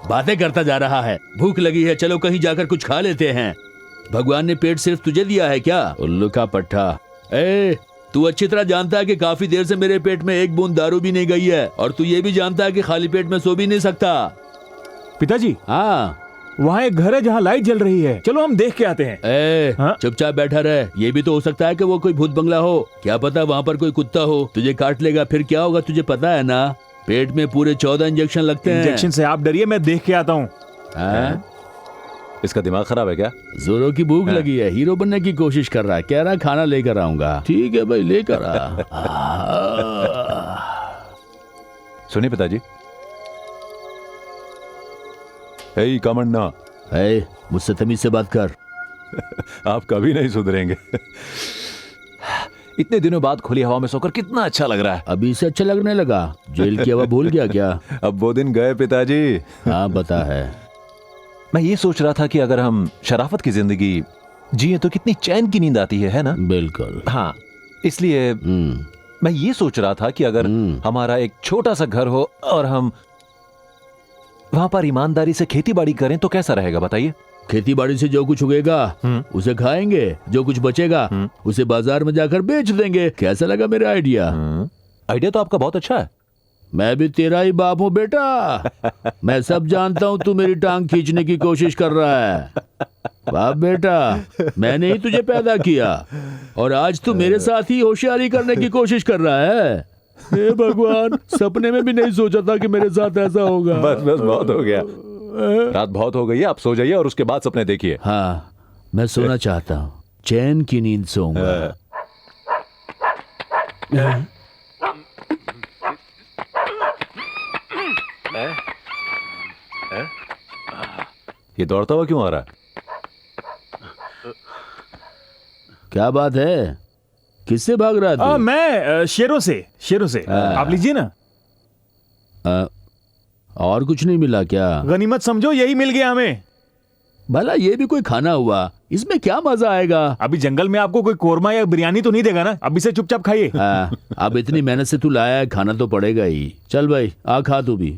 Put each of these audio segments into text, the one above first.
बातें करता जा रहा है। भूख लगी है, चलो कहीं जाकर कुछ खा लेते हैं। भगवान ने पेट सिर्फ तुझे दिया है क्या, उल्लू का पट्टा। तू अच्छी तरह जानता है कि काफी देर से मेरे पेट में एक बूंद दारू भी नहीं गई है, और तू ये भी जानता है कि खाली पेट में सो भी नहीं सकता। पिताजी, हाँ, वहाँ एक घर है जहाँ लाइट जल रही है, चलो हम देख के आते हैं। हाँ? चुपचाप बैठा रहे। ये भी तो हो सकता है कि वो कोई भूत बंगला हो, क्या पता वहाँ पर कोई कुत्ता हो, तुझे काट लेगा, फिर क्या होगा तुझे पता है ना। पेट में पूरे 14 इंजेक्शन लगते हैं। इंजेक्शन से आप डरिए, मैं देख के आता हूँ। इसका दिमाग खराब है क्या? जोरों की भूख लगी है, हीरो बनने की कोशिश कर रहा है, कह रहा खाना लेकर आऊंगा। ठीक है भाई, लेकर आ। सुनिए पिताजी। हे कामन्ना, मुझसे तमीज से बात कर। आप कभी नहीं सुधरेंगे। इतने दिनों बाद खुली हवा में सोकर कितना अच्छा लग रहा है। अभी से अच्छा लगने लगा? जेल की हवा भूल गया क्या? अब वो दिन गए पिताजी। हाँ बता है। मैं ये सोच रहा था कि अगर हम शराफत की जिंदगी जिए तो कितनी चैन की नींद आती है ना? बिल्कुल। हाँ, इसलिए मैं ये सोच रहा था कि अगर हमारा एक छोटा सा घर हो और हम वहां पर ईमानदारी से खेती बाड़ी करें तो कैसा रहेगा बताइए? खेती बाड़ी से जो कुछ उगेगा उसे खाएंगे, जो कुछ बचेगा उसे बाजार में जाकर बेच देंगे। कैसा लगा मेरा आइडिया? आइडिया तो आपका बहुत अच्छा है। मैं भी तेरा ही बाप हूँ बेटा। मैं सब जानता हूँ, तू मेरी टांग खींचने की कोशिश कर रहा है। बाप बेटा, मैंने ही तुझे पैदा किया और आज तू मेरे साथ ही होशियारी करने की कोशिश कर रहा है। हे भगवान, सपने में भी नहीं सोचा था कि मेरे साथ ऐसा होगा। बस बस बहुत हो गया, रात बहुत हो गई है, आप सो जाइए और उसके बाद सपने देखिए। हाँ, मैं सोना चाहता हूँ, चैन की नींद सोऊंगा। ये दौड़ता हुआ क्यों आ रहा है? क्या बात है, किससे भाग रहा था? मैं शेरों से। आप लीजिए ना। और कुछ नहीं मिला क्या? गनीमत समझो, यही मिल गया हमें। भला ये भी कोई खाना हुआ? इसमें क्या मजा आएगा? अभी जंगल में आपको कोई कोरमा या बिरयानी तो नहीं देगा ना? अभी से चुपचाप खाइए। अब इतनी मेहनत से तू लाया है, खाना तो पड़ेगा ही। चल भाई, आ खा तू भी।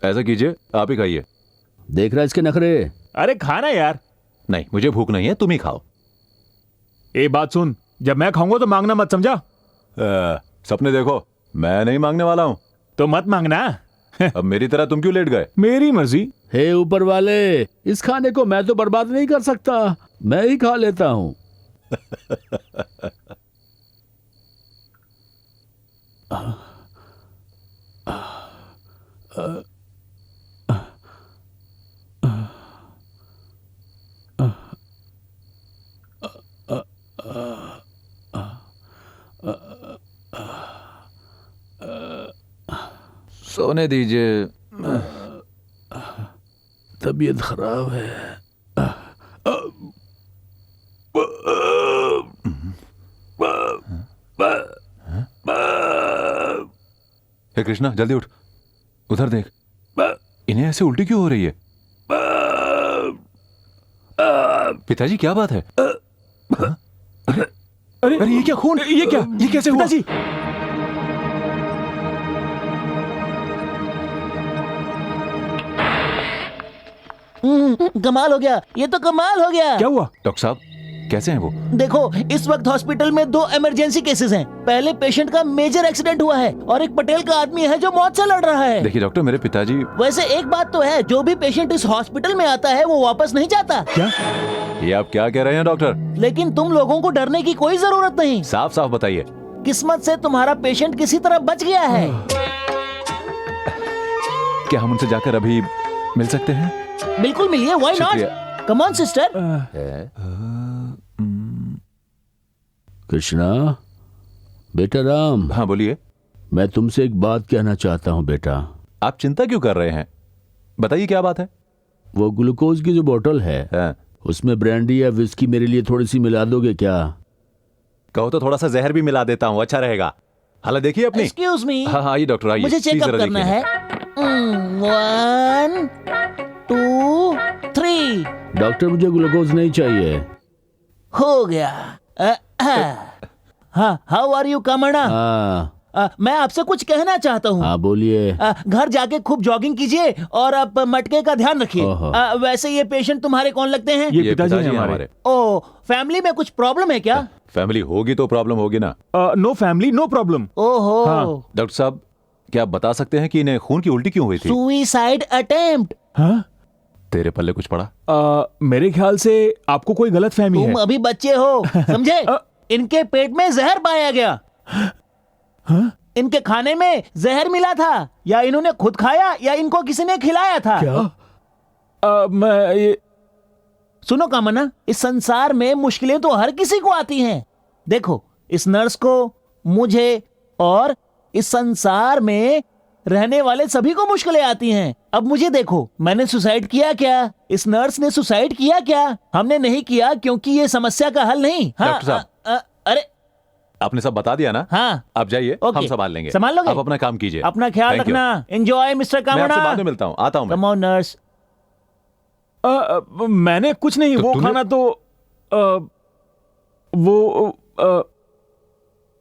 ऐसा कीजिए, आप ही खाइए। देख रहा है इसके नखरे? अरे खाना यार। नहीं, मुझे भूख नहीं है, तुम ही खाओ। ए बात सुन, जब मैं खाऊंगा तो मांगना मत, समझा? सपने देखो, मैं नहीं मांगने वाला हूँ। तो मत मांगना। अब मेरी तरह तुम क्यों लेट गए? मेरी मर्जी। हे ऊपर वाले, इस खाने को मैं तो बर्बाद नहीं कर सकता, मैं ही खा लेता हूँ। सोने दीजिए। तबीयत खराब है। हे कृष्णा, जल्दी उठ, उधर देख। इन्हें ऐसे उल्टी क्यों हो रही है? पिताजी क्या बात है? अरे ये क्या खून? ये कैसे हुआ? पिताजी, कमाल हो गया, ये तो कमाल हो गया। क्या हुआ? डॉक्टर साहब कैसे हैं वो? देखो, इस वक्त हॉस्पिटल में 2 इमरजेंसी केसेस हैं। पहले पेशेंट का मेजर एक्सीडेंट हुआ है और एक पटेल का आदमी है जो मौत से लड़ रहा है। देखिए डॉक्टर, मेरे पिताजी। वैसे एक बात तो है, जो भी पेशेंट इस हॉस्पिटल में आता है वो वापस नहीं जाता। क्या? ये आप क्या कह रहे हैं डॉक्टर? लेकिन तुम लोगों को डरने की कोई जरूरत नहीं। साफ साफ बताइए। किस्मत से तुम्हारा पेशेंट किसी तरह बच गया है। क्या हम उनसे जाकर अभी मिल सकते हैं? बिल्कुल मिलिए, why not? Come on sister. Krishna बेटा राम। हाँ बोलिए। मैं तुमसे एक बात कहना चाहता हूँ बेटा। आप चिंता क्यों कर रहे हैं? बताइए क्या बात है। वो ग्लूकोज की जो बोतल है, उसमें ब्रांडी या विस्की मेरे लिए थोड़ी सी मिला दोगे क्या? कहो तो थोड़ा सा जहर भी मिला देता हूँ, अच्छा रहेगा। हालत देखिए अपनी। Excuse me. हाँ आइए डॉक्टर, आइए। मुझे चेकअप करना है। 1 2 3। डॉक्टर मुझे ग्लूकोज नहीं चाहिए। हो गया। हाँ, हाउ आर यू कामना? हाँ, मैं आपसे कुछ कहना चाहता हूँ। हाँ बोलिए। घर जाके खूब जॉगिंग कीजिए और आप मटके का ध्यान रखिए। ओहो। वैसे ये पेशेंट तुम्हारे कौन लगते हैं? ये पिताजी हैं हमारे। ओ, फैमिली में कुछ प्रॉब्लम है क्या? फैमिली होगी तो प्रॉब्लम होगी ना। No family no problem. ओहो। हाँ। डॉक्टर साहब, क्या आप बता सकते हैं कि इन्हें खून की उल्टी क्यों हुई थी? Suicide attempt. हाँ? तेरे पल्ले कुछ पड़ा? मेरे ख्याल से आपको कोई गलत फहमी है। तुम अभी बच्चे हो, समझे? इनके पेट में जहर पाया गया। हाँ? इनके खाने में जहर मिला था, या इन्होंने खुद खाया या इनको किसी ने खिलाया था। क्या? मैं ये सुनो कामना, इस संसार में मुश्किलें तो हर किसी को आती हैं। देखो, इस नर्स को, मुझे और इस संसार में रहने वाले सभी को मुश्किलें आती हैं। अब मुझे देखो, मैंने सुसाइड किया क्या? इस नर्स ने सुसाइड किया क्या? हमने नहीं किया, क्योंकि ये समस्या का हल नहीं। हाँ, डॉक्टर साहब। अरे आपने सब बता दिया ना? हाँ। आप जाइए, ओके। हम संभाल लेंगे। संभाल लोगे? आप अपना काम कीजिए। अपना ख्याल Thank you। रखना। एंजॉय मिस्टर मैं आपसे बाद कामना। में मिलता हूँ, आता हूँ मैं। Come on nurse. मैंने कुछ नहीं, तो वो तूने- खाना तो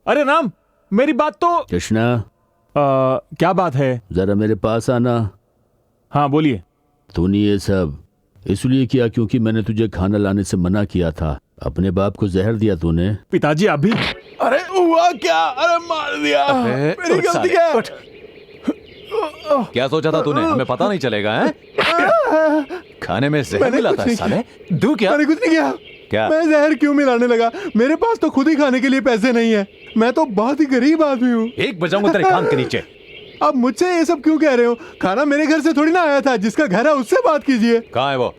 अरे राम, मेरी बात तो कृष्णा, क्या बात है? जरा मेरे पास आना। हाँ बोलिए। तूने ये सब इसलिए किया क्योंकि मैंने तुझे खाना लाने से मना किया था। अपने बाप को जहर दिया तूने। पिताजी आप भी? अरे हुआ क्या? अरे मार दिया। मेरी उठ गलती साले, क्या है? उठ। क्या सोचा था तूने? हमें पता नहीं चलेगा है? खाने में जहर मैंने मिलाता कुछ है नहीं साले। दू क्या? मैंने कुछ नहीं किया। क्या? मैं जहर क्यों मिलाने लगा? मेरे पास तो खुद ही खाने के लिए पैसे नहीं है। मैं तो बहुत ही गरीब आदमी हूँ। एक बजाऊंगा तेरे कान के नीचे। अब मुझसे ये सब क्यों कह रहे हो? खाना मेरे घर से थोड़ी ना आया था। जिसका घर है उससे बात कीजिए। कहाँ है वो?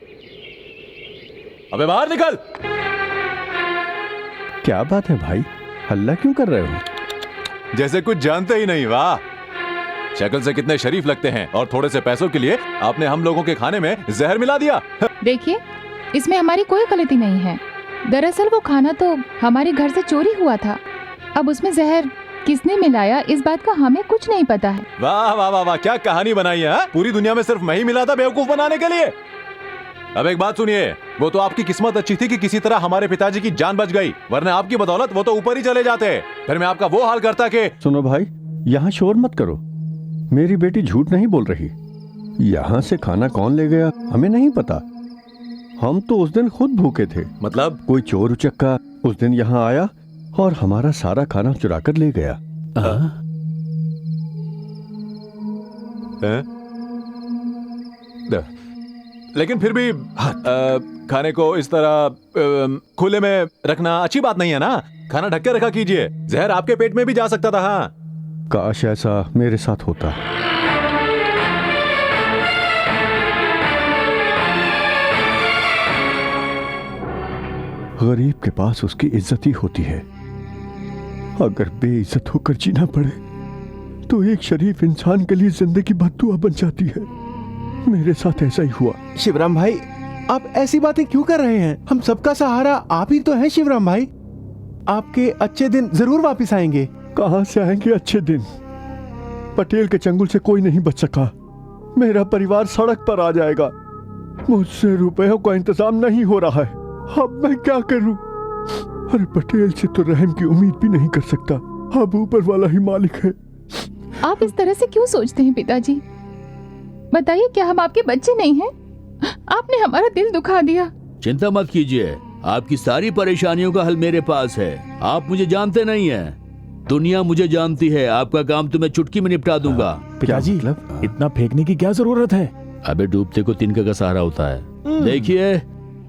अबे बाहर निकल। क्या बात है भाई? हल्ला क्यों कर रहे हो? जैसे कुछ जानते ही नहीं। वाह, शक्ल से कितने शरीफ लगते हैं, और थोड़े से पैसों के लिए आपने हम लोगों के खाने में जहर मिला दिया। देखिए, इसमें हमारी कोई गलती नहीं है। दरअसल वो खाना तो हमारे घर से चोरी हुआ था। अब उसमें जहर किसने मिलाया, इस बात का हमें कुछ नहीं पता है। वाह वाह वाह वाह, क्या कहानी बनाई है। पूरी दुनिया में सिर्फ मैं ही मिला था बेवकूफ बनाने के लिए। अब एक बात सुनिए, वो तो आपकी किस्मत अच्छी थी कि किसी तरह हमारे पिताजी की जान बच गई, वरना आपकी बदौलत वो तो ऊपर ही चले जाते। फिर मैं आपका वो हाल करता कि सुनो भाई, यहाँ शोर मत करो। मेरी बेटी झूठ नहीं बोल रही। यहाँ से खाना कौन ले गया हमें नहीं पता। हम तो उस दिन खुद भूखे थे। मतलब कोई चोर उचक्का उस दिन यहाँ आया और हमारा सारा खाना चुरा कर ले गया। लेकिन फिर भी खाने को इस तरह खुले में रखना अच्छी बात नहीं है ना। खाना ढक के रखा कीजिए, जहर आपके पेट में भी जा सकता था। हाँ, काश ऐसा मेरे साथ होता। गरीब के पास उसकी इज्जत ही होती है। अगर बेइज्जत होकर जीना पड़े तो एक शरीफ इंसान के लिए जिंदगी बद्दुआ बन जाती है। मेरे साथ ऐसा ही हुआ। शिवराम भाई, आप ऐसी बातें क्यों कर रहे हैं? हम सबका सहारा आप ही तो हैं शिवराम भाई। आपके अच्छे दिन जरूर वापस आएंगे। कहां से आएंगे अच्छे दिन? पटेल के चंगुल से कोई नहीं बच सका। मेरा परिवार सड़क पर आ जाएगा। मुझसे रुपयों का इंतजाम नहीं हो रहा है। अब मैं क्या करूं? अरे पटेल से तो रहम की उम्मीद भी नहीं कर सकता। अब ऊपर वाला ही मालिक है। आप इस तरह से क्यों सोचते हैं पिताजी? बताइए, क्या हम आपके बच्चे नहीं हैं? आपने हमारा दिल दुखा दिया। चिंता मत कीजिए, आपकी सारी परेशानियों का हल मेरे पास है। आप मुझे जानते नहीं हैं, दुनिया मुझे जानती है। आपका काम तो मैं चुटकी में निपटा दूंगा। पिताजी, मतलब? इतना फेंकने की क्या जरूरत है? अबे डूबते को तिनका का सहारा होता है। देखिए,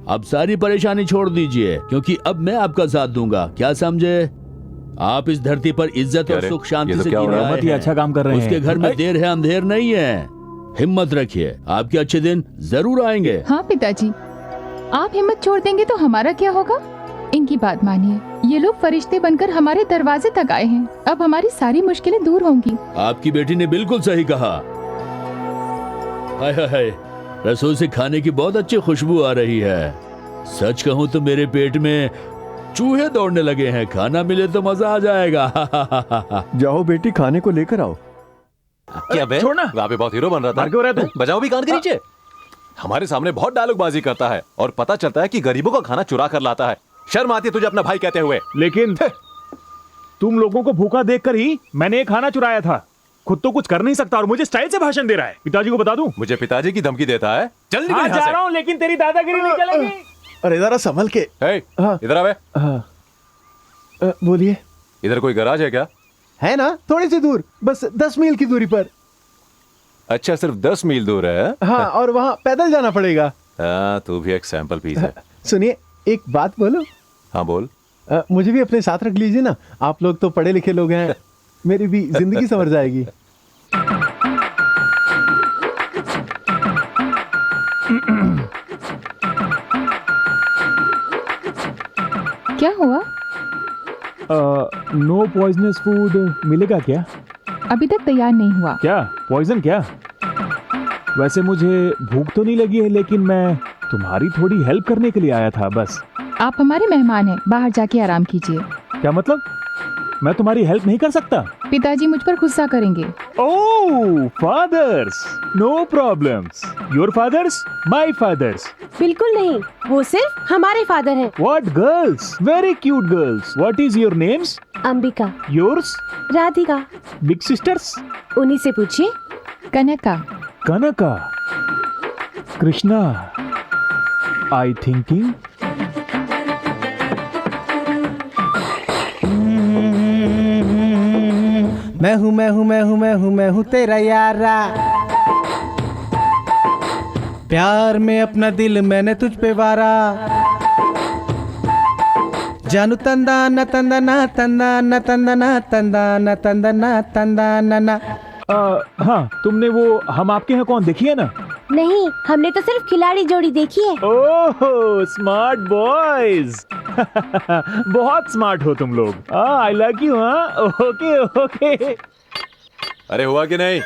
अब सारी परेशानी छोड़ दीजिए, क्योंकि अब मैं आपका साथ दूंगा। क्या समझे? आप इस धरती पर इज्जत और अरे, सुख शांति ये तो से क्या जी हो रहा है? रहे बहुत ही हैं। अच्छा काम कर रहे हैं। उसके घर में देर है अंधेर नहीं है। हिम्मत रखिए, आपके अच्छे दिन जरूर आएंगे। हाँ पिताजी, आप हिम्मत छोड़ देंगे तो हमारा क्या होगा? इनकी बात मानिए, ये लोग फरिश्ते बनकर हमारे दरवाजे तक आए हैं। अब हमारी सारी मुश्किलें दूर होंगी। आपकी बेटी ने बिल्कुल सही कहा। हाय हाय हाय, रसोई से खाने की बहुत अच्छी खुशबू आ रही है। सच कहूँ तो मेरे पेट में चूहे दौड़ने लगे हैं। खाना मिले तो मजा आ जाएगा। जाओ बेटी, खाने को लेकर आओ। क्या बे? छोड़ना। वहाँ पे बहुत हीरो बन रहा था। मार क्यों रहा है तू? बजाओ भी कान के नीचे। हमारे सामने बहुत डायलॉगबाजी करता है और पता चलता है कि गरीबों का खाना चुरा कर लाता है। शर्म आती है तुझे अपना भाई कहते हुए? लेकिन तुम लोगों को भूखा देखकर ही मैंने ये खाना चुराया था। खुद तो कुछ कर नहीं सकता और मुझे स्टाइल से भाषण दे रहा है। पिताजी को बता दूं? मुझे पिताजी की धमकी देता है? चल निकल हाँ, यहाँ जा से। रहा हूँ, लेकिन तेरी दादागिरी नहीं चलेगी। अरे जरा संभल के। हे, हाँ। इधर आवे। बोलिए। इधर कोई गैराज है क्या? है ना, थोड़ी सी दूर, बस 10 मील की दूरी पर। अच्छा, सिर्फ 10 मील दूर है? हाँ, और वहाँ पैदल जाना पड़ेगा। हाँ, तू भी एक सैंपल पीस है। सुनिए, एक बात बोलो। हाँ बोल। मुझे भी अपने साथ रख लीजिए ना, आप लोग तो पढ़े लिखे लोग हैं, मेरी भी जिंदगी संवर जाएगी। क्या हुआ? नो पॉइजनस फूड मिलेगा क्या? अभी तक तैयार नहीं हुआ। क्या पॉइजन क्या? वैसे मुझे भूख तो नहीं लगी है, लेकिन मैं तुम्हारी थोड़ी हेल्प करने के लिए आया था बस। आप हमारे मेहमान हैं, बाहर जाके आराम कीजिए। क्या मतलब? मैं तुम्हारी हेल्प नहीं कर सकता? पिताजी मुझ पर गुस्सा करेंगे। Oh, fathers, no problems. Your fathers, my fathers. बिल्कुल नहीं, वो सिर्फ हमारे फादर हैं। What girls? Very cute girls. What is your names? Ambika, Yours? Radhika, Big sisters? उन्हीं से पूछिए। कनका, Kanaka, Krishna. I thinking. मैं हूँ तेरा यारा। प्यार में अपना दिल मैंने तुझ पे वारा। जानू तंदा न तंदा ना तंदा न तंदा ना तंदा न तंदा ना तंदा ना। हाँ, तुमने वो हम आपके हैं कौन देखी है ना? नहीं, हमने तो सिर्फ खिलाड़ी जोड़ी देखी है। ओह, स्मार्ट बॉयज। बहुत स्मार्ट हो तुम लोग। I like you. हाँ, ओके ओके। अरे हुआ कि नहीं?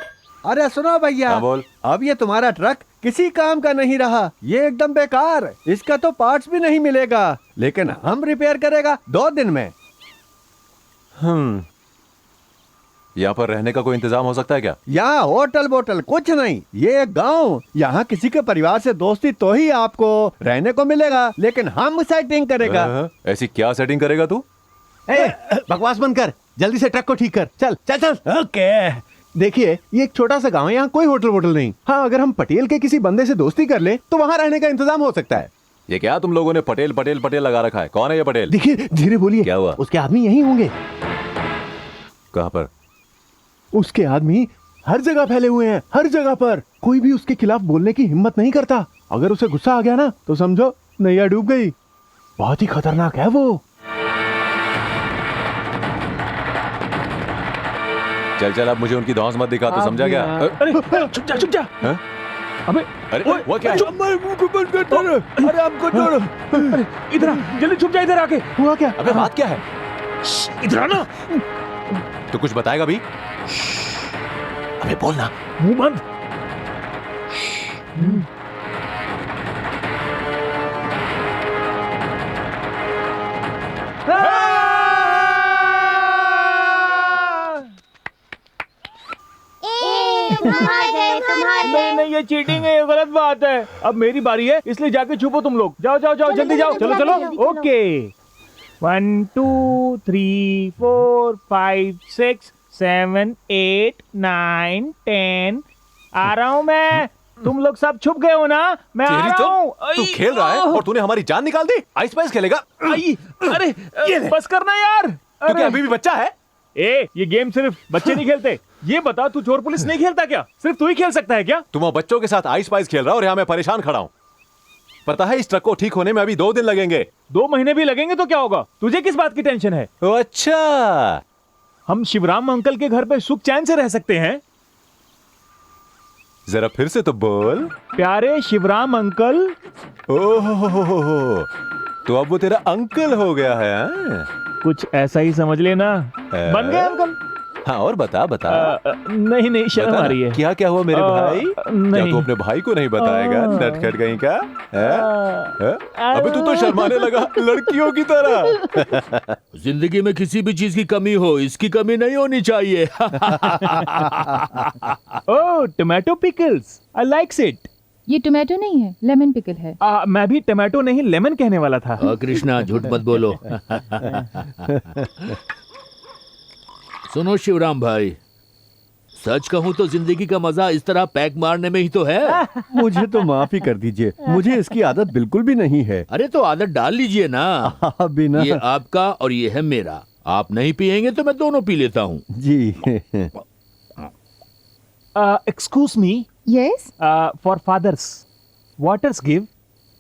अरे सुनो भैया, हाँ बोल। अब ये तुम्हारा ट्रक किसी काम का नहीं रहा, ये एकदम बेकार। इसका तो पार्ट्स भी नहीं मिलेगा, लेकिन हम रिपेयर करेगा 2 दिन में। यहाँ पर रहने का कोई इंतजाम हो सकता है क्या? यहाँ होटल बोटल कुछ नहीं, ये एक गांव। यहाँ किसी के परिवार से दोस्ती तो ही आपको रहने को मिलेगा, लेकिन हम सेटिंग करेगा। ऐसी क्या सेटिंग करेगा तू? बकवास बंद कर, जल्दी से ट्रक को ठीक कर। चल चल चल। ओके, देखिए ये एक छोटा सा गांव है, यहाँ कोई होटल वोटल नहीं। हाँ, अगर हम पटेल के किसी बंदे से दोस्ती कर ले तो वहाँ रहने का इंतजाम हो सकता है। ये क्या तुम लोगों ने पटेल पटेल पटेल लगा रखा है? कौन है ये पटेल? देखिए, धीरे बोलिए। क्या हुआ? उसके आदमी यही होंगे। कहाँ पर? उसके आदमी हर जगह फैले हुए हैं, हर जगह पर। कोई भी उसके खिलाफ बोलने की हिम्मत नहीं करता। अगर उसे गुस्सा आ गया ना तो समझो नैया डूब गई। बहुत ही खतरनाक है वो। चल चल, अब मुझे उनकी धौंस मत दिखा, तो समझा क्या? अरे चुप जा चुप जा। हाँ? अबे अरे वो क्या है? अरे हमको छोड़ो। अरे इधर आ, जल्दी छुप जा इधर आके। हुआ क्या? अबे बात क्या है? इधर आ ना। तो कुछ बताएगा भी? अबे बोलना। मुंह बंद। नहीं नहीं, ये चीटिंग है, ये गलत बात है। अब मेरी बारी है, इसलिए जाके छुपो तुम लोग। जाओ जाओ जाओ, जल्दी जाओ। चलो चलो। ओके, 1 2 3 4 5 6 7 8 9 10। आ रहा हूँ मैं। तुम लोग सब छुप गए हो ना? मैं आ तेरी रहा तो हूँ। तू खेल रहा है और तूने हमारी जान निकाल दी। आइस पाइस खेलेगा? अरे बस करना यार। तू क्या अभी भी बच्चा है? ये गेम सिर्फ बच्चे नहीं खेलते। ये बता, तू चोर पुलिस नहीं खेलता क्या? सिर्फ तू ही खेल सकता है क्या? तुम वहाँ बच्चों के साथ आइस पाइस खेल रहा हो और यहाँ मैं परेशान खड़ा हूँ। पता है इस ट्रक को ठीक होने में अभी 2 दिन लगेंगे। 2 महीने भी लगेंगे तो क्या होगा? तुझे किस बात की टेंशन है? अच्छा, हम शिवराम अंकल के घर पे सुख चैन से रह सकते हैं। जरा फिर से तो बोल। प्यारे शिवराम अंकल। ओह, तो अब वो तेरा अंकल हो गया है? हाँ? कुछ ऐसा ही समझ लेना। बन गए अंकल। हाँ, और बता बता। नहीं नहीं, शर्म बता आ ना, रही है। क्या क्या हुआ मेरे भाई? नहीं। क्या तू अपने भाई को नहीं बताएगा? नटखट कहीं का? अबे तू तो शर्माने लगा लड़कियों की तरह। जिंदगी में किसी भी चीज की कमी हो, इसकी कमी नहीं होनी चाहिए। Oh, tomato pickles, I likes it. ये टोमेटो नहीं है, लेमन पिकल है। मैं भी टोमेटो नहीं लेमन कहने वाला था। कृष्णा झूठ मत बोलो। सुनो शिवराम भाई, सच कहूं तो जिंदगी का मजा इस तरह पैक मारने में ही तो है। मुझे तो माफ ही कर दीजिए, मुझे इसकी आदत बिल्कुल भी नहीं है। अरे तो आदत डाल लीजिए ना। बिना ये आपका और ये है मेरा। आप नहीं पिएंगे तो मैं दोनों पी लेता हूँ। जी। Excuse me, yes, for fathers waters give.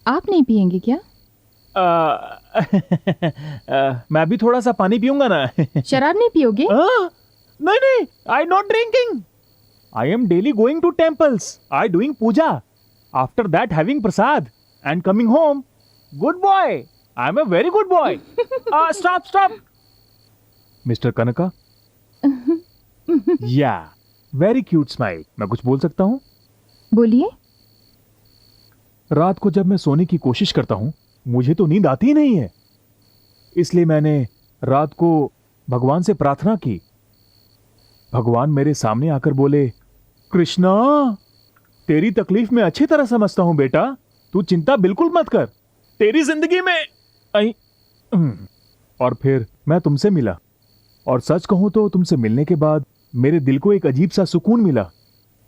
आप नहीं पियेंगे क्या? मैं भी थोड़ा सा पानी पीऊंगा ना। शराब नहीं पियोगे? नहीं नहीं, I not drinking. I am daily going to temples, I doing puja, after that having prasad and coming home. Good boy, I am a very good boy. Stop stop mister Kanaka. Yeah very cute smile. मैं कुछ बोल सकता हूँ? बोलिए। रात को जब मैं सोने की कोशिश करता हूं मुझे तो नींद आती ही नहीं है, इसलिए मैंने रात को भगवान से प्रार्थना की। भगवान मेरे सामने आकर बोले, कृष्णा तेरी तकलीफ मैं अच्छी तरह समझता हूं बेटा, तू चिंता बिल्कुल मत कर, तेरी जिंदगी में और फिर मैं तुमसे मिला, और सच कहूं तो तुमसे मिलने के बाद मेरे दिल को एक अजीब सा सुकून मिला,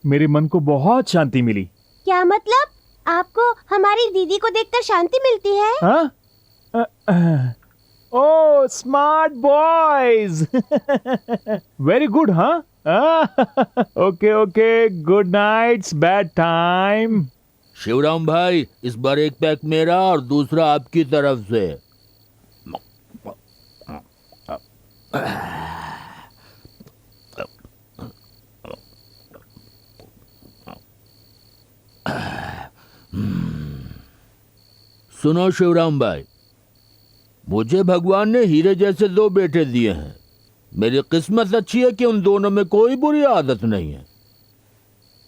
मेरे मन को बहुत शांति मिली। क्या मतलब? आपको हमारी दीदी को देखकर शांति मिलती है? हाँ? Oh smart boys. Very good. हाँ okay okay, good nights, bad time. Shivram भाई, इस बार एक पैक मेरा और दूसरा आपकी तरफ से। सुनो शिवराम भाई, मुझे भगवान ने हीरे जैसे 2 बेटे दिए हैं। मेरी किस्मत अच्छी है कि उन दोनों में कोई बुरी आदत नहीं है,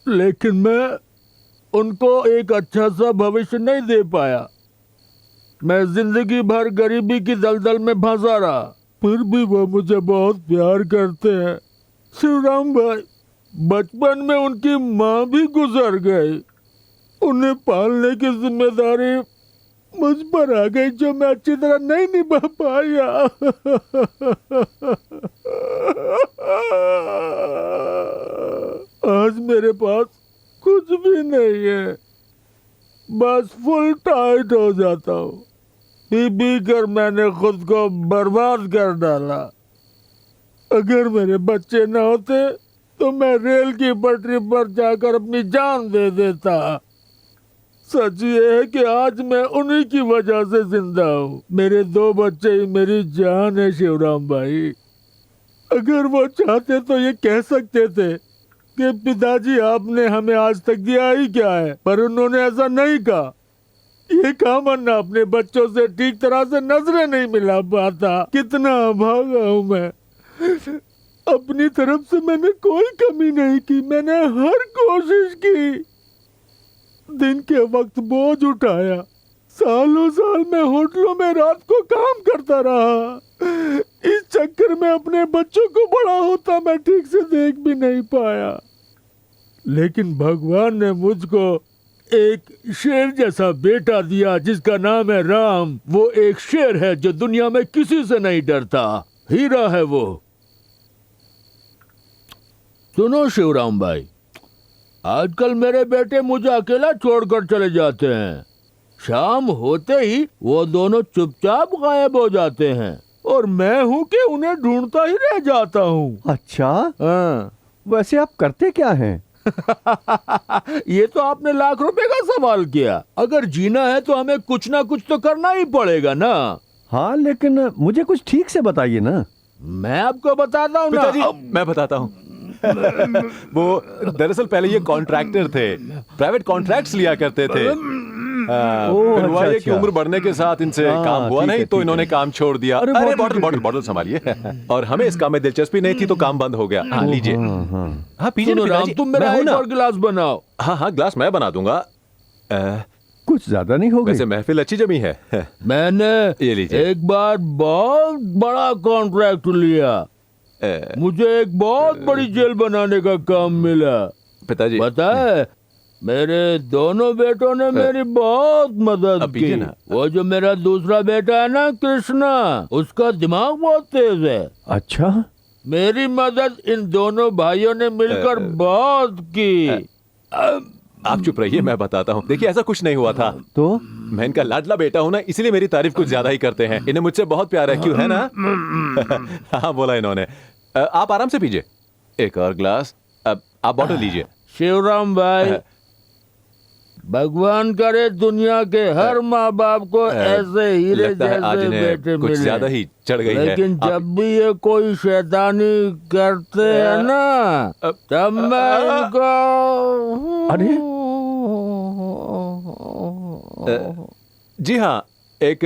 लेकिन मैं उनको एक अच्छा सा भविष्य नहीं दे पाया। मैं जिंदगी भर गरीबी की दलदल में फंसा रहा, फिर भी वो मुझे बहुत प्यार करते हैं। शिवराम भाई, बचपन में उनकी माँ भी गुजर गई, उन्हें पालने की जिम्मेदारी मुझ पर आ गई जो मैं अच्छी तरह नहीं निभा पाया। आज मेरे पास कुछ भी नहीं है, बस फुल टाइट हो जाता हूँ। पी कर मैंने खुद को बर्बाद कर डाला। अगर मेरे बच्चे न होते तो मैं रेल की पटरी पर जाकर अपनी जान दे देता। सच ये है कि आज मैं उन्हीं की वजह से जिंदा हूँ। मेरे 2 बच्चे ही मेरी जान है शिवराम भाई। अगर वो चाहते तो ये कह सकते थे कि पिताजी आपने हमें आज तक दिया ही क्या है, पर उन्होंने ऐसा नहीं कहा। ये कहा मन्ना अपने बच्चों से ठीक तरह से नजरें नहीं मिला पाता। कितना भागा हूँ मैं। अपनी तरफ से मैंने कोई कमी नहीं की, मैंने हर कोशिश की। दिन के वक्त बोझ उठाया, सालों साल मैं होटलों में रात को काम करता रहा। इस चक्कर में अपने बच्चों को बड़ा होता मैं ठीक से देख भी नहीं पाया। लेकिन भगवान ने मुझको एक शेर जैसा बेटा दिया जिसका नाम है राम। वो एक शेर है जो दुनिया में किसी से नहीं डरता, हीरा है वो। सुनो शिवराम भाई, आजकल मेरे बेटे मुझे अकेला छोड़कर चले जाते हैं। शाम होते ही वो दोनों चुपचाप गायब हो जाते हैं और मैं हूँ कि उन्हें ढूंढता ही रह जाता हूँ। अच्छा, हाँ। वैसे आप करते क्या हैं? ये तो आपने लाख रुपए का सवाल किया। अगर जीना है तो हमें कुछ ना कुछ तो करना ही पड़ेगा ना। हाँ, लेकिन मुझे कुछ ठीक से बताइए ना। मैं आपको बताता हूँ ना। पिताजी, मैं बताता हूँ। वो दरअसल पहले ये कॉन्ट्रैक्टर थे, प्राइवेट कॉन्ट्रैक्ट्स लिया करते थे। फिर हुआ ये कि उम्र बढ़ने के साथ इनसे काम हुआ नहीं तो इन्होंने काम छोड़ दिया। अरे बॉटल संभालिए। और हमें इस काम में दिलचस्पी नहीं थी तो काम बंद हो गया। हाँ लीजिए। हाँ पीजिए ना पिताजी। तुम मेरा एक और गिलास बनाओ। हाँ ग्लास मैं बना दूंगा। कुछ ज्यादा नहीं हो गई। वैसे महफिल अच्छी जमी है। मैंने ये लीजिए। एक बार बहुत बड़ा कॉन्ट्रैक्ट लिया। मुझे एक बहुत बड़ी जेल बनाने का काम मिला। पिताजी पता है, मेरे दोनों बेटों ने मेरी बहुत मदद की। वो जो मेरा दूसरा बेटा है ना कृष्णा, उसका दिमाग बहुत तेज है। अच्छा, मेरी मदद इन दोनों भाइयों ने मिलकर बहुत की। आप चुप रहिए, मैं बताता हूँ। देखिए ऐसा कुछ नहीं हुआ था। तो मैं इनका लाडला बेटा हूँ ना, इसीलिए मेरी तारीफ कुछ ज्यादा ही करते हैं। इन्हें मुझसे बहुत प्यार है, क्यों है ना? हाँ बोला इन्होंने। आप आराम से पीजिए, एक और ग्लास। अब आप बॉटल लीजिए। शिवराम भाई, भगवान करे दुनिया के हर माँ बाप को ऐसे हीरे लगता है आज जैसे इन्हें बेटे कुछ मिले। ज्यादा ही चढ़ गई है। लेकिन जब भी ये कोई शैतानी करते हैं ना, तब मैं इनको अरे जी हाँ, एक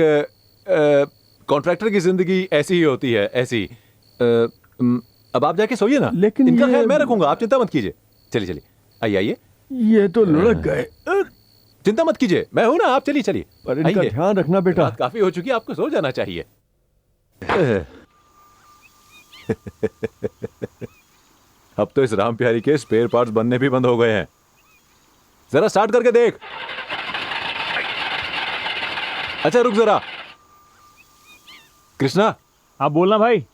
कॉन्ट्रैक्टर की जिंदगी ऐसी ही होती है, ऐसी। अब आप जाके सोइए ना, लेकिन इनका ये- ख्याल मैं रखूंगा, आप चिंता मत कीजिए। चलिए चलिए, आइए आइए, ये तो लुढ़क गए। चिंता मत कीजिए, मैं हूं ना, आप चलिए चलिए। पर इनका आइए। ध्यान रखना बेटा। रात काफी हो चुकी है, आपको सो जाना चाहिए। अब तो इस राम प्यारी के स्पेयर पार्ट्स बनने भी बंद हो गए हैं। जरा स्टार्ट करके देख। अच्छा रुक जरा। कृष्णा, आप बोलना भाई।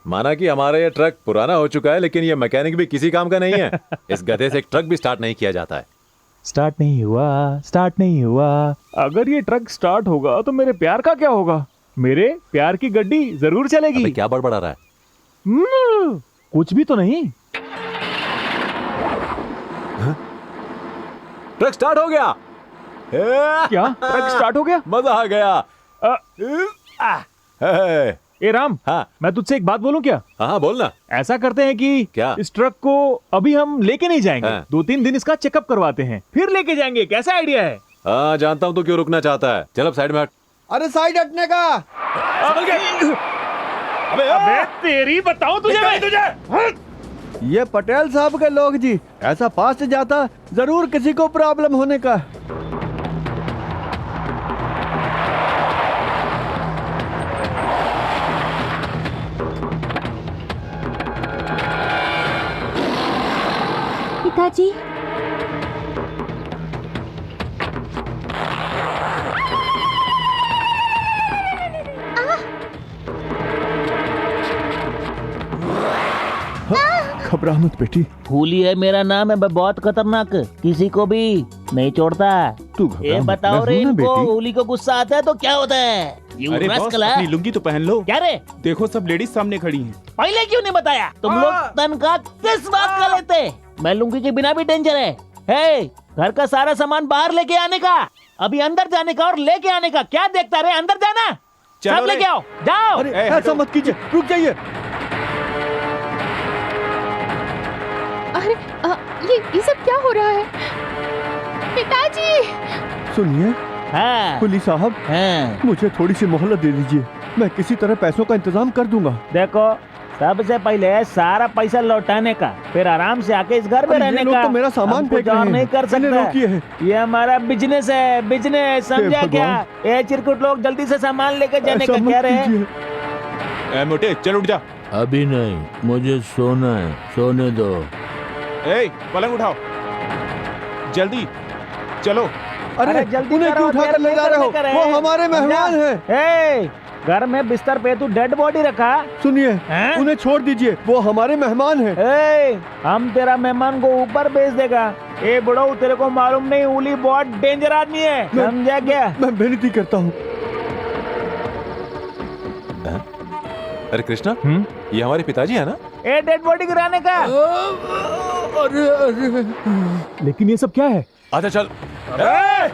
माना कि हमारा ये ट्रक पुराना हो चुका है, लेकिन ये मैकेनिक भी किसी काम का नहीं है। इस गधे से एक ट्रक भी स्टार्ट नहीं किया जाता है। स्टार्ट नहीं हुआ। अगर ये ट्रक स्टार्ट होगा तो मेरे प्यार का क्या होगा? मेरे प्यार की गड्डी जरूर चलेगी। अबे क्या बड़बड़ा रहा है? कुछ भी तो नहीं। ट्रक स्टार्ट हो गया। क्या ट्रक स्टार्ट हो गया? मजा आ गया। हे, ए राम, हाँ मैं तुझसे एक बात बोलूं क्या? हाँ बोलना। ऐसा करते हैं कि क्या? इस ट्रक को अभी हम लेके नहीं जाएंगे। हाँ। 2-3 दिन इसका चेकअप करवाते हैं, फिर लेके जाएंगे। कैसा आइडिया है? हाँ जानता हूँ तो क्यों रुकना चाहता है। चल अब साइड में हट। अरे साइड हटने का। अबे तेरी बताऊं तुझे। ये पटेल साहब के लोग जी, ऐसा फास्ट जाता जरूर किसी को प्रॉब्लम होने का। पिताजी, घबरा मत बेटी, फूली है मेरा नाम है, मैं बहुत खतरनाक, किसी को भी नहीं छोड़ता। तू घबरा ये मत, बताओ मैं रे हूं ना इनको, बेटी। होली को गुस्सा आता है तो क्या होता है? You अरे बॉस, rascal है। अपनी लुंगी तो पहन लो। क्या रे, देखो सब लेडीज सामने खड़ी हैं। पहले क्यों नहीं बताया? तुम लोग तनख्वाह किस बात का लेते? मैं लुंगी के बिना भी डेंजर है। हे, घर का सारा सामान बाहर लेके आने का, अभी अंदर जाने का और लेके आने का। क्या देखता रे, अंदर जाना। चलो सब रे। लेके आओ, जाओ। अरे ए, ऐसा हटो। मत कीजिए, रुक जाइए। अरे ये सब क्या हो रहा है? पिताजी! सुनिए हाँ, कुली साहब, हाँ। मुझे थोड़ी सी मोहलत दे दीजिए, मैं किसी तरह पैसों का इंतजाम कर दूंगा। देखो, सबसे पहले सारा पैसा लौटाने का, फिर आराम से आके इस घर में अरे ये रहने लोग का। तो मेरा सामान हम कुछ फेंक रहे और हैं। नहीं कर इन्हें रोकिए। सकते। ये हमारा बिजनेस है, बिजनेस, समझा हे क्या? ये चिरकुट लोग जल्दी से सामान लेकर जाने ऐसा का मत क्या रहे? कीजिए। मोटे चल उठ जा। अभी नहीं, मुझे सोना है, सोने दो। ए पलंग उठाओ, जल्दी चलो। अरे जल्दी उन्हें करो, क्यों उठा कर देर ले जा नहीं रहे हो? करने का वो रे। हमारे मेहमान समझा? हैं। ए, घर में बिस्तर पे तू डेड बॉडी रखा। सुनिए, हैं? उन्हें छोड़ दीजिए, वो हमारे मेहमान हैं। ए, हम तेरा मेहमान को ऊपर भेज देगा। ए बुढ़ो, तेरे को मालूम नहीं, उली बहुत डेंजर आदमी है, समझा क्या? मैं विनती करता हूँ। अरे कृष्णा, ये हमारे पिताजी है ना? ए, डेड बॉडी गिराने का। अरे अरे, लेकिन ये सब क्या है? अच्छा चल। हाँ?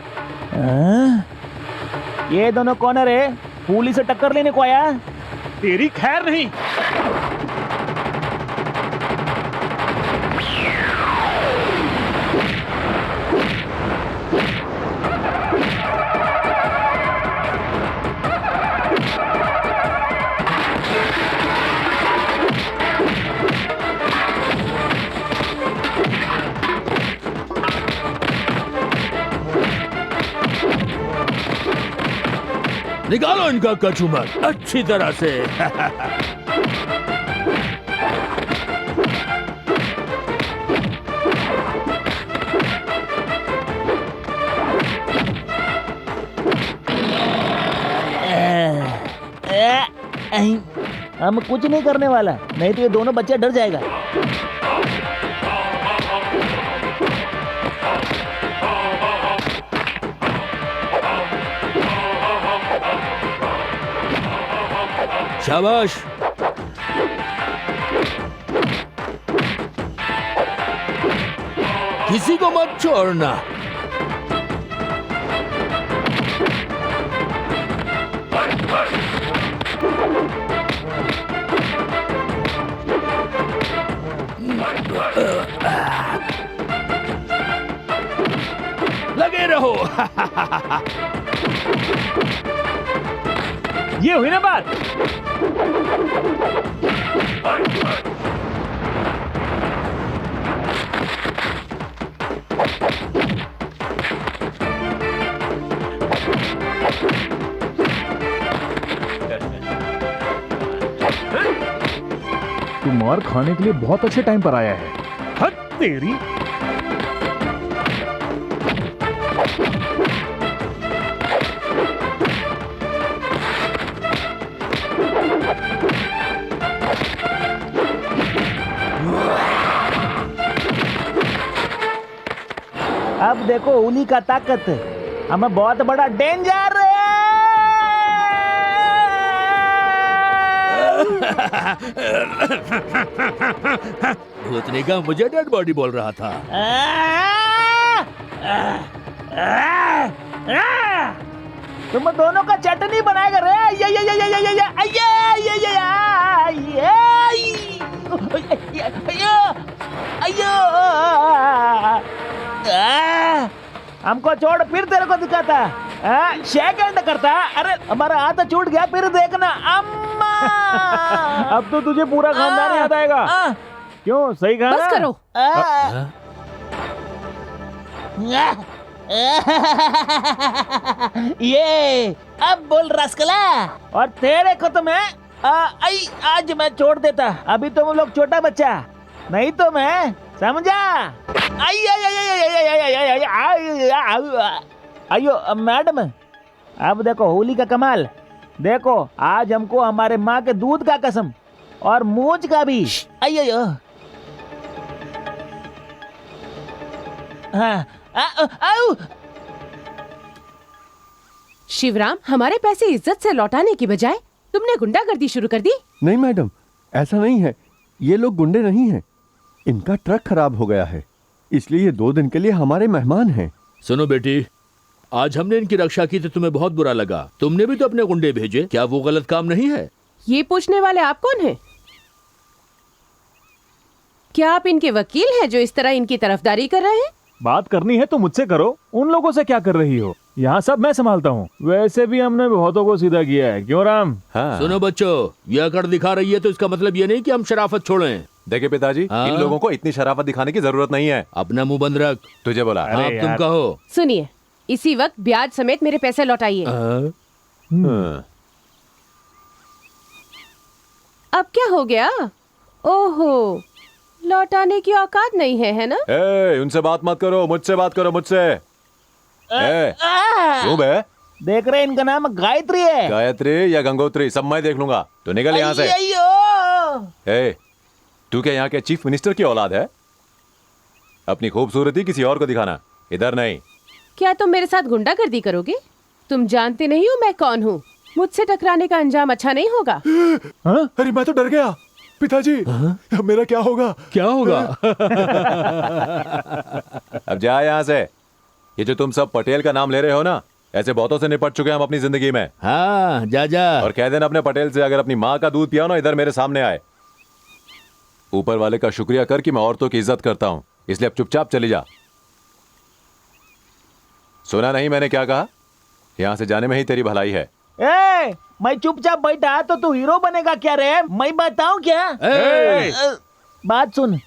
ये दोनों कौन है रे? पुलिस से टक्कर लेने को आया? तेरी खैर नहीं। निकालो इनका कचूमर अच्छी तरह से। हम कुछ नहीं करने वाला, नहीं तो ये दोनों बच्चे डर जाएगा। शाबाश। किसी को मत छोड़ना। लगे रहो। ये हुई ना बात। तू मार खाने के लिए बहुत अच्छे टाइम पर आया है। हद तेरी। अब देखो उली का ताकत, हमें बहुत बड़ा डेंजर है। भूतनी का मुझे डेड बॉडी बोल रहा था। तुम दोनों का चटनी बनाएगा रे। ये ये ये ये ये ये ये ये हमको छोड़, फिर तेरे को दिखाता। शेक हैंड करता। अरे हमारा हाथ छूट गया, फिर देखना। अम्मा अब तो तुझे पूरा खानदान याद आएगा। क्यों, सही कहा? बस करो। ये अब बोल रसकला। और तेरे को तो मैं आज मैं छोड़ देता। अभी तो हम लोग छोटा बच्चा, नहीं तो मैं समझा। अयो मैडम, अब देखो होली का कमाल। देखो आज हमको हमारे माँ के दूध का कसम और मूंछ का भी। अयो हाँ। शिवराम, हमारे पैसे इज्जत से लौटाने की बजाय तुमने गुंडागर्दी शुरू कर दी। नहीं मैडम, ऐसा नहीं है। ये लोग गुंडे नहीं हैं। इनका ट्रक खराब हो गया है, इसलिए ये 2 दिन के लिए हमारे मेहमान हैं। सुनो बेटी, आज हमने इनकी रक्षा की तो तुम्हें बहुत बुरा लगा। तुमने भी तो अपने गुंडे भेजे, क्या वो गलत काम नहीं है? ये पूछने वाले आप कौन हैं? क्या आप इनके वकील हैं जो इस तरह इनकी तरफदारी कर रहे हैं? बात करनी है तो मुझसे करो, उन लोगों से क्या कर रही हो? यहाँ सब मैं संभालता हूँ। वैसे भी हमने बहुतों को सीधा किया है, क्यों राम? हाँ। सुनो बच्चों, ये अकड़ दिखा रही है तो इसका मतलब ये नहीं कि हम शराफत छोड़ें। देखिए पिताजी, हाँ? इन लोगों को इतनी शराफत दिखाने की जरूरत नहीं है। अपना मुंह बंद रख। तुझे बोला। आप तुम कहो। सुनिए, इसी वक्त ब्याज समेत मेरे पैसे लौटाइए। अब क्या हो गया? ओहो, लौटाने की औकात नहीं है ना? उनसे बात मत करो, मुझसे बात करो, मुझसे। क्यों बे? देख रहे इनका नाम गायत्री है। गायत्री या गंगोत्री सब मैं देख लूंगा। तो निकल यहाँ से। तू क्या यहाँ के चीफ मिनिस्टर की औलाद है? अपनी खूबसूरती किसी और को दिखाना, इधर नहीं। क्या तुम मेरे साथ गुंडागर्दी करोगे? तुम जानते नहीं हो मैं कौन हूँ। मुझसे टकराने का अंजाम अच्छा नहीं होगा। अरे मैं तो डर गया पिताजी। अब मेरा क्या होगा? क्या होगा? अब जा यहाँ से। ये जो तुम सब पटेल का नाम ले रहे हो ना, ऐसे बहुतों से निपट चुके हैं हम अपनी जिंदगी में। हाँ, जा जा। और कह देना अपने पटेल से, अगर अपनी माँ का दूध पिया ना, इधर मेरे सामने आए। ऊपर वाले का शुक्रिया कर कि मैं औरतों की इज्जत करता हूँ, इसलिए अब चुपचाप चली जा। सुना नहीं मैंने क्या कहा? यहाँ से जाने में ही तेरी भलाई है। मैं चुपचाप बैठा तो तू हीरो बनेगा क्या रे? मैं बताऊं क्या? बात सुन,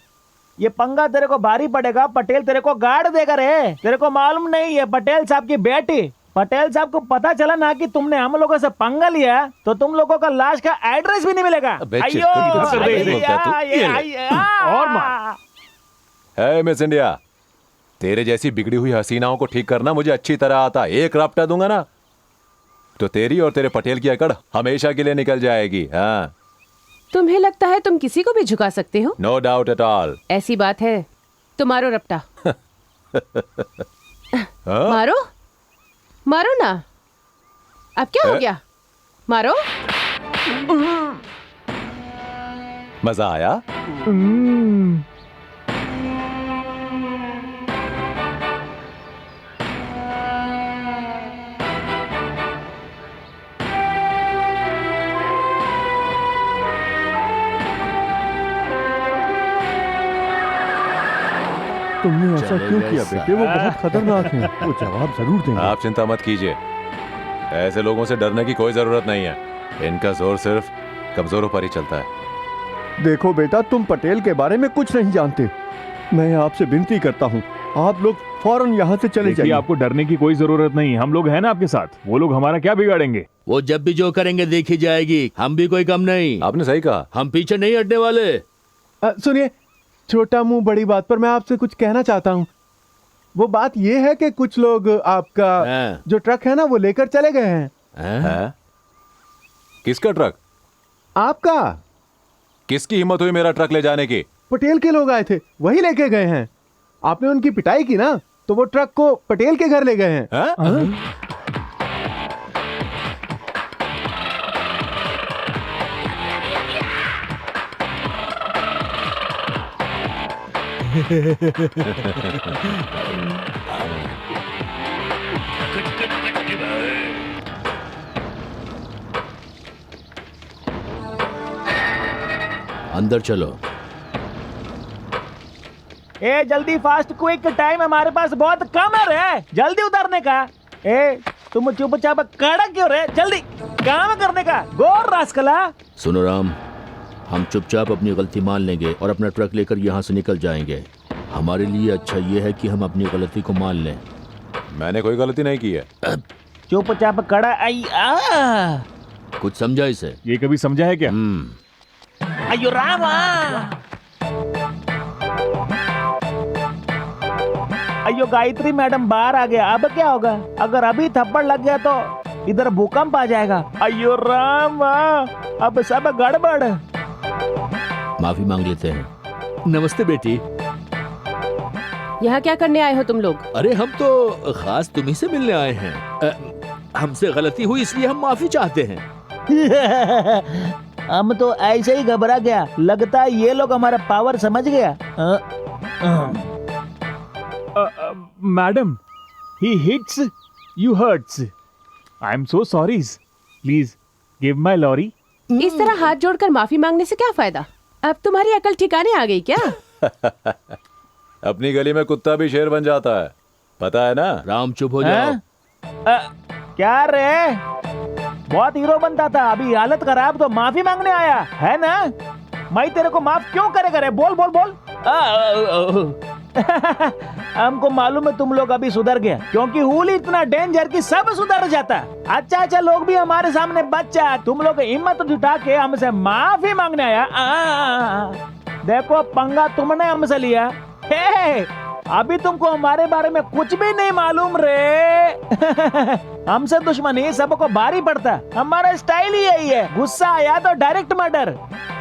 ये पंगा तेरे को भारी पड़ेगा। पटेल तेरे को गाड़ देगा रे। तेरे को मालूम नहीं है पटेल साहब की बेटी। पटेल साहब को पता चला ना कि तुमने हम लोगों से पंगा लिया तो तुम लोगों का लाश का एड्रेस भी नहीं मिलेगा। और मार। है मिस इंडिया, तेरे जैसी बिगड़ी हुई हसीनाओं को ठीक करना मुझे अच्छी तरह आता। एक रपटा दूंगा ना तो तेरी और तेरे पटेल की अकड़ हमेशा के लिए निकल जाएगी। हाँ, तुम्हें लगता है तुम किसी को भी झुका सकते हो? No doubt at all. ऐसी बात है तो मारो रपटा। मारो मारो ना, अब क्या हो गया? मारो। मजा आया? तुमने ऐसा चलेगा क्यों किया ऐसा। बेटे? वो बहुत खतरनाक हैं। वो जवाब जरूर देंगे। आप चिंता मत कीजिए, ऐसे लोगों से डरने की कोई जरूरत नहीं है। इनका जोर सिर्फ कमजोरों पर ही चलता है। देखो बेटा, तुम पटेल के बारे में कुछ नहीं जानते। मैं आपसे विनती करता हूँ, आप लोग फौरन यहाँ से चले देखिए, जाइए। आपको डरने की कोई जरूरत नहीं, हम लोग हैं ना आपके साथ। वो लोग हमारा क्या बिगाड़ेंगे? वो जब भी जो करेंगे देखी जाएगी, हम भी कोई कम नहीं। आपने सही कहा। हम पीछे नहीं हटने वाले। सुनिए, छोटा मुंह बड़ी बात पर मैं आपसे कुछ कहना चाहता हूँ। वो बात ये है कि कुछ लोग आपका हाँ। जो ट्रक है ना वो लेकर चले गए हैं। है? किसका ट्रक? आपका। किसकी हिम्मत हुई मेरा ट्रक ले जाने की? पटेल के लोग आए थे, वही लेके गए हैं। आपने उनकी पिटाई की ना, तो वो ट्रक को पटेल के घर ले गए हैं। अंदर चलो। ए जल्दी, फास्ट क्विक, टाइम हमारे पास बहुत कम है रे, जल्दी उतारने का। ए तुम चुपचाप खड़ा क्यों रे? जल्दी काम करने का, गोर रास्कला। सुनो राम, हम चुपचाप अपनी गलती मान लेंगे और अपना ट्रक लेकर यहाँ से निकल जाएंगे। हमारे लिए अच्छा ये है कि हम अपनी गलती को मान लें। मैंने कोई गलती नहीं की है। चुपचाप खड़ा। आई आ कुछ समझा इसे? ये कभी समझा है क्या? अयो रामा। अयो गायत्री मैडम बाहर आ गया, अब क्या होगा? अगर अभी थप्पड़ लग गया तो इधर भूकंप आ जाएगा। अयो रामा, अब सब गड़बड़। माफी मांग लेते हैं। नमस्ते बेटी। यहाँ क्या करने आए हो तुम लोग? अरे हम तो खास तुम्ही से मिलने आए हैं। हमसे गलती हुई इसलिए हम माफी चाहते हैं। हम तो ऐसे ही घबरा गया, लगता है ये लोग हमारा पावर समझ गया। Madam, he hits, you hurts. I'm so sorry. Please give my lorry. इस तरह हाथ जोड़कर माफी मांगने से क्या फायदा? अब तुम्हारी अकल ठिकाने आ गई क्या? अपनी गली में कुत्ता भी शेर बन जाता है, पता है ना? राम चुप हो जाओ। क्या रे? बहुत हीरो बनता था, अभी हालत खराब, तो माफी मांगने आया है ना? मैं तेरे को माफ क्यों करेगा रे? बोल बोल बोल। हमको मालूम है तुम लोग अभी सुधर गया, क्योंकि हुल इतना डेंजर कि सब सुधर जाता। अच्छा अच्छा, लोग भी हमारे सामने बच्चा, तुम लोग हिम्मत जुटा के हमसे माफी मांगने आया। देखो पंगा तुमने हमसे लिया। हे, अभी तुमको हमारे बारे में कुछ भी नहीं मालूम रे। हमसे दुश्मनी सबको भारी पड़ता, हमारा स्टाइल ही यही है। गुस्सा आया तो डायरेक्ट मर्डर।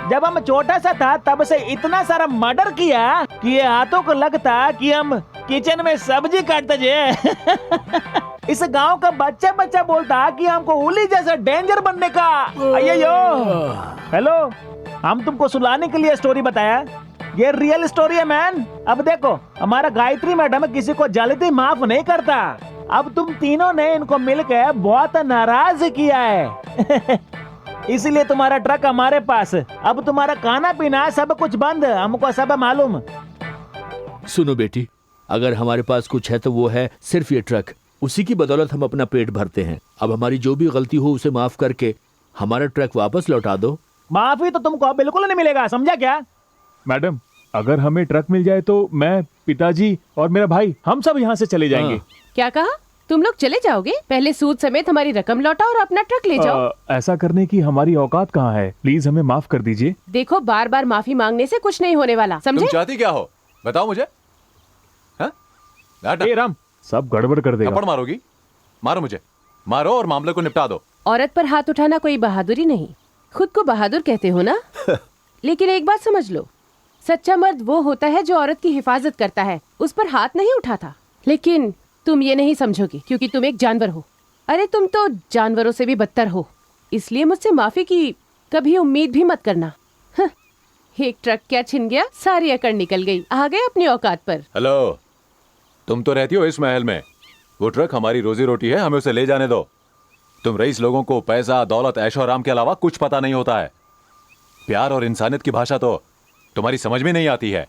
जब हम छोटा सा था तब से इतना सारा मर्डर किया कि ये हाथों को लगता कि हम किचन में सब्जी काटते जे। इस गांव का बच्चा बच्चा बोलता कि हमको उली जैसा डेंजर बनने का। अय्यो, हेलो, हम तुमको सुलाने के लिए स्टोरी बताया, ये रियल स्टोरी है मैन। अब देखो, हमारा गायत्री मैडम किसी को जल्दी माफ नहीं करता। अब तुम तीनों ने इनको मिलकर बहुत नाराज किया है। इसीलिए तुम्हारा ट्रक हमारे पास। अब तुम्हारा खाना पीना सब कुछ बंद, हमको सब मालूम। सुनो बेटी, अगर हमारे पास कुछ है तो वो है सिर्फ ये ट्रक। उसी की बदौलत हम अपना पेट भरते हैं। अब हमारी जो भी गलती हो उसे माफ करके हमारा ट्रक वापस लौटा दो। माफी तो तुमको बिल्कुल नहीं मिलेगा, समझा क्या? मैडम, अगर हमें ट्रक मिल जाए तो मैं, पिताजी और मेरा भाई, हम सब यहाँ से चले जाएंगे। क्या कहा? तुम लोग चले जाओगे? पहले सूद समेत हमारी रकम लौटाओ और अपना ट्रक ले जाओ। ऐसा करने की हमारी औकात कहाँ है? प्लीज हमें माफ कर दीजिए। देखो, बार बार माफी मांगने से कुछ नहीं होने वाला, समझे? तुम चाहती क्या हो, बताओ मुझे। ए राम, सब गड़बड़ कर देगा। थप्पड़ मारोगी? मारो मुझे, मारो और मामले को निपटा दो। औरत पर हाथ उठाना कोई बहादुरी नहीं, खुद को बहादुर कहते हो ना? लेकिन एक बात समझ लो, सच्चा मर्द वो होता है जो औरत की हिफाजत करता है, उस पर हाथ नहीं उठाता। लेकिन तुम ये नहीं समझोगी क्योंकि तुम एक जानवर हो। अरे तुम तो जानवरों से भी बदतर हो, इसलिए मुझसे माफी की कभी उम्मीद भी मत करना। एक ट्रक क्या छिन गया, सारी अकड़ निकल गई, आ गए अपनी औकात पर। हेलो, तुम तो रहती हो इस महल में, वो ट्रक हमारी रोजी रोटी है, हमें उसे ले जाने दो। तुम रईस लोगों को पैसा, दौलत, ऐशो आराम के अलावा कुछ पता नहीं होता है। प्यार और इंसानियत की भाषा तो तुम्हारी समझ में नहीं आती है।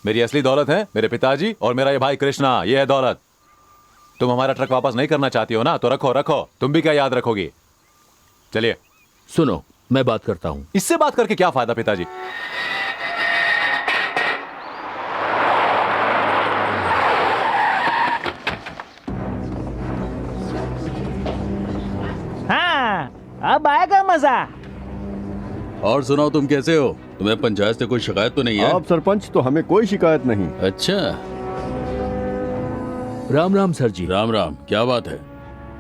मेरी असली दौलत है मेरे पिताजी और मेरा ये भाई कृष्णा, ये है दौलत। तुम हमारा ट्रक वापस नहीं करना चाहती हो ना, तो रखो रखो, तुम भी क्या याद रखोगी। चलिए। सुनो, मैं बात करता हूं। इससे बात करके क्या फायदा पिताजी? हाँ, अब आएगा मजा। और सुनाओ, तुम कैसे हो? तुम्हें पंचायत से कोई शिकायत तो नहीं है? आप सरपंच, तो हमें कोई शिकायत नहीं। अच्छा। राम राम सर जी। राम राम, क्या बात है?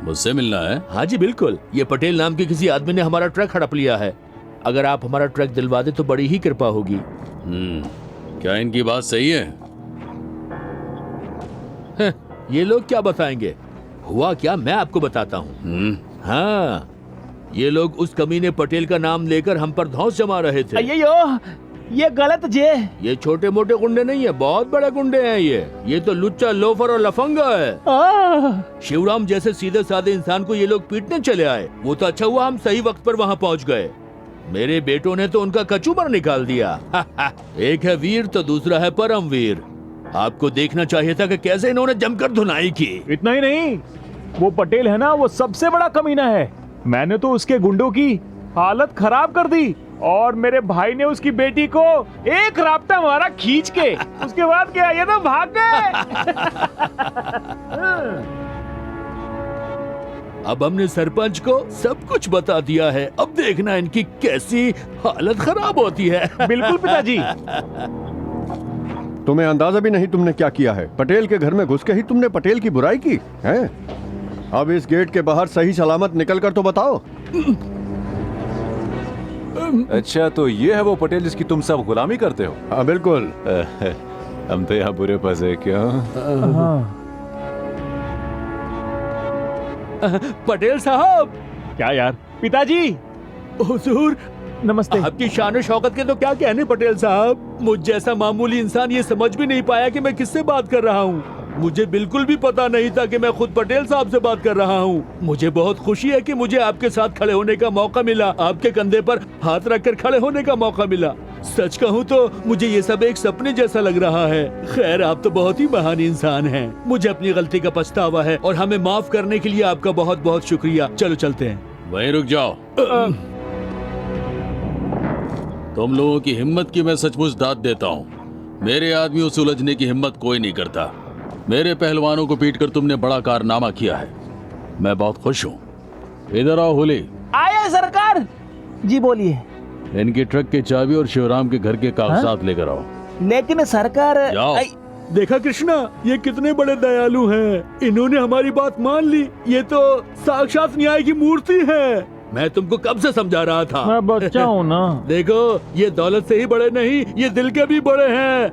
मुझसे मिलना है? हाँ जी बिल्कुल, ये पटेल नाम के किसी आदमी ने हमारा ट्रक हड़प लिया है। अगर आप हमारा ट्रक दिलवा दे तो बड़ी ही कृपा होगी। क्या इनकी बात सही है? ये लोग क्या बताएंगे? हुआ क्या मैं आपको बताता हूँ। हाँ, ये लोग उस कमीने पटेल का नाम लेकर हम पर धौंस जमा रहे थे। अय्यो, ये गलत जे। ये छोटे मोटे गुंडे नहीं है, बहुत बड़े गुंडे हैं ये तो लुच्चा, लोफर और लफंगा है। शिवराम जैसे सीधे साधे इंसान को ये लोग पीटने चले आए। वो तो अच्छा हुआ हम सही वक्त पर वहाँ पहुँच गए। मेरे बेटों ने तो उनका कचूमर निकाल दिया। एक है वीर तो दूसरा है परमवीर। आपको देखना चाहिए था कि कैसे इन्होंने जमकर धुनाई की। इतना ही नहीं, वो पटेल है ना, वो सबसे बड़ा कमीना है। मैंने तो उसके गुंडों की हालत खराब कर दी और मेरे भाई ने उसकी बेटी को एक राप्ता मारा खींच के। उसके बाद क्या, ये तो भाग गए। अब हमने सरपंच को सब कुछ बता दिया है। अब देखना इनकी कैसी हालत खराब होती है। बिल्कुल पिताजी। तुम्हें अंदाजा भी नहीं तुमने क्या किया है। पटेल के घर में घुस के ही तुमने पटेल की बुराई की है। अब इस गेट के बाहर सही सलामत निकल कर तो बताओ। अच्छा, तो ये है वो पटेल जिसकी तुम सब गुलामी करते हो? हाँ बिल्कुल। हम तो यहाँ बुरे फंसे क्यों? पटेल साहब। क्या यार? पिताजी। हुजूर नमस्ते। आपकी शान शौकत के तो क्या कहने पटेल साहब। मुझ जैसा मामूली इंसान ये समझ भी नहीं पाया कि मैं किससे बात कर रहा हूँ। मुझे बिल्कुल भी पता नहीं था कि मैं खुद पटेल साहब से बात कर रहा हूँ। मुझे बहुत खुशी है कि मुझे आपके साथ खड़े होने का मौका मिला, आपके कंधे पर हाथ रखकर खड़े होने का मौका मिला। सच कहूँ तो मुझे ये सब एक सपने जैसा लग रहा है। खैर, आप तो बहुत ही महान इंसान हैं। मुझे अपनी गलती का पछतावा है और हमें माफ करने के लिए आपका बहुत बहुत शुक्रिया। चलो चलते हैं। वहीं रुक जाओ। तुम लोगों की हिम्मत की मैं सचमुच दाद देता हूँ। मेरे आदमियों से उलझने की हिम्मत कोई नहीं करता। मेरे पहलवानों को पीटकर तुमने बड़ा कारनामा किया है, मैं बहुत खुश हूँ। इधर आओ होली। आया सरकार जी, बोलिए। इनकी ट्रक की चाबी और शिवराम के घर के कागजात लेकर आओ। लेकिन सरकार। जाओ। देखा कृष्णा, ये कितने बड़े दयालु हैं। इन्होंने हमारी बात मान ली। ये तो साक्षात न्याय की मूर्ति है। मैं तुमको कब से समझा रहा था। मैं बच्चा हूँ ना। देखो, ये दौलत से ही बड़े नहीं, ये दिल के भी बड़े हैं।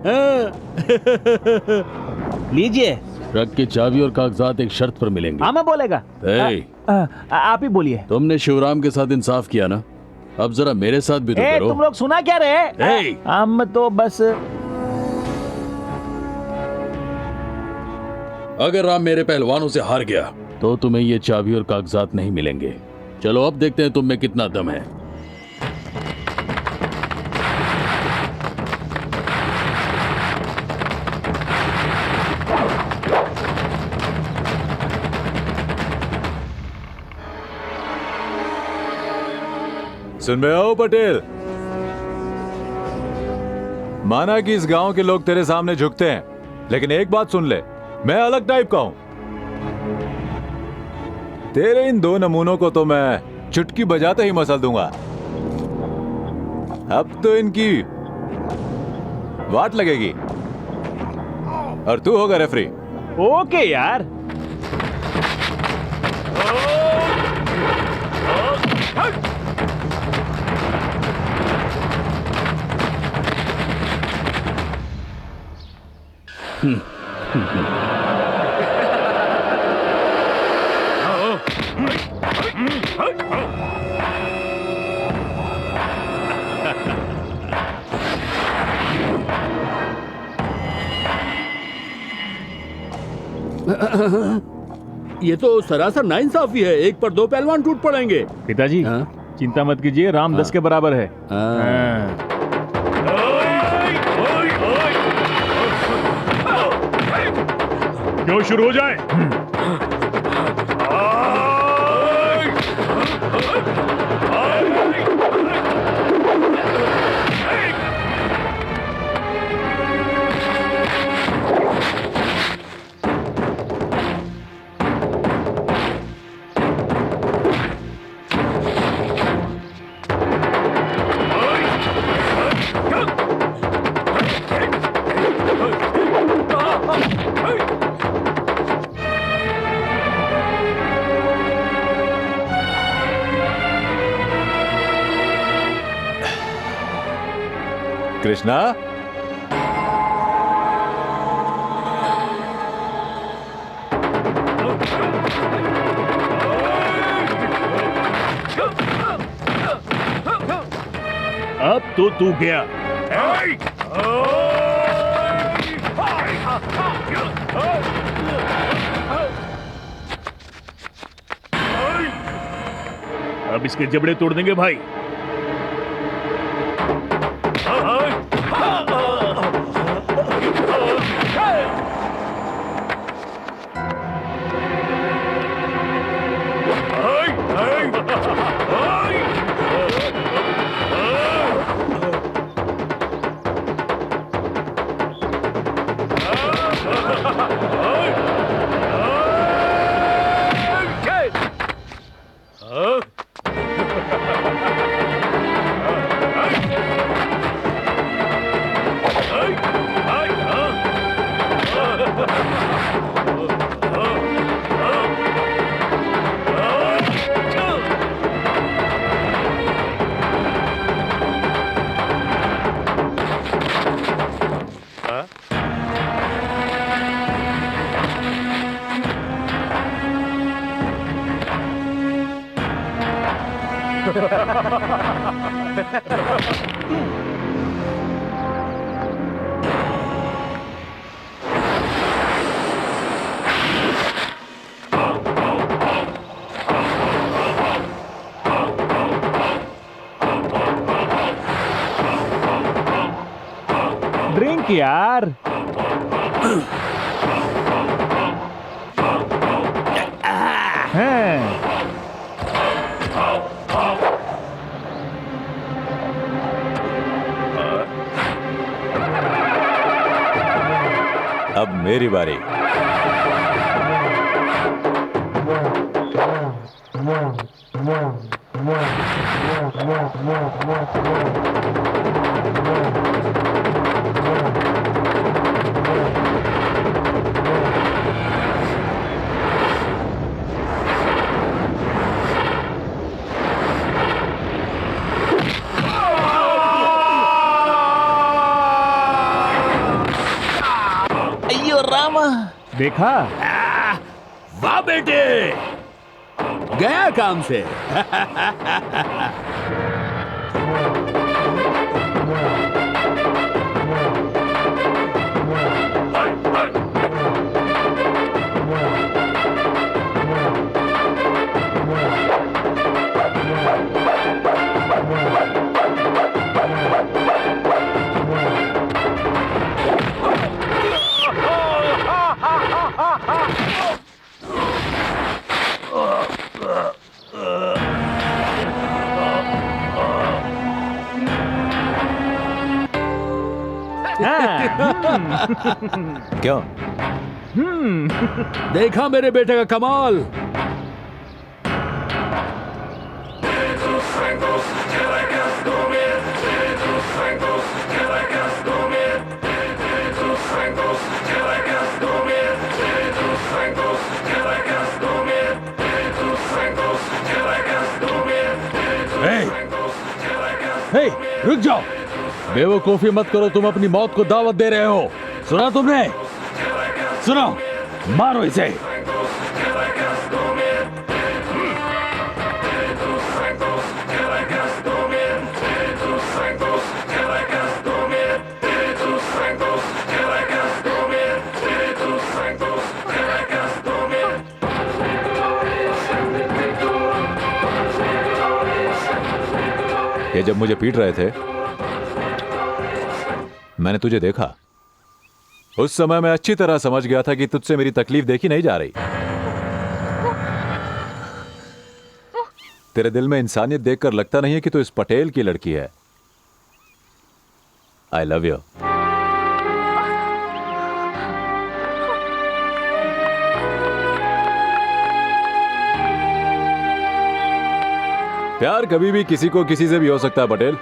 लीजिए। ट्रक की चाबी और कागजात एक शर्त पर मिलेंगे। हाँ, मैं बोलेगा। आप ही बोलिए। तुमने शिवराम के साथ इंसाफ किया ना, अब जरा मेरे साथ भी तो करो। तुम लोग सुना क्या रहे? हम तो बस। अगर राम मेरे पहलवानों से हार गया तो तुम्हें ये चाबी और कागजात नहीं मिलेंगे। चलो अब देखते हैं तुम में कितना दम है। सुन रहे हो पटेल? माना कि इस गांव के लोग तेरे सामने झुकते हैं, लेकिन एक बात सुन ले, मैं अलग टाइप का हूं। तेरे इन दो नमूनों को तो मैं चुटकी बजाते ही मसल दूंगा। अब तो इनकी वाट लगेगी और तू होगा रेफरी। ओके यार। ये तो सरासर नाइंसाफी है, एक पर दो पहलवान टूट पड़ेंगे। पिताजी चिंता मत कीजिए, राम 10 के बराबर है। क्यों शुरू हो जाए। कृष्णा, अब तो तू गया। अब इसके जबड़े तोड़ देंगे भाई। ड्रिंक यार। अब मेरी बारी। देखा? वाह बेटे, गया काम से। क्यों? देखा मेरे बेटे का कमाल। हे, रुक जाओ। बेवकूफी मत करो, तुम अपनी मौत को दावत दे रहे हो। सुना तुमने? सुनो, मारो इसे। ये जब मुझे पीट रहे थे मैंने तुझे देखा। उस समय मैं अच्छी तरह समझ गया था कि तुझसे मेरी तकलीफ देखी नहीं जा रही। तेरे दिल में इंसानियत देखकर लगता नहीं है कि तू इस पटेल की लड़की है। I love you. प्यार कभी भी किसी को किसी से भी हो सकता है पटेल।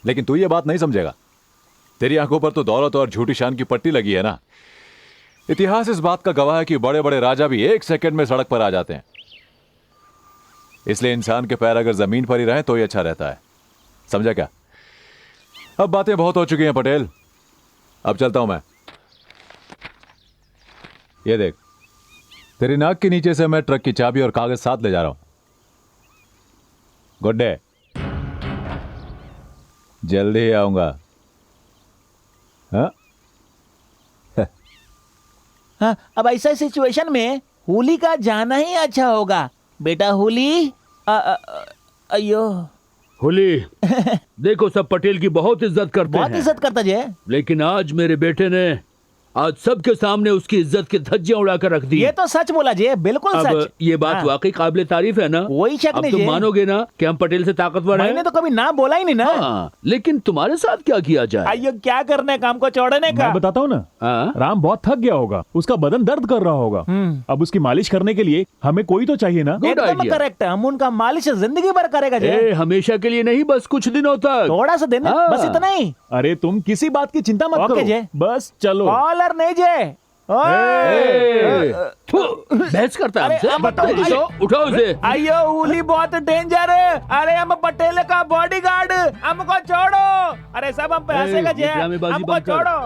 लेकिन तू ये बात नहीं समझेगा। तेरी आंखों पर तो दौलत और झूठी शान की पट्टी लगी है ना। इतिहास इस बात का गवाह है कि बड़े बड़े राजा भी 1 सेकंड में सड़क पर आ जाते हैं। इसलिए इंसान के पैर अगर जमीन पर ही रहें तो ही अच्छा रहता है। समझा क्या? अब बातें बहुत हो चुकी हैं पटेल, अब चलता हूं मैं। ये देख, तेरी नाक के नीचे से मैं ट्रक की चाबी और कागज साथ ले जा रहा हूं। Good day. जल्दी ही आऊंगा। हाँ? हाँ, अब ऐसा सिचुएशन में होली का जाना ही अच्छा होगा। बेटा होली, अयो होली, देखो सब पटेल की बहुत इज्जत करते बहुत हैं। इज्जत करता जे। लेकिन आज मेरे बेटे ने आज सबके सामने उसकी इज्जत की धज्जियां उड़ाकर रख दी। ये तो सच बोला जे, बिल्कुल अब सच। ये बात हाँ। वाकई काबिले तारीफ है ना। वही शक अब नहीं तुम जे। मानोगे ना कि हम पटेल से ताकतवर हैं। मैंने तो कभी ना बोला ही नहीं ना। हाँ, लेकिन तुम्हारे साथ क्या किया जाए? अयो क्या करने काम को छोड़ने का। मैं बताता हूँ ना, हाँ? राम बहुत थक गया होगा, उसका बदन दर्द कर रहा होगा। अब उसकी मालिश करने के लिए हमें कोई तो चाहिए ना। Good एकदम idea. करेक्ट है, हम उनका मालिश जिंदगी भर करेगा जे। ए, हमेशा के लिए नहीं, बस कुछ दिनों तक। थोड़ा सा दिन, हाँ। बस इतना ही। अरे तुम किसी बात की चिंता मत ओके करो, जे। बस चलो। कॉलर नहीं जे। थू, बहस करता है अरे, हमसे। अब बताओ, उठाओ उसे। अयो होली बहुत डेंजर है। अरे हम पटेल का बॉडीगार्ड, हमको छोड़ो। अरे सब हम पे हंसेगा जे, ड्रामेबाजी हमको बंद कर। छोड़ो।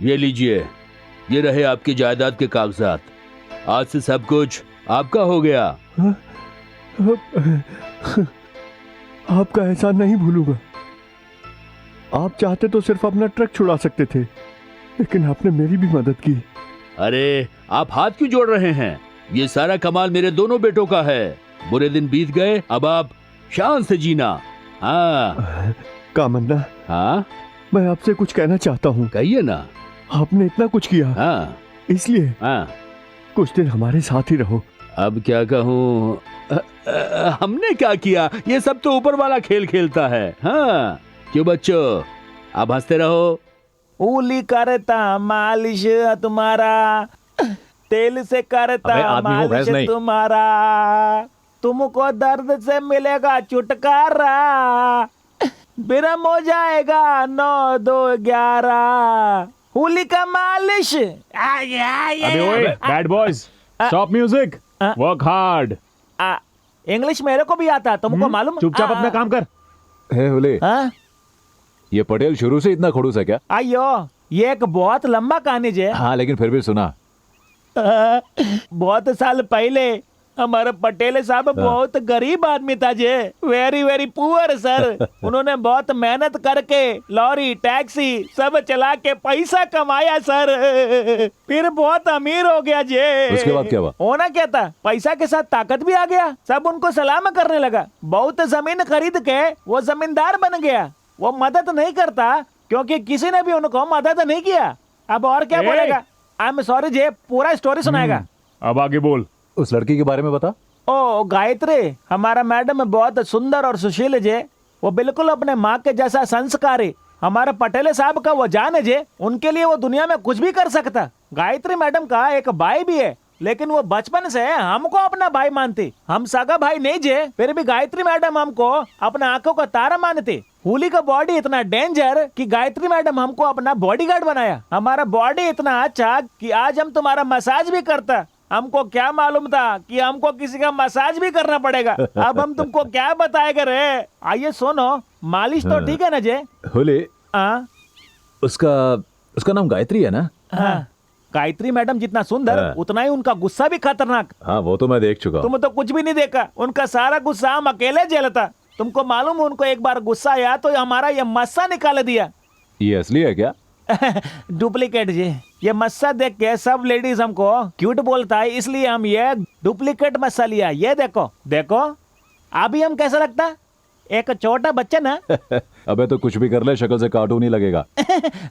ये लीजिए, ये रहे आपकी जायदाद के कागजात। आज से सब कुछ आपका हो गया। आपका एहसान नहीं भूलूंगा। आप चाहते तो सिर्फ अपना ट्रक छुड़ा सकते थे, लेकिन आपने मेरी भी मदद की। अरे आप हाथ क्यों जोड़ रहे हैं? ये सारा कमाल मेरे दोनों बेटों का है। बुरे दिन बीत गए, अब आप शान से जीना। हाँ कामन्ना, हाँ, मैं आपसे कुछ कहना चाहता हूँ। कहिए ना। आपने इतना कुछ किया, हाँ इसलिए हाँ, कुछ दिन हमारे साथ ही रहो। अब क्या कहूँ, हमने क्या किया? ये सब तो ऊपर वाला खेल खेलता है। हाँ क्यों बच्चों, अब हंसते रहो। होली करता मालिश तुम्हारा, तेल से करता अबे, आदमी हो, भैंस मालिश नहीं। तुम्हारा, तुमको दर्द से मिलेगा छुटकारा, बिरम हो जाएगा 9 2 11। होली का मालिश। अबे ओए, bad boys, stop music, work hard. English मेरे को भी आता, तुमको मालूम। चुपचाप अपना काम कर। हे हुले, हाँ? ये पटेल शुरू से इतना खड़ूस है क्या? अयो ये एक बहुत लंबा कहानी जे। हाँ लेकिन फिर भी सुना। बहुत साल पहले हमारे पटेल साहब बहुत गरीब आदमी था जे, वेरी वेरी पुअर सर। उन्होंने बहुत मेहनत करके लॉरी टैक्सी सब चला के पैसा कमाया सर, फिर बहुत अमीर हो गया जे। उसके बाद क्या हुआ? होना क्या था, पैसा के साथ ताकत भी आ गया, सब उनको सलाम करने लगा। बहुत जमीन खरीद के वो जमींदार बन गया। वो मदद नहीं करता क्योंकि किसी ने भी उनको मदद नहीं किया। अब और क्या बोलेगा? आई एम सॉरी जे, पूरा स्टोरी सुनाएगा। अब आगे बोल। उस लड़की के बारे में बता। ओ गायत्री, हमारा मैडम बहुत सुंदर और सुशील है जे। वो बिल्कुल अपने माँ के जैसा संस्कारी। हमारा पटेल साहब का वो जान है जे, उनके लिए वो दुनिया में कुछ भी कर सकता। गायत्री मैडम का एक भाई भी है, लेकिन वो बचपन से हमको अपना भाई मानती। हम सगा भाई नहीं जे, फिर भी गायत्री मैडम हमको अपना आंखों का तारा मानती। होली का बॉडी इतना डेंजर कि गायत्री मैडम हमको अपना बॉडीगार्ड बनाया। हमारा बॉडी इतना अच्छा कि आज हम तुम्हारा मसाज भी करता। हमको क्या मालूम था कि हमको किसी का मसाज भी करना पड़ेगा। अब हम तुमको क्या बताएगा रे। आइए सुनो, मालिश तो ठीक है ना जय? होले हाँ उसका नाम गायत्री है ना? हाँ। गायत्री मैडम जितना सुंदर हाँ। उतना ही उनका गुस्सा भी खतरनाक। हाँ वो तो मैं देख चुका हूँ। तुम तो कुछ भी नहीं देखा, उनका सारा गुस्सा हम अकेले झेलता। तुमको मालूम उनको एक बार गुस्सा आया तो हमारा ये मस्सा निकाल दिया। ये असली है क्या? डुप्लीकेट जी। ये मस्सा देख के सब लेडीज हमको क्यूट बोलता है, इसलिए हम ये डुप्लीकेट मस्सा लिया। ये देखो देखो, अभी हम कैसा लगता, एक छोटा बच्चा ना। अबे तो कुछ भी कर ले, शक्ल से कार्टून ही लगेगा।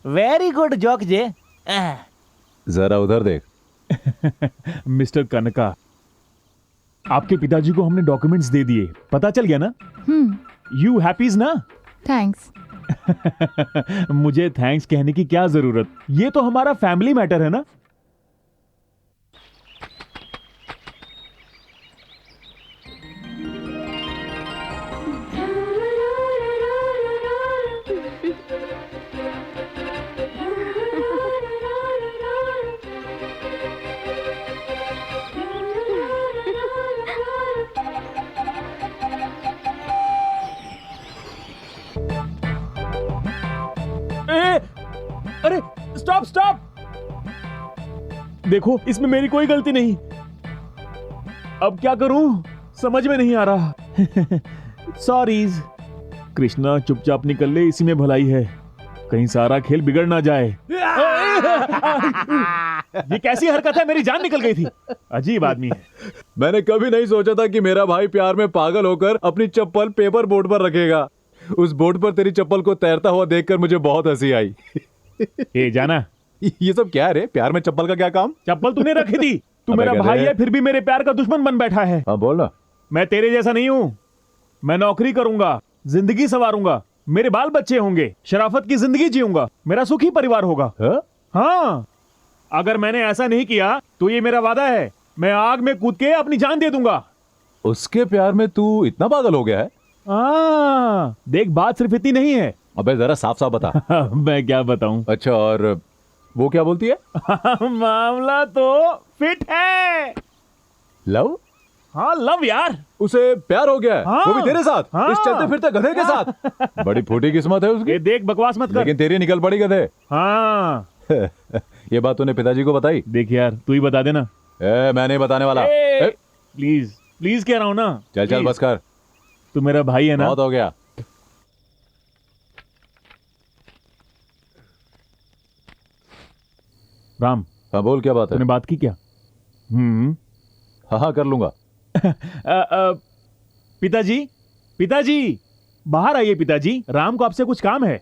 वेरी गुड जोक जी। जरा उधर देख। मिस्टर कनका, आपके पिताजी को हमने डॉक्यूमेंट्स दे दिए, पता चल गया ना? यू हैप्पीज ना? थैंक्स। मुझे थैंक्स कहने की क्या जरूरत, ये तो हमारा फैमिली मैटर है ना। अरे स्टॉप स्टॉप, देखो इसमें मेरी कोई गलती नहीं। अब क्या करूं समझ में नहीं आ रहा। सॉरीज। कृष्णा चुपचाप निकल ले, इसी में भलाई है, कहीं सारा खेल बिगड़ ना जाए। ये कैसी हरकत है, मेरी जान निकल गई थी। अजीब आदमी है। मैंने कभी नहीं सोचा था कि मेरा भाई प्यार में पागल होकर अपनी चप्पल पेपर बोर्ड पर रखेगा। उस बोर्ड पर तेरी चप्पल को तैरता हुआ देखकर मुझे बहुत हंसी आई। ए जाना, ये सब क्या है रे? प्यार में चप्पल का क्या काम? चप्पल तूने रखी थी। तू अबे मेरा गधे। भाई है, फिर भी मेरे प्यार का दुश्मन बन बैठा है। हाँ बोल ना। मैं तेरे जैसा नहीं हूं। मैं नौकरी करूंगा, जिंदगी संवारूंगा, मेरे बाल बच्चे होंगे, शराफत की जिंदगी जीऊंगा, मेरा सुखी परिवार होगा। हाँ, अगर मैंने ऐसा नहीं किया तो ये मेरा वादा है, मैं आग में कूद के अपनी जान दे दूंगा। उसके प्यार में तू इतना पागल हो गया है? देख बात सिर्फ इतनी नहीं है। अबे जरा साफ साफ बता। मैं क्या बताऊं। अच्छा, और वो क्या बोलती है? मामला तो फिट है। लव? हाँ लव यार, उसे प्यार हो गया है। हाँ, वो भी तेरे साथ। हाँ, इस चलते फिरते गधे के साथ। बड़ी फूटी किस्मत है उसकी। देख बकवास मत कर। लेकिन तेरी निकल पड़ी गधे। हाँ। ये बात तूने पिताजी को बताई? देख यार, तू ही बता देना। मैं नहीं बताने वाला। प्लीज प्लीज कह रहा हूं ना। चल बस कर। तू मेरा भाई है ना। बहुत हो गया। राम। हाँ बोल, क्या बात है? तूने बात की क्या? हाँ कर लूंगा। पिताजी, पिताजी बाहर आइए। पिताजी, राम को आपसे कुछ काम है।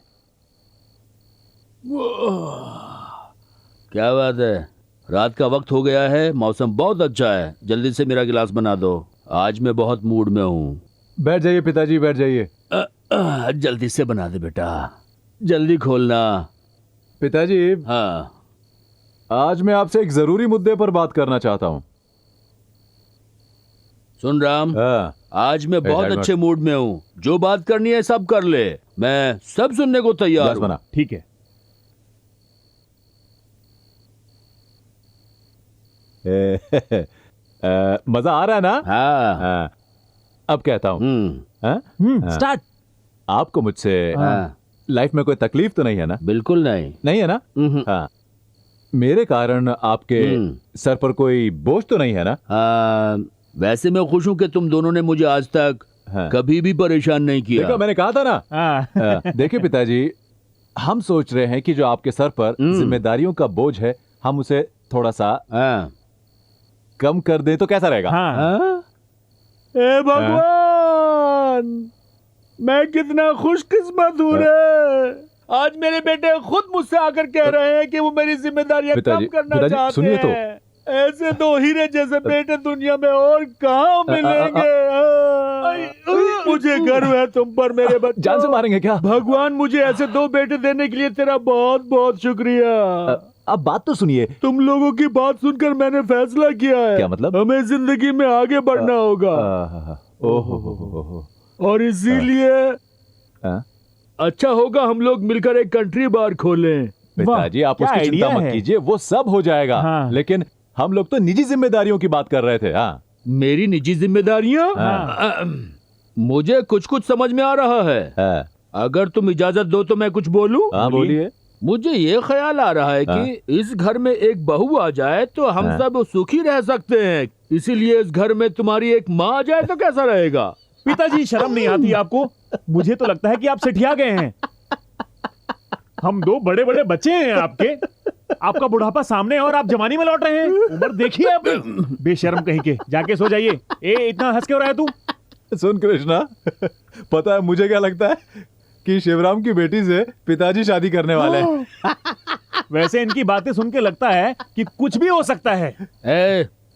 क्या बात है? रात का वक्त हो गया है, मौसम बहुत अच्छा है, जल्दी से मेरा गिलास बना दो, आज मैं बहुत मूड में हूँ। बैठ जाइए पिताजी, बैठ जाइए। जल्दी से बना दे बेटा, जल्दी खोलना। पिताजी। हाँ, आज मैं आपसे एक जरूरी मुद्दे पर बात करना चाहता हूँ। सुन राम, आज मैं बहुत अच्छे मूड में हूँ, जो बात करनी है सब कर ले, मैं सब सुनने को तैयार हूँ। ठीक है। मजा आ रहा है ना? हाँ। अब कहता हूँ। स्टार्ट। आपको मुझसे लाइफ में कोई तकलीफ तो नहीं है ना? बिल्कुल नहीं। नहीं है ना? हाँ। मेरे कारण आपके सर पर कोई बोझ तो नहीं है ना? वैसे मैं खुश हूँ कि तुम दोनों ने मुझे आज तक कभी भी परेशान नहीं किया। देखो, मैंने कहा था ना। देखिए पिताजी, हम सोच रहे हैं कि जो आपके सर पर जिम्मेदारियों का बोझ है, हम उसे थोड़ा सा कम कर दें तो कैसा रहेगा? ए भगवान, मैं कितना खुशकिस्मत हूँ रे। आज मेरे बेटे खुद मुझसे आकर कह रहे हैं कि वो मेरी जिम्मेदारियां कम करना चाहते हैं। तो ऐसे दो हीरे जैसे बेटे दुनिया में और कहाँ मिलेंगे? मुझे गर्व है तुम पर मेरे बच्चे। जान से मारेंगे क्या? भगवान, मुझे ऐसे दो बेटे देने के लिए तेरा बहुत बहुत शुक्रिया। अब बात तो सुनिए। तुम लोगों की बात सुनकर मैंने फैसला किया है। क्या मतलब? हमें जिंदगी में आगे बढ़ना होगा। और इसीलिए अच्छा होगा हम लोग मिलकर एक कंट्री बार खोलें। पिताजी, आप उसकी चिंता मत कीजिए, वो सब हो जाएगा। लेकिन हम लोग तो निजी जिम्मेदारियों की बात कर रहे थे। हाँ, मेरी निजी जिम्मेदारियां? मुझे कुछ कुछ समझ में आ रहा है। अगर तुम इजाजत दो तो मैं कुछ बोलूं? हाँ, बोलिए। मुझे ये ख्याल आ रहा है कि इस घर में एक बहू आ जाए तो हम सब सुखी रह सकते हैं। इसीलिए इस घर में तुम्हारी एक माँ आ जाए तो कैसा रहेगा? पिताजी, शर्म नहीं आती आपको? मुझे तो लगता है कि आप सिठिया गए हैं। हम दो बड़े बड़े बच्चे हैं आपके। आपका बुढ़ापा सामने और आप जवानी में लौट रहे हैं। उम्र देखिए अपनी। बेशर्म कहीं के, जाके सो जाइए। इतना हंस क्यों रहा है तू? सुन कृष्णा, पता है मुझे क्या लगता है कि शिवराम की बेटी से पिताजी शादी करने वाले हैं। वैसे इनकी बातें सुन के लगता है कि कुछ भी हो सकता है।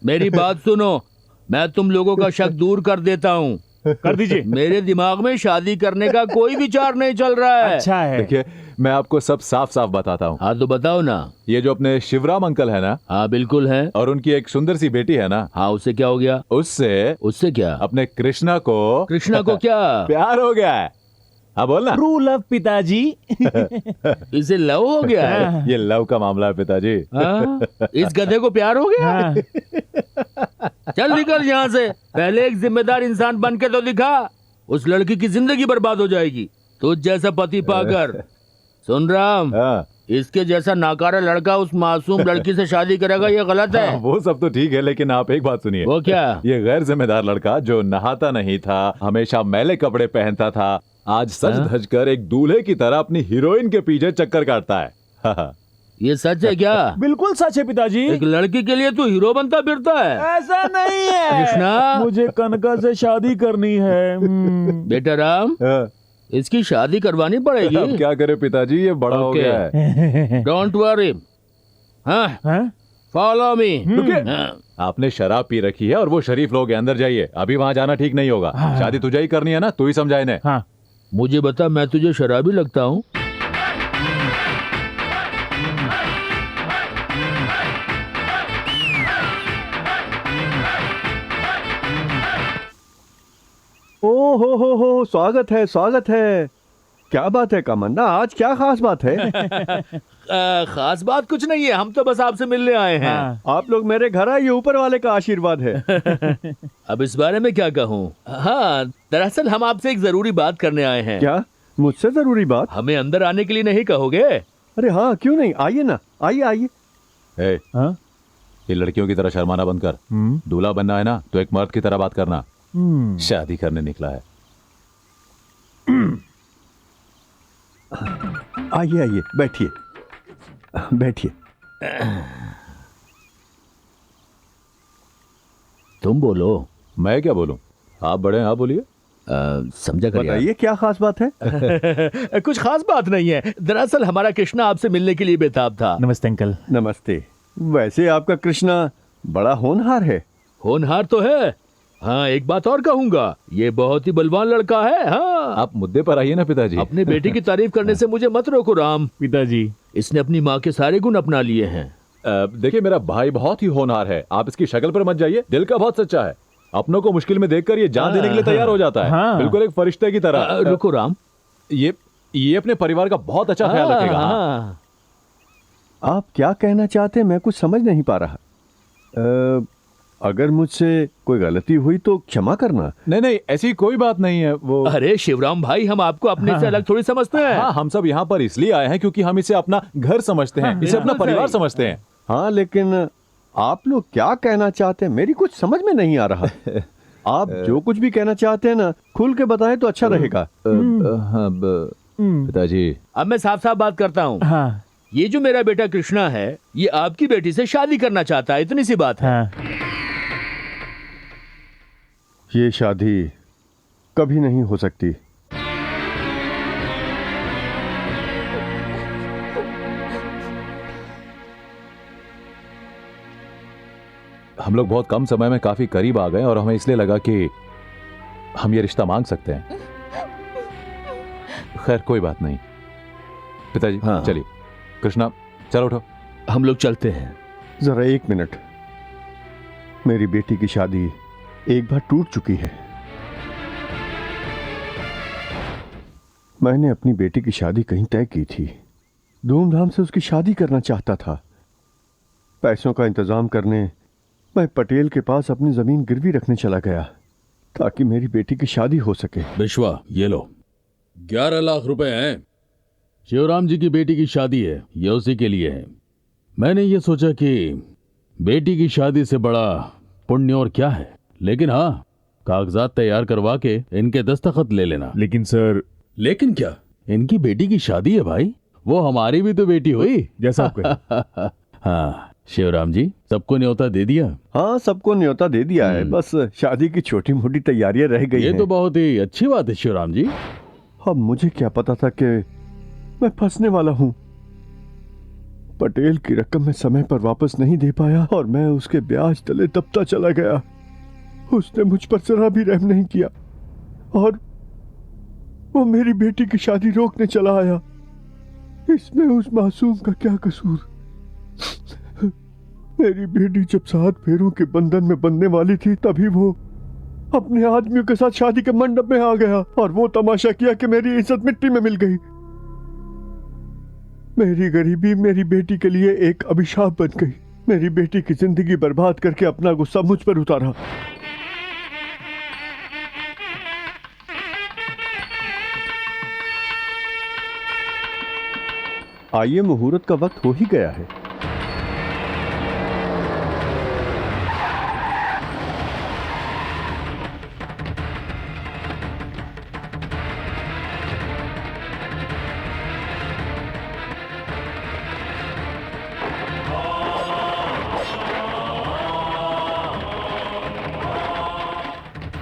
मेरी बात सुनो, मैं तुम लोगों का शक दूर कर देता हूँ। कर दीजिए। मेरे दिमाग में शादी करने का कोई विचार नहीं चल रहा है। अच्छा है। देखिए, मैं आपको सब साफ साफ बताता हूँ। हाँ तो बताओ ना। ये जो अपने शिवराम अंकल है ना? हाँ बिल्कुल है। और उनकी एक सुंदर सी बेटी है ना? हाँ, उससे क्या हो गया? उससे क्या? अपने कृष्णा को क्या प्यार हो गया है। हाँ बोलना। ट्रू लव पिताजी। इसे लव हो गया है? ये लव का मामला है पिताजी। इस गधे को प्यार हो गया? चल निकल यहाँ से। पहले एक जिम्मेदार इंसान बन के तो दिखा। उस लड़की की जिंदगी बर्बाद हो जाएगी तुझ जैसा पति पाकर। सुन राम, इसके जैसा नाकारा लड़का उस मासूम लड़की से शादी करेगा, ये गलत है। वो सब तो ठीक है, लेकिन आप एक बात सुनिए। वो क्या? ये गैर जिम्मेदार लड़का जो नहाता नहीं था, हमेशा मैले कपड़े पहनता था, आज सज धज कर एक दूल्हे की तरह अपनी हीरोइन के पीछे चक्कर काटता है। ये सच है क्या? बिल्कुल सच है पिताजी। एक लड़की के लिए तू हीरो बनता फिरता है? ऐसा नहीं है कृष्णा, मुझे कनका से शादी करनी है। बेटा राम, इसकी शादी करवानी पड़ेगी। अब क्या करे पिताजी, ये बड़ा हो गया है। Don't worry, follow me. आपने शराब पी रखी है और वो शरीफ लोग हैं, अंदर जाइए। अभी वहाँ जाना ठीक नहीं होगा। शादी तुझे ही करनी है ना, तू ही समझा इन्हें। हाँ। मुझे बता, मैं तुझे शराबी लगता हूँ? ओ हो, स्वागत है, स्वागत है। क्या बात है कामन्ना, आज क्या खास बात है? खास बात कुछ नहीं है, हम तो बस आपसे मिलने आए हैं। आप लोग मेरे घर आए, ये ऊपर वाले का आशीर्वाद है। अब इस बारे में क्या कहूँ? हाँ, दरअसल हम आपसे एक जरूरी बात करने आए हैं। क्या? मुझसे जरूरी बात? हमें अंदर आने के लिए नहीं कहोगे? अरे हाँ, क्यों नहीं, आइए ना, आइए आइए। ये लड़कियों की तरह शर्माना बंद कर। दूल्हा बनना है ना, तो एक मर्द की तरह बात करना। शादी करने निकला है। आइए आइए, बैठिए बैठिए। तुम बोलो। मैं क्या बोलूं? आप बड़े हैं, आप बोलिए। समझा कर बताइए, क्या खास बात है? कुछ खास बात नहीं है। दरअसल हमारा कृष्णा आपसे मिलने के लिए बेताब था। नमस्ते अंकल। नमस्ते। वैसे आपका कृष्णा बड़ा होनहार है। होनहार तो है। हाँ, एक बात और कहूँगा, ये बहुत ही बलवान लड़का है। हाँ, आप मुद्दे पर आइए ना पिताजी। अपने बेटे की तारीफ करने से मुझे मत रोको राम। पिताजी, इसने अपनी माँ के सारे गुण अपना लिए हैं। देखिए, मेरा भाई बहुत ही होनहार है। आप इसकी शक्ल पर मत जाइए, दिल का बहुत सच्चा है। अपनों को मुश्किल में देखकर ये जान देने के लिए तैयार हो जाता है। बिल्कुल एक फरिश्ते की तरह। रुको राम, ये अपने परिवार का बहुत अच्छा ख्याल रखेगा। आप क्या कहना चाहते हैं, मैं कुछ समझ नहीं पा रहा। अगर मुझसे कोई गलती हुई तो क्षमा करना। नहीं, ऐसी कोई बात नहीं है। वो अरे शिवराम भाई, हम आपको अपने से अलग थोड़ी समझते हैं। हाँ, हम सब यहाँ पर इसलिए आए हैं क्योंकि हम इसे अपना घर समझते हैं, इसे अपना परिवार समझते हैं। हाँ, लेकिन आप लोग क्या कहना चाहते हैं, मेरी कुछ समझ में नहीं आ रहा। आप जो कुछ भी कहना चाहते हैं ना, खुल के बताएं तो अच्छा रहेगा। पिताजी, अब मैं साफ साफ बात करता हूँ। हाँ। ये जो मेरा बेटा कृष्णा है, ये आपकी बेटी से शादी करना चाहता है, इतनी सी बात है। ये शादी कभी नहीं हो सकती। हम लोग बहुत कम समय में काफी करीब आ गए और हमें इसलिए लगा कि हम ये रिश्ता मांग सकते हैं। खैर, कोई बात नहीं पिताजी। हाँ। चलिए कृष्णा, चलो उठो। हम लोग चलते हैं। जरा एक मिनट। मेरी बेटी की शादी एक बार टूट चुकी है। मैंने अपनी बेटी की शादी कहीं तय की थी, धूमधाम से उसकी शादी करना चाहता था। पैसों का इंतजाम करने मैं पटेल के पास अपनी जमीन गिरवी रखने चला गया ताकि मेरी बेटी की शादी हो सके। विश्वा, ये लो 11 लाख रुपए हैं। शिवराम जी की बेटी की शादी है, ये उसी के लिए है। मैंने ये सोचा कि बेटी की शादी से बड़ा पुण्य और क्या है, लेकिन हाँ, कागजात तैयार करवा के इनके दस्तखत ले लेना। लेकिन सर। लेकिन क्या? इनकी बेटी की शादी है भाई, वो हमारी भी तो बेटी हुई। जैसा आप कहें। हाँ शिवराम जी, सबको न्योता दे दिया? हाँ, सबको न्योता दे दिया है, बस शादी की छोटी मोटी तैयारियां रह गई ये हैं। तो बहुत ही अच्छी बात है शिवराम जी। अब मुझे क्या पता था कि मैं फंसने वाला हूँ। पटेल की रकम मैं समय पर वापस नहीं दे पाया और मैं उसके ब्याज तले दबता चला गया। उसने मुझ पर जरा भी रहम नहीं किया और वो मेरी बेटी की शादी रोकने चला आया। इसमें उस मासूम का क्या कसूर? मेरी बेटी जब 7 फेरों के बंधन में बंधने वाली थी तभी वो अपने आदमियों के साथ शादी के मंडप में आ गया और वो तमाशा किया कि मेरी इज्जत मिट्टी में मिल गई। मेरी गरीबी मेरी बेटी के लिए एक अभिशाप बन गई। मेरी बेटी की जिंदगी बर्बाद करके अपना गुस्सा मुझ पर उतारा। आइए, मुहूर्त का वक्त हो ही गया है।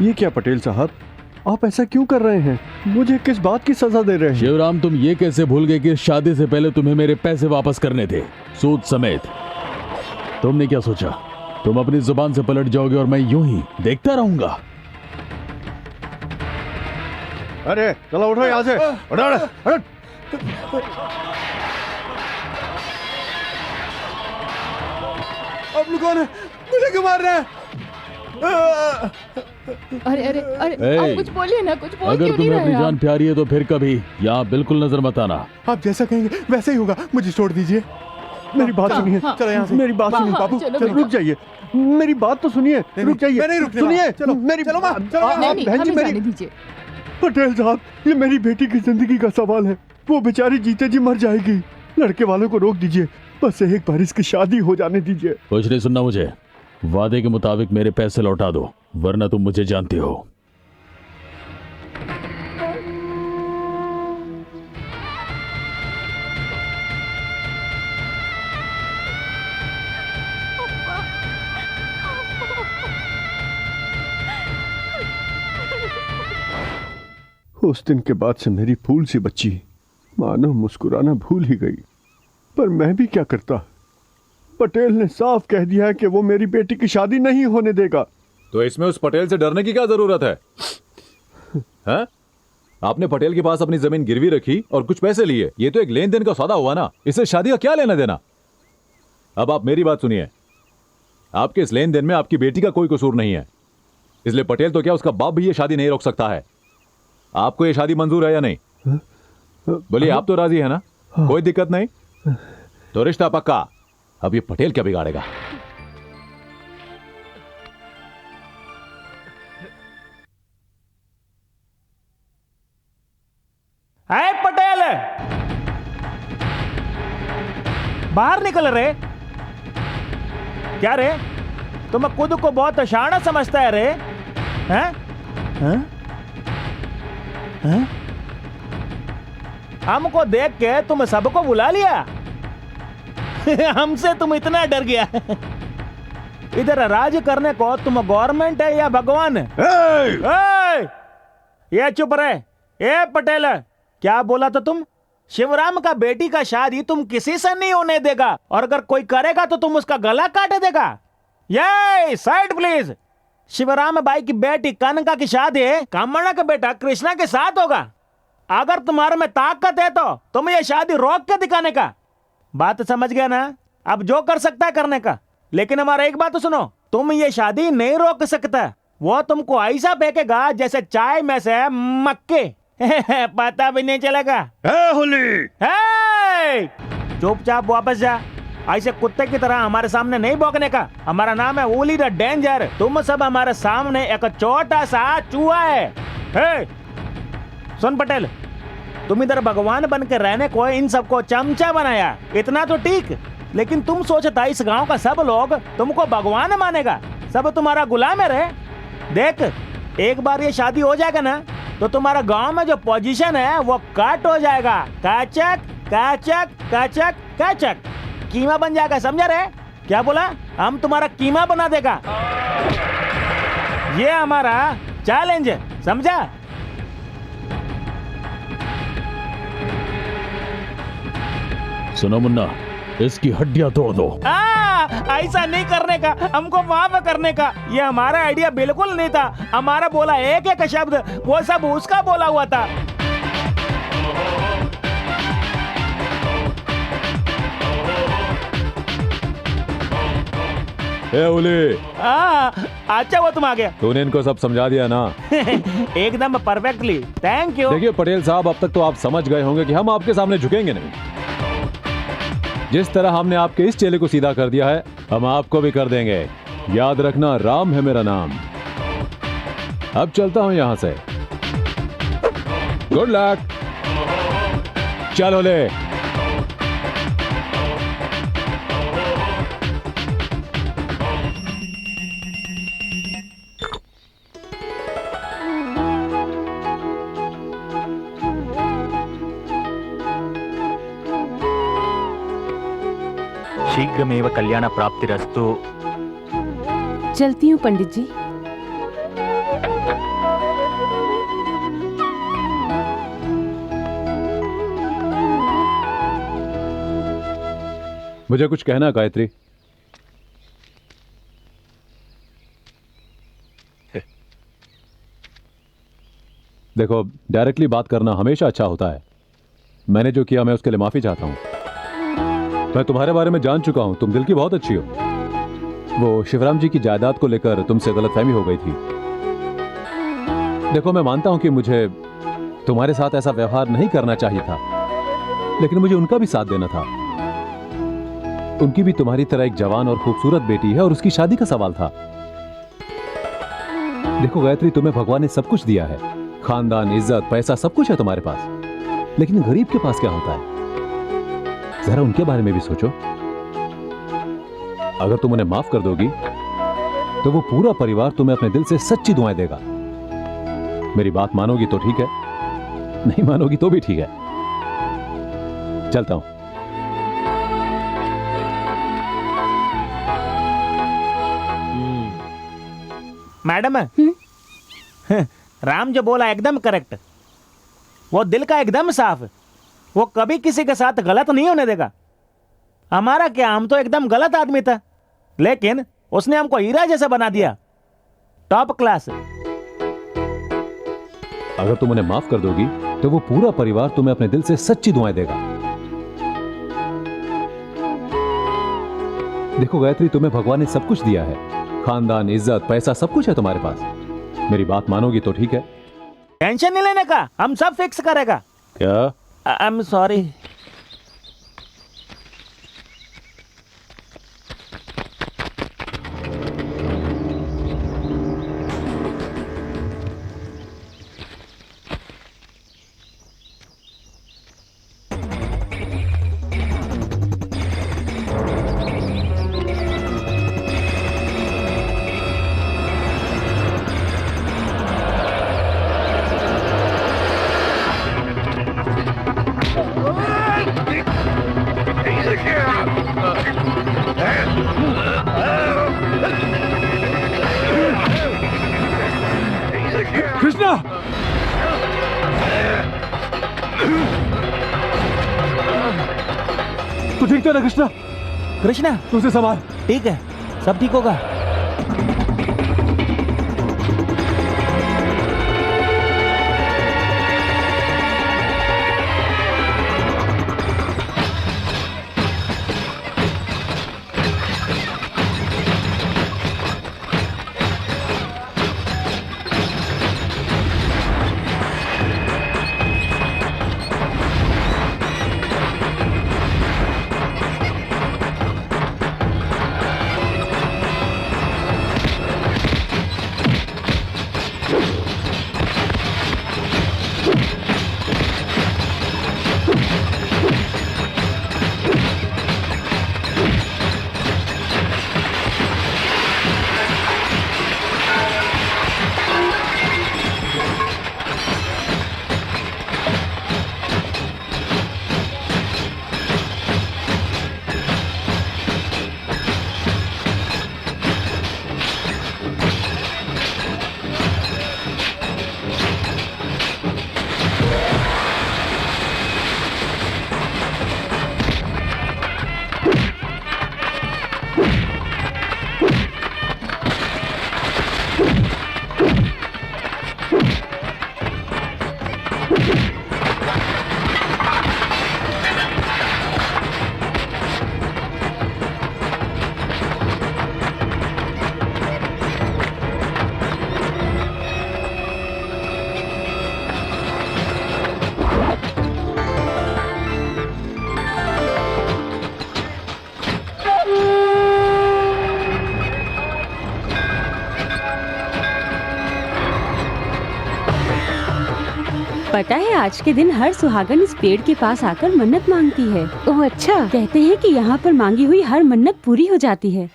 ये क्या पटेल साहब, आप ऐसा क्यों कर रहे हैं? मुझे किस बात की सजा दे रहे हैं? शिवराम, तुम ये कैसे भूल गए कि शादी से पहले तुम्हें मेरे पैसे वापस करने थे, सूद समेत? तुमने क्या सोचा तुम अपनी जुबान से पलट जाओगे और मैं यूं ही देखता रहूंगा? अरे चलो उठो यहाँ से। हट। आप लोग कौन है? मुझे क्यों मार रहे हैं? अरे अरे अरे ए, आप कुछ बोलिए ना, कुछ बोल अगर क्यों नहीं तुम्हें अपनी रहे जान आप? प्यारी है तो फिर कभी यहाँ बिल्कुल नजर मत आना। आप जैसा कहेंगे वैसा ही होगा, मुझे छोड़ दीजिए। मेरी बात सुनिए। चलो यहाँ से। मेरी बात सुनिए बाबू, रुक जाइए। मेरी बात तो सुनिए। रुक जाइए। मैं नहीं रुकने वाला। सुनिए, चलो मेरी चलो माँ, चलो आप नहीं, बहन जी हमें मेरी। जाने दीजिए। पटेल साहब, ये मेरी बेटी की जिंदगी का सवाल है। वो बेचारी जीते जी मर जाएगी। लड़के वालों को रोक दीजिए, बस एक बार इसकी शादी हो जाने दीजिए। कुछ नहीं सुनना मुझे। वादे के मुताबिक मेरे पैसे लौटा दो, वरना तुम मुझे जानते हो। उस दिन के बाद से मेरी फूल सी बच्ची मानो मुस्कुराना भूल ही गई। पर मैं भी क्या करता? पटेल ने साफ कह दिया है कि वो मेरी बेटी की शादी नहीं होने देगा। तो इसमें उस पटेल से डरने की क्या जरूरत है? हैं? आपने पटेल के पास अपनी जमीन गिरवी रखी और कुछ पैसे लिए, ये तो एक लेन देन का सौदा हुआ ना, इससे शादी का क्या लेना देना? अब आप मेरी बात सुनिए, आपके इस लेन देन में आपकी बेटी का कोई कसूर नहीं है, इसलिए पटेल तो क्या उसका बाप भी ये शादी नहीं रोक सकता है। आपको ये शादी मंजूर है या नहीं? बोलिए, आप तो राजी है ना? कोई दिक्कत नहीं तो रिश्ता पक्का। अब ये पटेल क्या बिगाड़ेगा? है पटेल, बाहर निकल रे। क्या रे, तुम खुद को बहुत शाना समझता है रे? हैं? हैं? हैं? हमको देख के तुम सबको बुला लिया। हमसे तुम इतना डर गया। इधर राज करने को तुम गवर्नमेंट है या भगवान है? ये चुप रहे। ए पटेल, क्या बोला था तुम? शिवराम का बेटी का शादी तुम किसी से नहीं होने देगा, और अगर कोई करेगा तो तुम उसका गला काट देगा। ये साइड प्लीज। शिवराम भाई की बेटी कनका की शादी कामना का बेटा कृष्णा के साथ होगा। अगर तुम्हारे में ताकत है तो तुम ये शादी रोक के दिखाने का। बात समझ गया ना? अब जो कर सकता है करने का, लेकिन हमारा एक बात तो सुनो, तुम ये शादी नहीं रोक सकता। वो तुमको ऐसा फेंकेगा जैसे चाय में से मक्के। पता भी नहीं चलेगा। होली, चुपचाप वापस जा ऐसे कुत्ते की तरह हमारे सामने नहीं भौंकने का। हमारा नाम है ओली द डेंजर। तुम सब हमारे सामने एक छोटा सा चूहा है। हे, सुन पटेल, तुम इधर भगवान बन के रहने को इन सबको चमचा बनाया, इतना तो ठीक। लेकिन तुम सोचता इस गांव का सब लोग तुमको भगवान मानेगा, सब तुम्हारा गुलाम है रे। देख, एक बार ये शादी हो जाएगा ना तो तुम्हारा गांव में जो पोजीशन है वो कट हो जाएगा। काचक काचक काचक काचक कीमा बन जाएगा, समझा रे? क्या बोला? हम तुम्हारा कीमा बना देगा। ये हमारा चैलेंज है, समझा? सुनो मुन्ना, इसकी हड्डियां तोड़ दो। ऐसा नहीं करने का, हमको माफ करने का। ये हमारा आइडिया बिल्कुल नहीं था। हमारा बोला एक एक शब्द, वो सब उसका बोला हुआ था। ए ओली, अच्छा वो तुम आ गया। तूने इनको सब समझा दिया ना? एकदम परफेक्टली, थैंक यू। देखिए पटेल साहब, अब तक तो आप समझ गए होंगे कि हम आपके सामने झुकेंगे नहीं। जिस तरह हमने आपके इस चेले को सीधा कर दिया है, हम आपको भी कर देंगे। याद रखना, राम है मेरा नाम। अब चलता हूं यहां से। Good luck. चलो ले। शीघ्रमेव कल्याण प्राप्तिरस्तु। चलती हूँ पंडित जी। मुझे कुछ कहना गायत्री? देखो, डायरेक्टली बात करना हमेशा अच्छा होता है। मैंने जो किया मैं उसके लिए माफी चाहता हूं। मैं तुम्हारे बारे में जान चुका हूं, तुम दिल की बहुत अच्छी हो। वो शिवराम जी की जायदाद को लेकर तुमसे गलतफहमी हो गई थी। देखो, मैं मानता हूं कि मुझे तुम्हारे साथ ऐसा व्यवहार नहीं करना चाहिए था, लेकिन मुझे उनका भी साथ देना था। उनकी भी तुम्हारी तरह एक जवान और खूबसूरत बेटी है और उसकी शादी का सवाल था। देखो गायत्री, तुम्हें भगवान ने सब कुछ दिया है, खानदान, इज्जत, पैसा, सब कुछ है तुम्हारे पास। लेकिन गरीब के पास क्या होता है? जरा उनके बारे में भी सोचो। अगर तुम उन्हें माफ कर दोगी तो वो पूरा परिवार तुम्हें अपने दिल से सच्ची दुआएं देगा। मेरी बात मानोगी तो ठीक है, नहीं मानोगी तो भी ठीक है। चलता हूं। मैडम, राम जो बोला एकदम करेक्ट। वो दिल का एकदम साफ। वो कभी किसी के साथ गलत नहीं होने देगा। हमारा क्या, हम तो एकदम गलत आदमी था, लेकिन उसने हमको हीरा जैसा बना दिया, टॉप क्लास। अगर तुम उन्हें माफ कर दोगी तो वो पूरा परिवार तुम्हें अपने दिल से सच्ची दुआएं देगा। देखो गायत्री, तुम्हें भगवान ने सब कुछ दिया है, खानदान, इज्जत, पैसा, सब कुछ है तुम्हारे पास। मेरी बात मानोगी तो ठीक है। टेंशन नहीं लेने का, हम सब फिक्स करेगा। क्या? I am sorry. कृष्णा! तू ठीक तो ना कृष्णा? कृष्णा, तुझे संभाल। ठीक है, सब ठीक होगा। पता है आज के दिन हर सुहागन इस पेड़ के पास आकर मन्नत मांगती है। ओह अच्छा। कहते हैं कि यहाँ पर मांगी हुई हर मन्नत पूरी हो जाती है।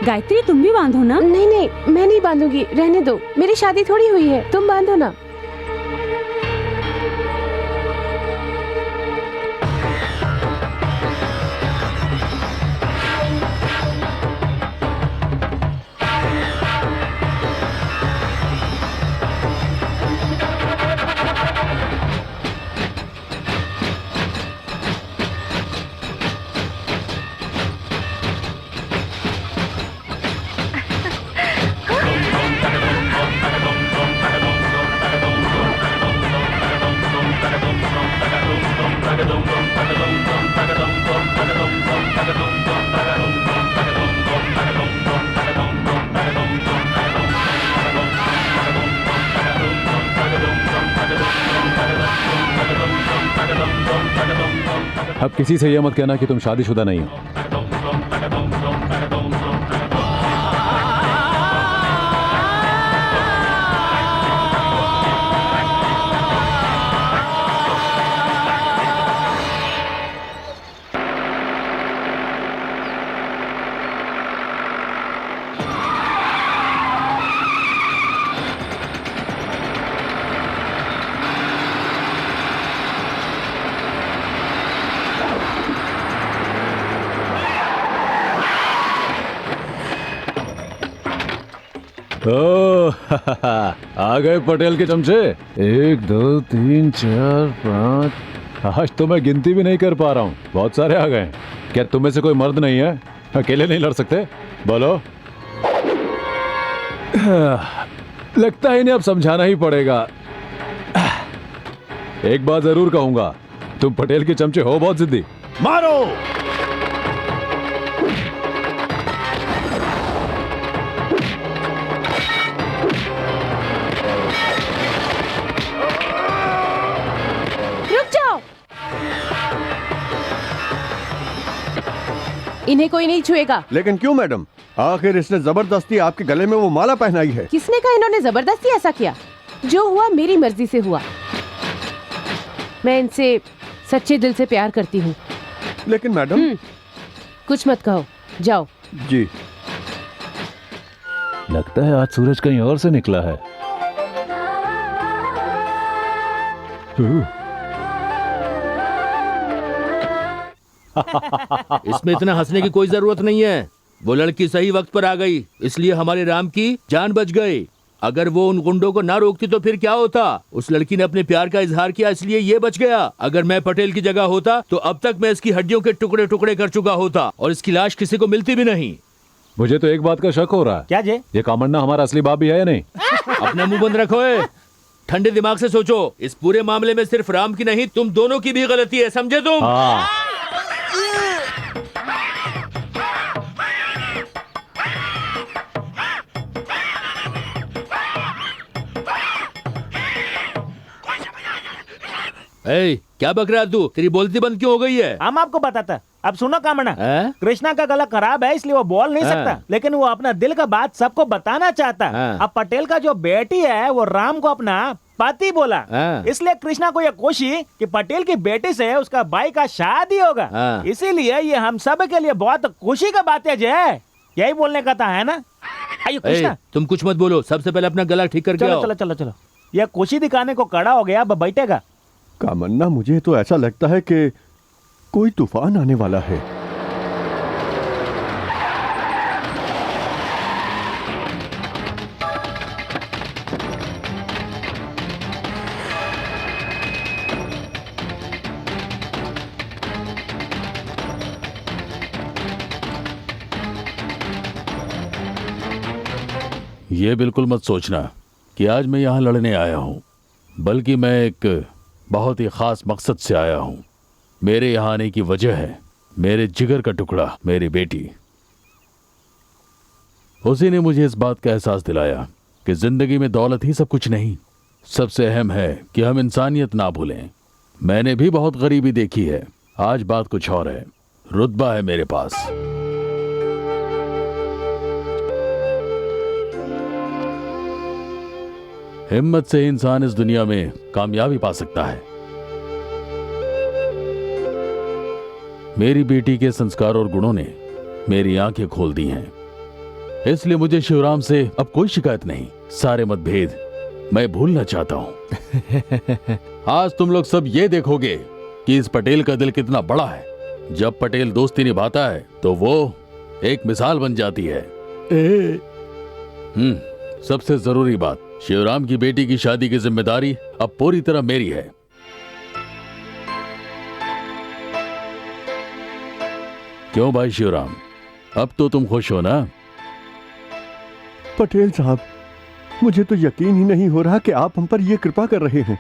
गायत्री तुम भी बांधो ना। नहीं नहीं, मैं नहीं बांधूंगी, रहने दो, मेरी शादी थोड़ी हुई है, तुम बांधो ना। अब किसी से यह मत कहना कि तुम शादीशुदा नहीं हो। आ गए पटेल के चमचे। 1 2 3 4 5। आज तो मैं गिनती भी नहीं कर पा रहा हूँ, बहुत सारे आ गए। क्या तुम में से कोई मर्द नहीं है? अकेले नहीं लड़ सकते? बोलो। लगता है इन्हें अब समझाना ही पड़ेगा। एक बात जरूर कहूंगा, तुम पटेल के चमचे हो बहुत जिद्दी। मारो। इन्हें कोई नहीं छुएगा। लेकिन क्यों मैडम? आखिर इसने जबरदस्ती आपके गले में वो माला पहनाई है। किसने कहा इन्होंने जबरदस्ती ऐसा किया? जो हुआ मेरी मर्जी से हुआ। मैं इनसे सच्चे दिल से प्यार करती हूँ। लेकिन मैडम। कुछ मत कहो, जाओ। जी। लगता है आज सूरज कहीं और से निकला है। इसमें इतना हंसने की कोई जरूरत नहीं है। वो लड़की सही वक्त पर आ गई, इसलिए हमारे राम की जान बच गई। अगर वो उन गुंडों को ना रोकती तो फिर क्या होता? उस लड़की ने अपने प्यार का इजहार किया, इसलिए ये बच गया। अगर मैं पटेल की जगह होता तो अब तक मैं इसकी हड्डियों के टुकड़े टुकड़े कर चुका होता और इसकी लाश किसी को मिलती भी नहीं। मुझे तो एक बात का शक हो रहा है। क्या जे? ये कामन्ना हमारा असली बाप भी है या नहीं? अपना मुंह बंद रखो। ठंडे दिमाग से सोचो। इस पूरे मामले में सिर्फ राम की नहीं, तुम दोनों की भी गलती है, समझे तुम? हाँ। क्या बक रहा तू? तेरी बोलती बंद क्यों हो गई है? हम आपको बताता। अब सुनो कामना, कृष्णा का गला खराब है इसलिए वो बोल नहीं सकता, लेकिन वो अपना दिल का बात सबको बताना चाहता। अब पटेल का जो बेटी है वो राम को अपना पति बोला, इसलिए कृष्णा को यह खुशी कि पटेल की बेटी से उसका भाई का शादी होगा। इसीलिए ये हम सब के लिए बहुत खुशी का बात है। जय, यही बोलने का था, है ना? आइए कृष्णा। तुम कुछ मत बोलो, सबसे पहले अपना गला ठीक करके आओ। चलो चलो चलो। यह खुशी दिखाने को खड़ा हो गया, अब बैठेगा। कामन्ना, मुझे तो ऐसा लगता है कि कोई तूफान आने वाला है। ये बिल्कुल मत सोचना कि आज मैं यहाँ लड़ने आया हूँ, बल्कि मैं एक बहुत ही खास मकसद से आया हूँ। मेरे यहाँ आने की वजह है मेरे जिगर का टुकड़ा, मेरी बेटी। उसी ने मुझे इस बात का एहसास दिलाया कि जिंदगी में दौलत ही सब कुछ नहीं, सबसे अहम है कि हम इंसानियत ना भूलें। मैंने भी बहुत गरीबी देखी है, आज बात कुछ और है। रुतबा है मेरे पास। हिम्मत से ही इंसान इस दुनिया में कामयाबी पा सकता है। मेरी बेटी के संस्कार और गुणों ने मेरी आंखें खोल दी हैं, इसलिए मुझे शिवराम से अब कोई शिकायत नहीं। सारे मतभेद मैं भूलना चाहता हूं। आज तुम लोग सब ये देखोगे कि इस पटेल का दिल कितना बड़ा है। जब पटेल दोस्ती निभाता है तो वो एक मिसाल बन जाती है। सबसे जरूरी बात, शिवराम की बेटी की शादी की जिम्मेदारी अब पूरी तरह मेरी है। क्यों भाई शिवराम, अब तो तुम खुश हो ना? पटेल साहब, मुझे तो यकीन ही नहीं हो रहा कि आप हम पर यह कृपा कर रहे हैं।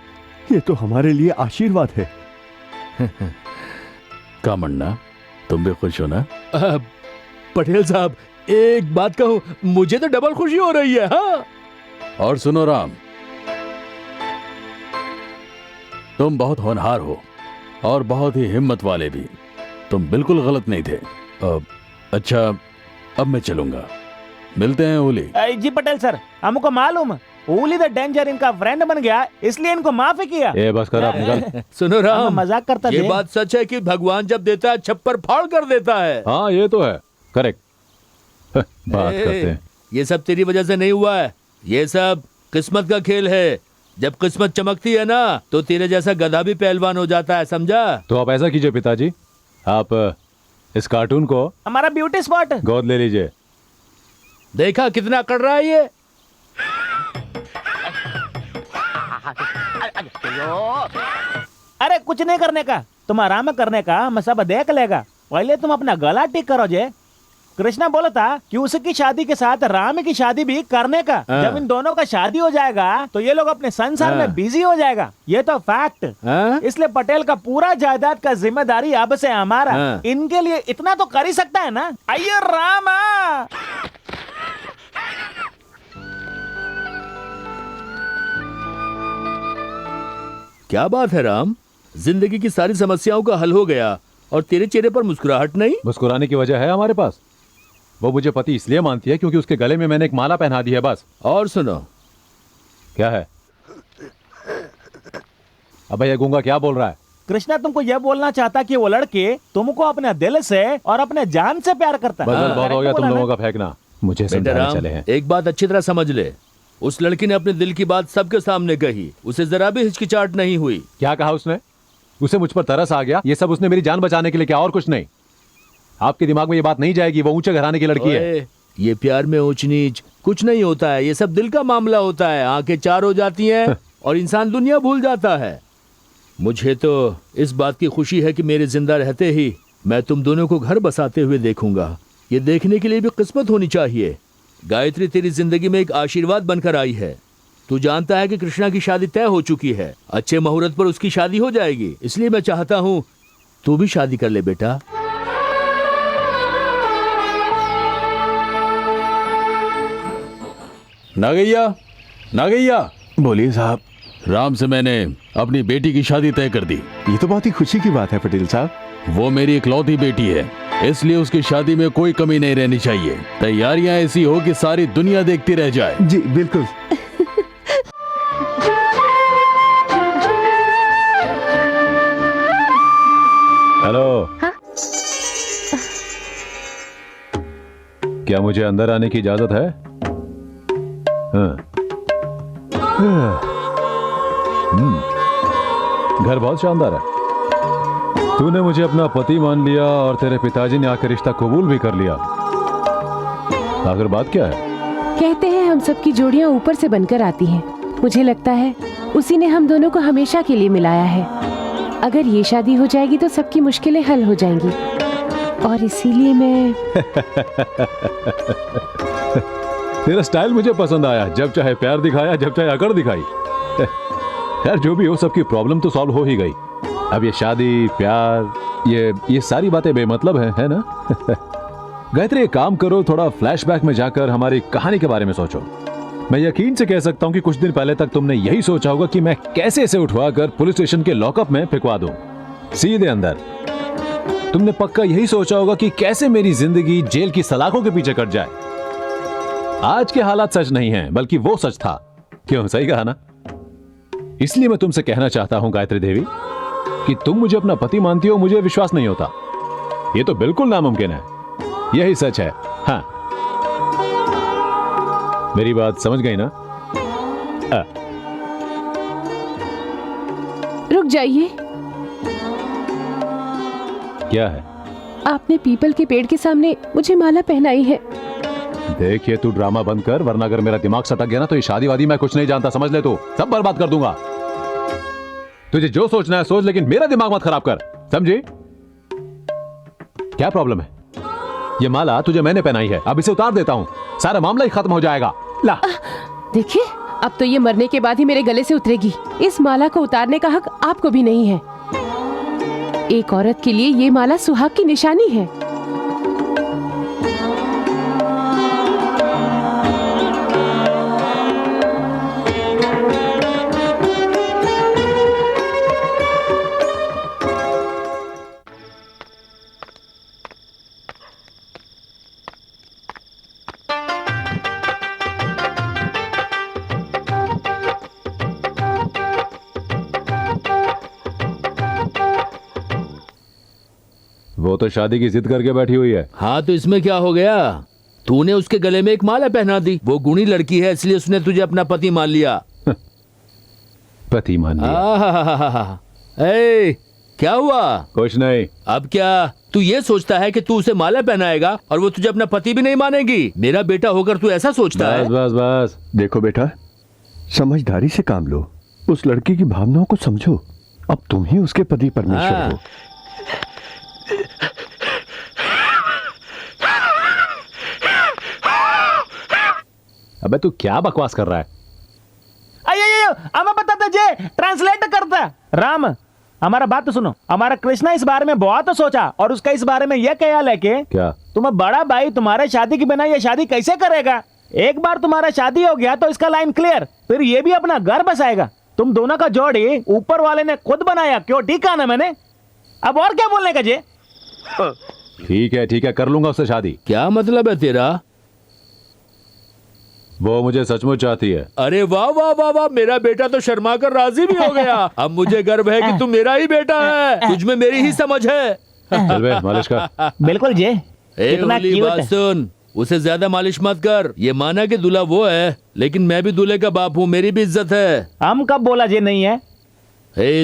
ये तो हमारे लिए आशीर्वाद है। कामन्ना, तुम भी खुश हो ना? पटेल साहब, एक बात कहूं, मुझे तो डबल खुशी हो रही है। हाँ? और सुनो राम, तुम बहुत होनहार हो और बहुत ही हिम्मत वाले भी। तुम बिल्कुल गलत नहीं थे। अच्छा, अब मैं चलूंगा। मिलते हैं ओली। जी पटेल सर, हमको मालूम ओली द डेंजर इनका फ्रेंड बन गया, इसलिए इनको माफी किया। ए बस कर, आप निकल। सुनो राम, मजाक करता ये बात सच है कि भगवान जब देता है छप्पर फाड़ कर देता है। हाँ ये तो है, करेक्ट। बात करते हैं। ये सब तेरी वजह से नहीं हुआ है, ये सब किस्मत का खेल है। जब किस्मत चमकती है ना तो तेरे जैसा गधा भी पहलवान हो जाता है, समझा? तो आप ऐसा कीजिए पिताजी, आप इस कार्टून को हमारा ब्यूटी स्पॉट गोद ले लीजिए। देखा कितना कर रहा है ये। अरे कुछ नहीं करने का, तुम आराम करने का, मैं सब देख लेगा। पहले तुम अपना गला ठीक करो जे। कृष्णा बोला था कि उसकी शादी के साथ राम की शादी भी करने का। जब इन दोनों का शादी हो जाएगा तो ये लोग अपने संसार में बिजी हो जाएगा। ये तो फैक्ट। इसलिए पटेल का पूरा जायदाद का जिम्मेदारी अब से हमारा। इनके लिए इतना तो कर ही सकता है ना। आइए रामा। क्या बात है राम, जिंदगी की सारी समस्याओं का हल हो गया और तेरे चेहरे पर मुस्कुराहट नहीं? मुस्कुराने की वजह है हमारे पास। वो मुझे पति इसलिए मानती है क्योंकि उसके गले में मैंने एक माला पहना दी है, बस। और सुनो। क्या है? अबे ये गूंगा क्या बोल रहा है? कृष्णा तुमको यह बोलना चाहता कि वो लड़के तुमको अपने दिल से और अपने जान से प्यार करता है। बस बहुत हो गया तुम लोगों का फेंकना, मुझे समझाने चले हैं। एक बात अच्छी तरह समझ ले, उस लड़की ने अपने दिल की बात सबके सामने कही। उसे जरा भी हिचकिचाहट नहीं हुई। क्या कहा उसने? उसे मुझ पर तरस आ गया। ये सब उसने मेरी जान बचाने के लिए किया और कुछ नहीं। आपके दिमाग में ये बात नहीं जाएगी, वो ऊंचे घराने की लड़की है। ये प्यार में ऊंच नीच कुछ नहीं होता है, ये सब दिल का मामला होता है। आंखें चार हो जाती हैं और इंसान दुनिया भूल जाता है। मुझे तो इस बात की खुशी है कि मेरे जिंदा रहते ही मैं तुम दोनों को घर बसाते हुए देखूंगा। ये देखने के लिए भी किस्मत होनी चाहिए। गायत्री तेरी जिंदगी में एक आशीर्वाद बनकर आई है। तू जानता है कि कृष्णा की शादी तय हो चुकी है। अच्छे मुहूर्त पर उसकी शादी हो जाएगी, इसलिए मैं चाहता हूँ तू भी शादी कर ले बेटा। नागैया, नागैया। बोलिए साहब। राम से मैंने अपनी बेटी की शादी तय कर दी। ये तो बहुत ही खुशी की बात है पटेल साहब। वो मेरी इकलौती बेटी है, इसलिए उसकी शादी में कोई कमी नहीं रहनी चाहिए। तैयारियां ऐसी हो कि सारी दुनिया देखती रह जाए। जी बिल्कुल। हेलो। हाँ? क्या मुझे अंदर आने की इजाजत है? घर बहुत शानदार है। तूने मुझे अपना पति मान लिया और तेरे पिताजी ने आकर रिश्ता कबूल भी कर लिया। आखिर बात क्या है? कहते हैं हम सबकी जोड़ियां ऊपर से बनकर आती हैं। मुझे लगता है उसी ने हम दोनों को हमेशा के लिए मिलाया है। अगर ये शादी हो जाएगी तो सबकी मुश्किलें हल हो जाएंगी और इसीलिए मैं तेरा स्टाइल मुझे पसंद आया। जब चाहे प्यार दिखाया, जब चाहे अकड़ दिखाई। यार जो भी हो, सबकी प्रॉब्लम तो सॉल्व हो ही गई। अब ये शादी, प्यार, ये सारी बातें बेमतलब है ना? गायत्री एक काम करो, थोड़ा फ्लैशबैक में जाकर हमारी कहानी के बारे में सोचो। मैं यकीन से कह सकता हूँ कि कुछ दिन पहले तक तुमने यही सोचा होगा कि मैं कैसे इसे उठवाकर पुलिस स्टेशन के लॉकअप में फिकवा दूं, सीधे अंदर। तुमने पक्का यही सोचा होगा कि कैसे मेरी जिंदगी जेल की सलाखों के पीछे कट जाए। आज के हालात सच नहीं हैं, बल्कि वो सच था क्यों, सही कहा ना? इसलिए मैं तुमसे कहना चाहता हूं गायत्री देवी कि तुम मुझे अपना पति मानती हो, मुझे विश्वास नहीं होता। ये तो बिल्कुल नामुमकिन है, यही सच है। हाँ, मेरी बात समझ गई ना? रुक जाइए। क्या है? आपने पीपल के पेड़ के सामने मुझे माला पहनाई है। देखिए, तू ड्रामा बंद कर, वरना अगर मेरा दिमाग सटक गया ना तो ये शादी वादी मैं कुछ नहीं जानता, समझ ले। तू सब बर्बाद कर दूंगा। तुझे जो सोचना है सोच, लेकिन मेरा दिमाग मत खराब कर, समझी? क्या प्रॉब्लम है? ये माला तुझे मैंने पहनाई है, अब इसे उतार देता हूं, सारा मामला ही खत्म हो जाएगा। ला। देखिए, अब तो ये मरने के बाद ही मेरे गले से उतरेगी। इस माला को उतारने का हक आपको भी नहीं है। एक औरत के लिए ये माला सुहाग की निशानी है। वो तो शादी की जिद करके बैठी हुई है। हाँ, तो इसमें क्या हो गया? तूने उसके गले में एक माला पहना दी। वो गुणी लड़की है, इसलिए उसने तुझे अपना पति मान लिया। पति मान लिया? ए, क्या हुआ? कुछ नहीं। अब क्या तू ये सोचता है कि तू उसे माला पहनाएगा और वो तुझे अपना पति भी नहीं मानेगी? मेरा बेटा होकर तू ऐसा सोचता है? बस बस। देखो बेटा, समझदारी से काम लो, उस लड़की की भावनाओं को समझो। अब तुम ही उसके पति परमेश्वर हो। अबे तू क्या बकवास कर रहा है? हमें बताता जे ट्रांसलेट करता। राम, हमारा बात तो सुनो। हमारा कृष्णा इस बारे में बहुत सोचा और उसका इस बारे में यह ख्याल है कि क्या तुम्हें बड़ा भाई तुम्हारे शादी की बिना ये शादी कैसे करेगा। एक बार तुम्हारा शादी हो गया तो इसका लाइन क्लियर, फिर ये भी अपना घर बसाएगा। तुम दोनों का जोड़ी ऊपर वाले ने खुद बनाया। क्यों, ठीक है ना मैंने? अब और क्या बोलने का जे? ठीक है, कर लूंगा उससे शादी। क्या मतलब है तेरा? वो मुझे सचमुच चाहती है। अरे वाह वाह वाह वाह, मेरा बेटा तो शर्मा कर राजी भी हो गया। अब मुझे गर्व है कि तू मेरा ही बेटा है, तुझमें मेरी ही समझ है। चल बे, मालिश कर। बिल्कुल जे। कितना क्यूट है। सुन, उसे ज्यादा मालिश मत कर। ये माना कि दूल्हा वो है, लेकिन मैं भी दूल्हे का बाप हूँ, मेरी भी इज्जत है। हम कब बोला जे नहीं है?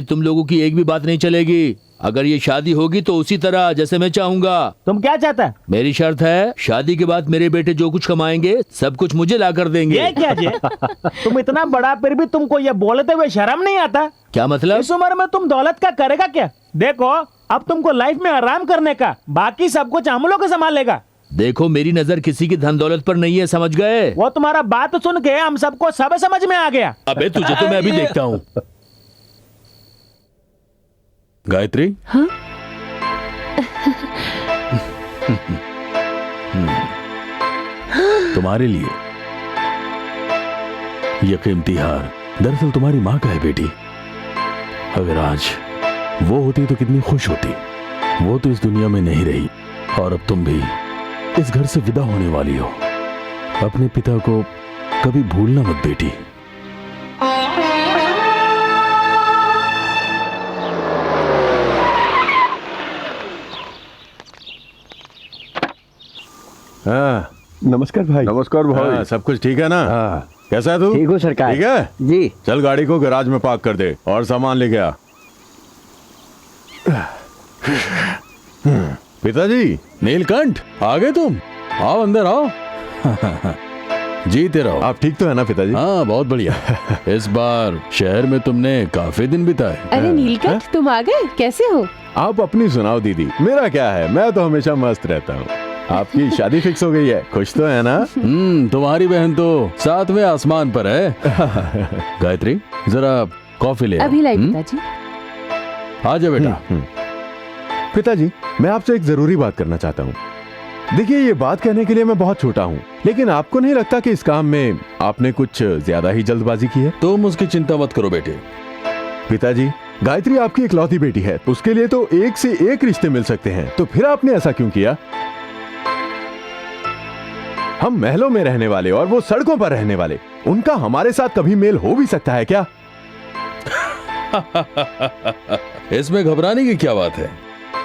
तुम लोगों की एक भी बात नहीं चलेगी। अगर ये शादी होगी तो उसी तरह जैसे मैं चाहूंगा। तुम क्या चाहता है? मेरी शर्त है, शादी के बाद मेरे बेटे जो कुछ कमाएंगे सब कुछ मुझे ला कर देंगे। ये क्या जे? तुम इतना बड़ा फिर भी तुमको ये बोलते हुए शर्म नहीं आता? क्या मतलब? इस उम्र में तुम दौलत का करेगा क्या? देखो, अब तुमको लाइफ में आराम करने का, बाकी सब कुछ हम लोग संभालेगा। देखो, मेरी नजर किसी की धन दौलत पर नहीं है, समझ गए? वो तुम्हारा बात सुन के हम सबको सब समझ में आ गया। अबे तुझे तो मैं भी देखता हूँ। गायत्री, हाँ? तुम्हारे लिए यह कीमती हार दरअसल तुम्हारी माँ का है बेटी। अगर आज वो होती तो कितनी खुश होती। वो तो इस दुनिया में नहीं रही और अब तुम भी इस घर से विदा होने वाली हो। अपने पिता को कभी भूलना मत बेटी। हाँ, नमस्कार भाई। नमस्कार भाई। हाँ, सब कुछ ठीक है ना? हाँ, कैसा है तू? ठीक हूँ सरकार। ठीक है जी। चल गाड़ी को गैराज में पार्क कर दे और सामान ले गया। पिताजी। नीलकंठ, आ गए तुम? आओ अंदर आओ। जीते रहो। आप ठीक तो है ना पिताजी? हाँ, बहुत बढ़िया। इस बार शहर में तुमने काफी दिन बिताए। अरे नीलकंठ, तुम आ गए, कैसे हो? आप अपनी सुनाओ दीदी। मेरा क्या है, मैं तो हमेशा मस्त रहता हूँ। आपकी शादी फिक्स हो गई है, खुश तो है ना? तुम्हारी बहन तो 7वें आसमान पर है। गायत्री, जरा कॉफी ले आओ। अभी लाई पिताजी। आजा बेटा। पिताजी, मैं आपसे एक जरूरी बात करना चाहता हूँ। देखिए, ये बात कहने के लिए मैं बहुत छोटा हूँ, लेकिन आपको नहीं लगता कि इस काम में आपने कुछ ज्यादा ही जल्दबाजी की है? तुम उसकी चिंता मत करो बेटे। पिताजी, गायत्री आपकी इकलौती बेटी है, उसके लिए तो एक से एक रिश्ते मिल सकते हैं, तो फिर आपने ऐसा क्यों किया? हम महलों में रहने वाले और वो सड़कों पर रहने वाले, उनका हमारे साथ कभी मेल हो भी सकता है क्या? इसमें घबराने की क्या बात है?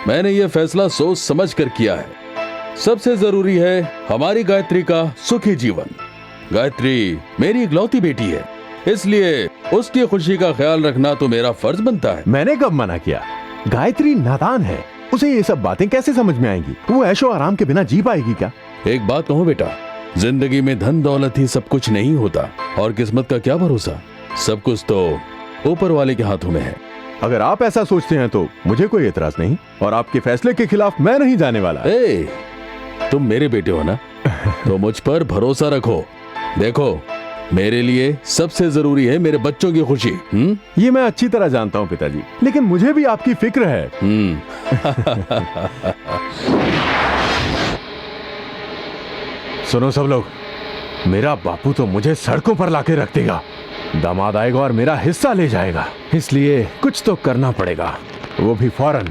मैंने ये फैसला सोच समझ कर किया है। सबसे जरूरी है हमारी गायत्री का सुखी जीवन। गायत्री मेरी इकलौती बेटी है, इसलिए उसकी खुशी का ख्याल रखना तो मेरा फर्ज बनता है। मैंने कब मना किया? गायत्री नादान है, उसे ये सब बातें कैसे समझ में आएंगी? वो ऐशो आराम के बिना जी पाएगी क्या? एक बात कहूँ बेटा, जिंदगी में धन दौलत ही सब कुछ नहीं होता, और किस्मत का क्या भरोसा। सब कुछ तो ऊपर वाले के हाथों में है। अगर आप ऐसा सोचते हैं तो मुझे कोई एतराज नहीं, और आपके फैसले के खिलाफ मैं नहीं जाने वाला। तुम मेरे बेटे हो ना, तो मुझ पर भरोसा रखो। देखो, मेरे लिए सबसे जरूरी है मेरे बच्चों की खुशी। ये मैं अच्छी तरह जानता हूँ पिताजी, लेकिन मुझे भी आपकी फिक्र है। सुनो सब लोग, मेरा बापू तो मुझे सड़कों पर लाके रख देगा। दामाद आएगा और मेरा हिस्सा ले जाएगा, इसलिए कुछ तो करना पड़ेगा, वो भी फौरन।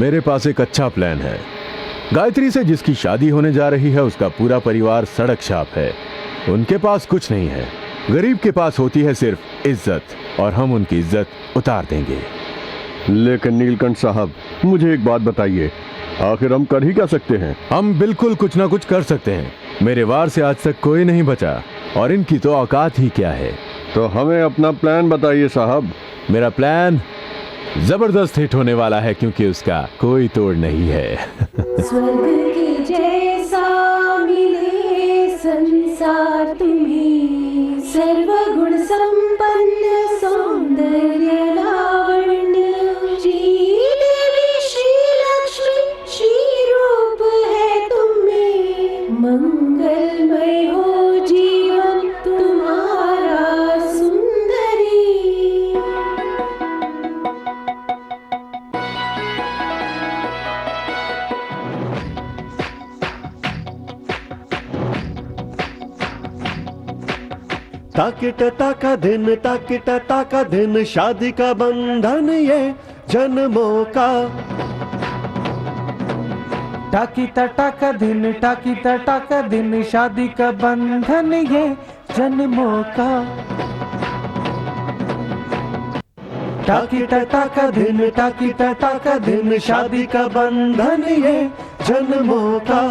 मेरे पास एक अच्छा प्लान है। गायत्री से जिसकी शादी होने जा रही है उसका पूरा परिवार सड़क छाप है। उनके पास कुछ नहीं है, गरीब के पास होती है सिर्फ इज्जत, और हम उनकी इज्जत उतार देंगे। लेकिन नीलकंठ साहब, मुझे एक बात बताइए, आखिर हम कर ही क्या सकते हैं? हम बिल्कुल कुछ ना कुछ कर सकते हैं। मेरे वार से आज तक कोई नहीं बचा, और इनकी तो औकात ही क्या है। तो हमें अपना प्लान बताइए साहब। मेरा प्लान जबरदस्त हिट होने वाला है, क्योंकि उसका कोई तोड़ नहीं है। स्वर्ग के जैसा मिले संसार तुम्हें, सर्वगुण संपन्न सौंदर्य लावण्य, श्री देवी श्री लक्ष्मी श्री रूप है तुम्हें, मंगलमय हो जीवन तुम्हारा सुंदरी। ताकिट ताका दिन शादी का बंधन ये जन्मों का। टाकी टाका दिन शादी का बंधन ये जन्मों का। टाकी टाका दिन शादी का बंधन ये जन्मों का।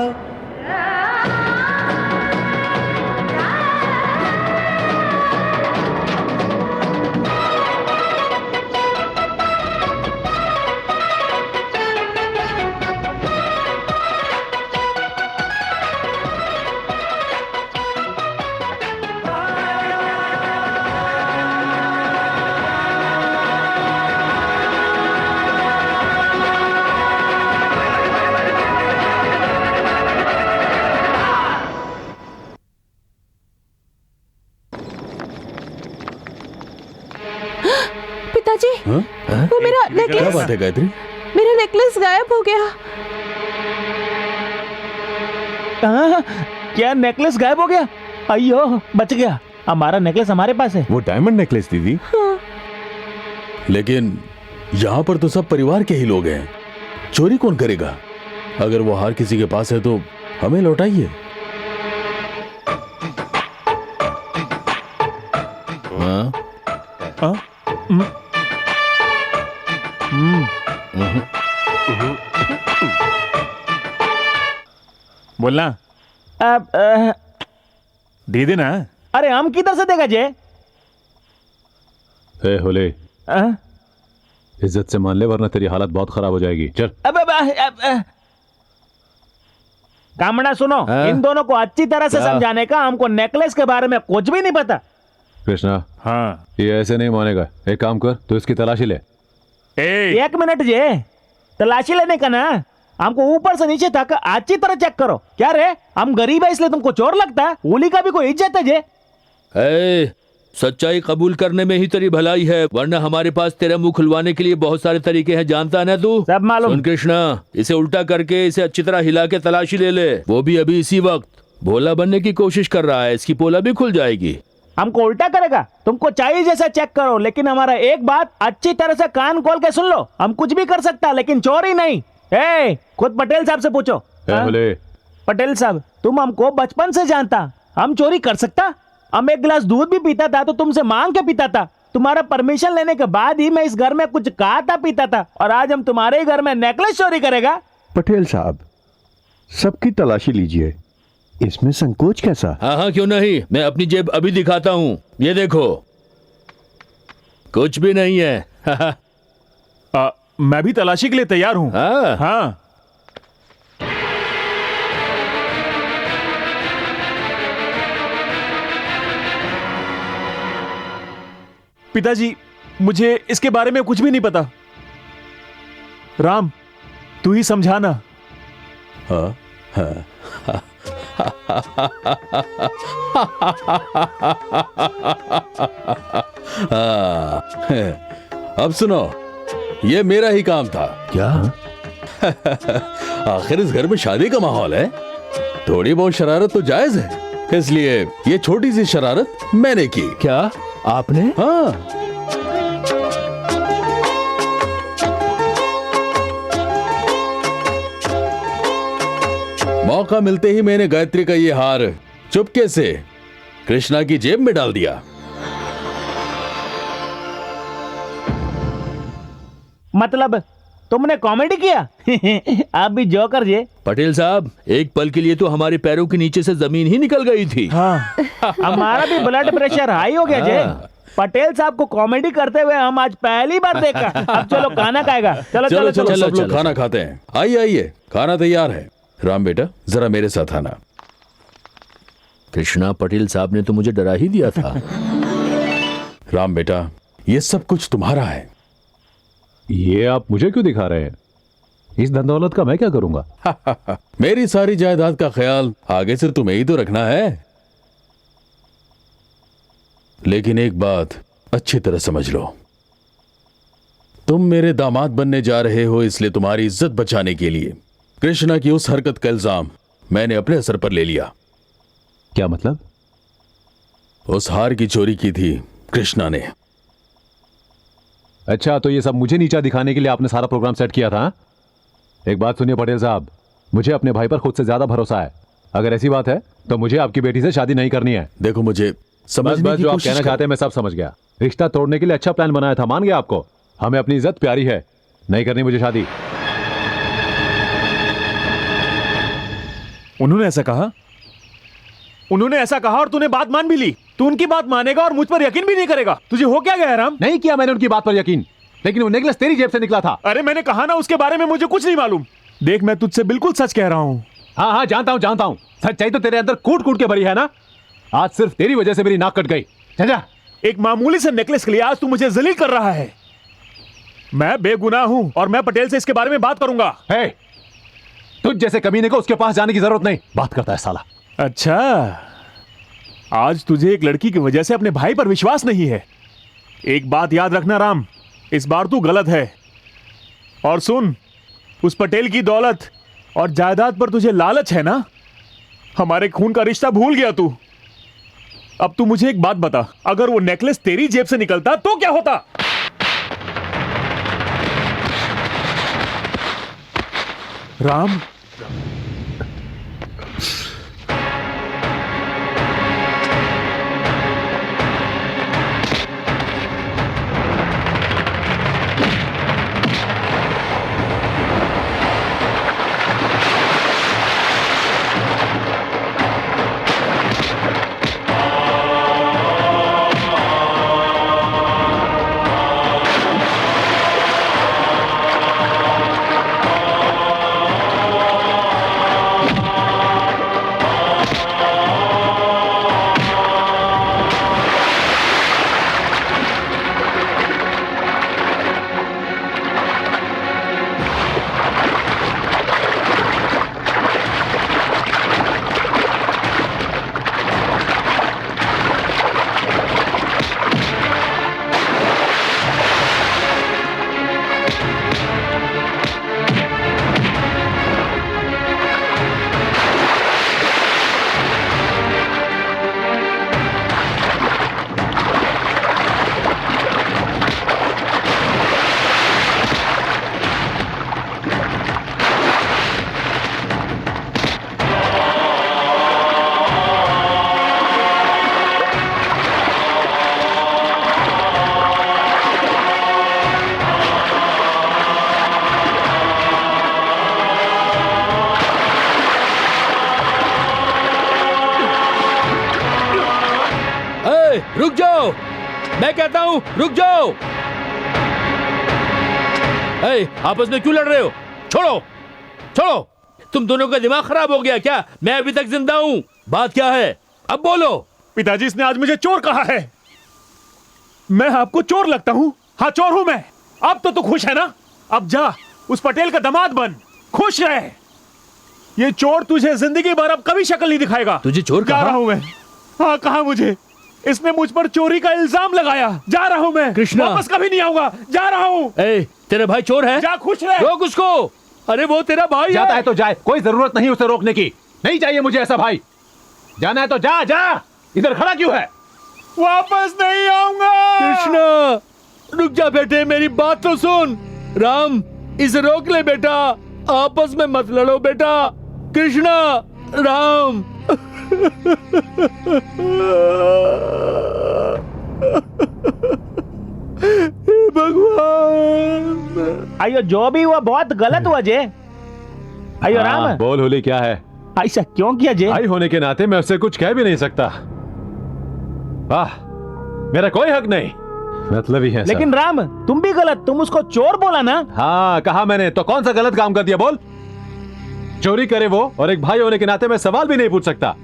पिताजी, वो मेरा नेकलेस। क्या बात है गायत्री? मेरा नेकलेस गायब हो गया। क्या नेकलेस गायब हो गया? अयो, बच गया। हमारा नेकलेस हमारे पास है। वो डायमंड नेकलेस दीदी। लेकिन यहाँ पर तो सब परिवार के ही लोग हैं, चोरी कौन करेगा? अगर वो हार किसी के पास है तो हमें लौटाइए। बोलना। दे देना। अरे हम किधर से देगा जे? होले, इज्जत से मान ले वरना तेरी हालत बहुत खराब हो जाएगी। चल। कामना सुनो, इन दोनों को अच्छी तरह से समझाने का। हमको नेकलेस के बारे में कुछ भी नहीं पता। कृष्णा, हाँ, ये ऐसे नहीं मानेगा। एक काम कर, तू इसकी तलाशी ले। एक मिनट जे, तलाशी लेने का ना, हमको ऊपर से नीचे तक अच्छी तरह चेक करो। क्या रे, हम गरीब है इसलिए तुमको चोर लगता है? उली का भी कोई इज्जत है जे? सच्चाई कबूल करने में ही तेरी भलाई है, वरना हमारे पास तेरा मुंह खुलवाने के लिए बहुत सारे तरीके हैं, जानता है ना तू? सब मालूम। सुन कृष्णा, इसे उल्टा करके इसे अच्छी तरह हिला के तलाशी ले ले, वो भी अभी इसी वक्त। भोला बनने की कोशिश कर रहा है, इसकी पोला भी खुल जाएगी। हमको उल्टा करेगा? तुमको चाहिए जैसा चेक करो, लेकिन हमारा एक बात अच्छी तरह से कान खोल के सुन लो। हम कुछ भी कर सकता, लेकिन चोरी नहीं। खुद पटेल साहब से पूछो। बोले, पटेल साहब, तुम हमको बचपन से जानता, हम चोरी कर सकता? हम एक गिलास दूध भी पीता था तो तुमसे मांग के पीता था। तुम्हारा परमिशन लेने के बाद ही मैं इस घर में कुछ कहा था पीता था, और आज हम तुम्हारे ही घर में नेकलेस चोरी करेगा? पटेल साहब, सबकी तलाशी लीजिए, इसमें संकोच कैसा? हाँ हाँ, क्यों नहीं, मैं अपनी जेब अभी दिखाता हूँ। ये देखो, कुछ भी नहीं है। मैं भी तलाशी के लिए तैयार हूँ। हाँ हाँ। पिताजी, मुझे इसके बारे में कुछ भी नहीं पता। राम, तू ही समझाना। हाँ अब सुनो, ये मेरा ही काम था। क्या? आखिर इस घर में शादी का माहौल है, थोड़ी बहुत शरारत तो जायज है, इसलिए ये छोटी सी शरारत मैंने की। क्या आपने? हाँ। मौका मिलते ही मैंने गायत्री का ये हार चुपके से कृष्णा की जेब में डाल दिया। मतलब तुमने कॉमेडी किया? आप भी जोकर जे। पटेल साहब, एक पल के लिए तो हमारे पैरों के नीचे से जमीन ही निकल गई थी। हाँ। हमारा भी ब्लड प्रेशर हाई हो गया जे। पटेल साहब को कॉमेडी करते हुए हम आज पहली बार देखा। अब चलो खाना खाएगा। चलो चलो चलो, सब लोग खाना खाते हैं। आइए आइए, खाना तैयार है। राम बेटा, जरा मेरे साथ आना। कृष्णा, पटेल साहब ने तो मुझे डरा ही दिया था। राम बेटा, ये सब कुछ तुम्हारा है। ये आप मुझे क्यों दिखा रहे हैं? इस धन दौलत का मैं क्या करूंगा? मेरी सारी जायदाद का ख्याल आगे से तुम्हें ही तो रखना है। लेकिन एक बात अच्छी तरह समझ लो, तुम मेरे दामाद बनने जा रहे हो, इसलिए तुम्हारी इज्जत बचाने के लिए कृष्णा की उस हरकत का इल्जाम मैंने अपने असर पर ले लिया। क्या मतलब? उस हार की चोरी की थी कृष्णा ने। अच्छा, तो ये सब मुझे नीचा दिखाने के लिए आपने सारा प्रोग्राम सेट किया था? एक बात सुनिए पटेल साहब, मुझे अपने भाई पर खुद से ज्यादा भरोसा है। अगर ऐसी बात है तो मुझे आपकी बेटी से शादी नहीं करनी है। देखो, मुझे समझने की जो आप कोशिश कहना चाहते हैं मैं सब समझ गया। रिश्ता तोड़ने के लिए अच्छा प्लान बनाया था, मान गया आपको। हमें अपनी इज्जत प्यारी है, नहीं करनी मुझे शादी। उन्होंने ऐसा कहा? उन्होंने ऐसा कहा और तूने बात मान भी ली? तू उनकी बात मानेगा और मुझ पर यकीन भी नहीं करेगा? तुझे हो क्या गया राम? नहीं किया मैंने उनकी बात पर यकीन, लेकिन वो नेकलेस तेरी जेब से निकला था। अरे मैंने कहा ना, उसके बारे में मुझे कुछ नहीं मालूम। देख, मैं तुझसे बिल्कुल सच कह रहा हूँ। हाँ हाँ, जानता हूँ। सच्चाई तो तेरे अंदर कूट कूट के भरी है ना। आज सिर्फ तेरी वजह से मेरी नाक कट गई। जा। एक मामूली से नेकलेस के लिए आज तू मुझे जलील कर रहा है। मैं बेगुनाह हूँ और मैं पटेल से इसके बारे में बात करूंगा। तुझ जैसे कमीने को उसके पास जाने की जरूरत नहीं। बात करता है साला। अच्छा, आज तुझे एक लड़की की वजह से अपने भाई पर विश्वास नहीं है। एक बात याद रखना राम, इस बार तू गलत है। और सुन, उस पटेल की दौलत और जायदाद पर तुझे लालच है ना? हमारे खून का रिश्ता भूल गया तू। अब तू मुझे एक बात बता, अगर वो नेकलेस तेरी जेब से निकलता तो क्या होता? राम, मैं कहता हूँ रुक जाओ। ए, आपस में क्यों लड़ रहे हो? छोड़ो छोड़ो। तुम दोनों का दिमाग खराब हो गया क्या? मैं अभी तक जिंदा हूँ। बात क्या है अब बोलो। पिताजी, इसने आज मुझे चोर कहा है। मैं आपको चोर लगता हूँ? हाँ, चोर हूं मैं। अब तो तू खुश है ना? अब जा उस पटेल का दामाद बन, खुश रहे। ये चोर तुझे जिंदगी भर अब कभी शक्ल नहीं दिखाएगा। तुझे चोर जा रहा हूं मैं। हाँ, कहा मुझे। इसने मुझ पर चोरी का इल्जाम लगाया। जा रहा हूं मैं। कृष्णा, वापस कभी नहीं आऊंगा। जा रहा हूं। ए, तेरा भाई चोर है? जा, खुश रहे। रोक उसको। अरे वो तेरा भाई जाता है तो जाए, कोई जरूरत नहीं उसे रोकने की। नहीं चाहिए मुझे ऐसा भाई। जाना है तो जा जा। इधर खड़ा क्यों है? वापस नहीं आऊंगा। कृष्णा रुक जा बेटे, मेरी बात तो सुन। राम, इसे रोक ले बेटा, आपस में मत लड़ो बेटा। कृष्णा, राम। भगवान। अयो, जो भी हुआ बहुत गलत हुआ जे। अयो राम, बोल होली, क्या है? ऐसा क्यों किया जे? भाई होने के नाते मैं उससे कुछ कह भी नहीं सकता। वाह, मेरा कोई हक नहीं। मतलब ही है। लेकिन राम, तुम भी गलत, तुम उसको चोर बोला ना? हाँ, कहा मैंने। तो कौन सा गलत काम कर दिया बोल? चोरी करे वो, और एक भाई होने के नाते मैं सवाल भी नहीं पूछ सकता।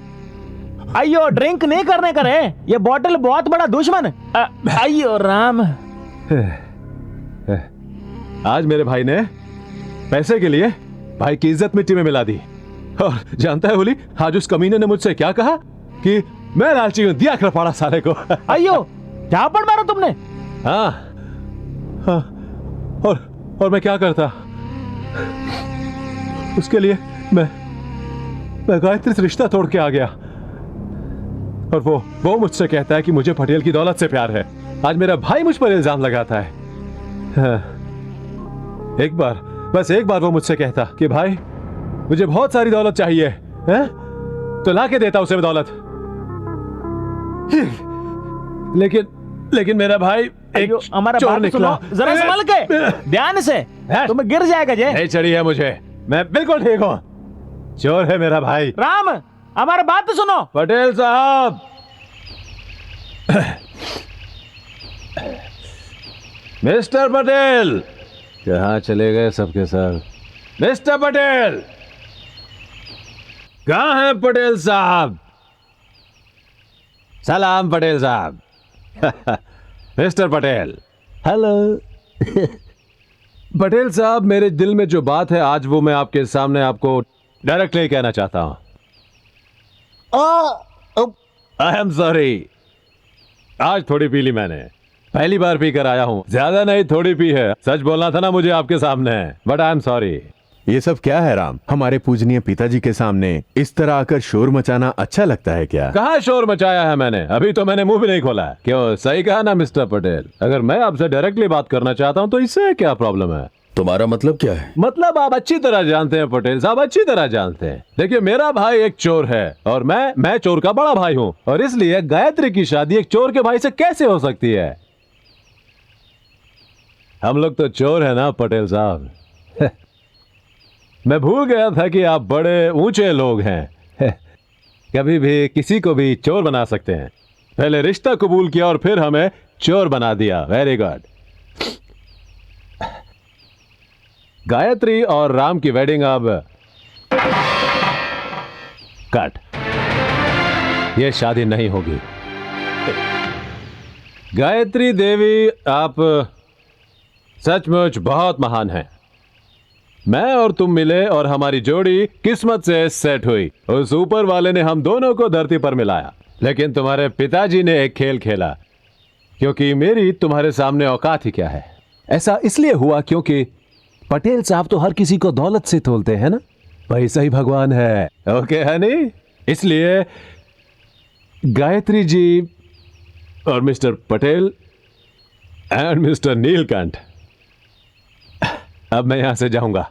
अयो, ड्रिंक नहीं करने का रे, ये बोतल बहुत बड़ा दुश्मन। अयो राम। आज मेरे भाई ने पैसे के लिए भाई की इज्जत मिट्टी में मिला दी। और जानता है होली, आज उस कमीने ने मुझसे क्या कहा कि मैं लालची हूं। दिया खरपाड़ा साले को। अयो, क्या पड़ मारो तुमने? हाँ, हाँ। और मैं क्या करता उसके लिए? मैं गायत्री से रिश्ता तोड़ के आ गया। और वो मुझसे कहता है कि मुझे पटेल की दौलत से प्यार है। आज मेरा भाई मुझ पर इल्जाम लगाता है। हाँ, एक बार, बस एक बार वो मुझसे कहता कि भाई मुझे बहुत सारी दौलत चाहिए है? तो ला के देता उसे दौलत। लेकिन मेरा भाई एक हमारा चोर बात निकला। सुनो, जरा संभल के, ध्यान से, तुम्हें गिर जाएगा जे। नहीं चढ़ी है मुझे, मैं बिल्कुल ठीक हूँ। चोर है मेरा भाई। राम, हमारी बात तो सुनो। पटेल साहब, मिस्टर पटेल, कहाँ चले गए सबके सब? मिस्टर पटेल, कहाँ हैं पटेल साहब? सलाम पटेल साहब। मिस्टर पटेल। हेलो। पटेल साहब, मेरे दिल में जो बात है आज वो मैं आपके सामने आपको डायरेक्टली कहना चाहता हूं। आई एम सॉरी, आज थोड़ी पी ली मैंने। पहली बार पी कर आया हूं, ज्यादा नहीं, थोड़ी पी है। सच बोलना था ना मुझे आपके सामने, बट आई एम सॉरी। ये सब क्या है राम? हमारे पूजनीय पिताजी के सामने इस तरह आकर शोर मचाना अच्छा लगता है क्या? कहाँ शोर मचाया है मैंने? अभी तो मैंने मुंह भी नहीं खोला है। क्यों, सही कहा ना मिस्टर पटेल? अगर मैं आपसे डायरेक्टली बात करना चाहता हूँ तो इससे क्या प्रॉब्लम है? तुम्हारा मतलब क्या है? मतलब आप अच्छी तरह जानते हैं पटेल साहब, अच्छी तरह जानते हैं। देखिए, मेरा भाई एक चोर है और मैं चोर का बड़ा भाई हूँ, और इसलिए गायत्री की शादी एक चोर के भाई से कैसे हो सकती है? हम लोग तो चोर है ना पटेल साहब। मैं भूल गया था कि आप बड़े ऊंचे लोग हैं। कभी भी किसी को भी चोर बना सकते हैं। पहले रिश्ता कबूल किया और फिर हमें चोर बना दिया। Very good. गायत्री और राम की वेडिंग अब कट। यह शादी नहीं होगी। गायत्री देवी, आप सचमुच बहुत महान हैं। मैं और तुम मिले और हमारी जोड़ी किस्मत से सेट हुई। उस ऊपर वाले ने हम दोनों को धरती पर मिलाया। लेकिन तुम्हारे पिताजी ने एक खेल खेला, क्योंकि मेरी तुम्हारे सामने औकात ही क्या है। ऐसा इसलिए हुआ क्योंकि पटेल साहब तो हर किसी को दौलत से तोलते हैं ना, पैसा ही भगवान है। ओके हनी? इसलिए गायत्री जी और mister Patel and mister Neelkanth, अब मैं यहां से जाऊंगा,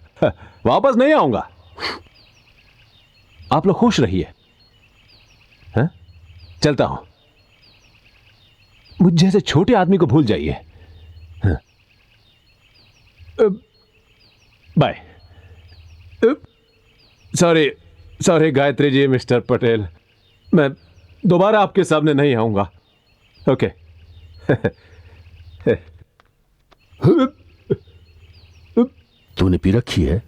वापस नहीं आऊंगा। आप लोग खुश रहिए। हैं? चलता हूं। मुझ जैसे छोटे आदमी को भूल जाइए। Bye. Sorry Gayatri ji, mister Patel, मैं दोबारा आपके सामने नहीं आऊंगा। ओके। तूने पी रखी है?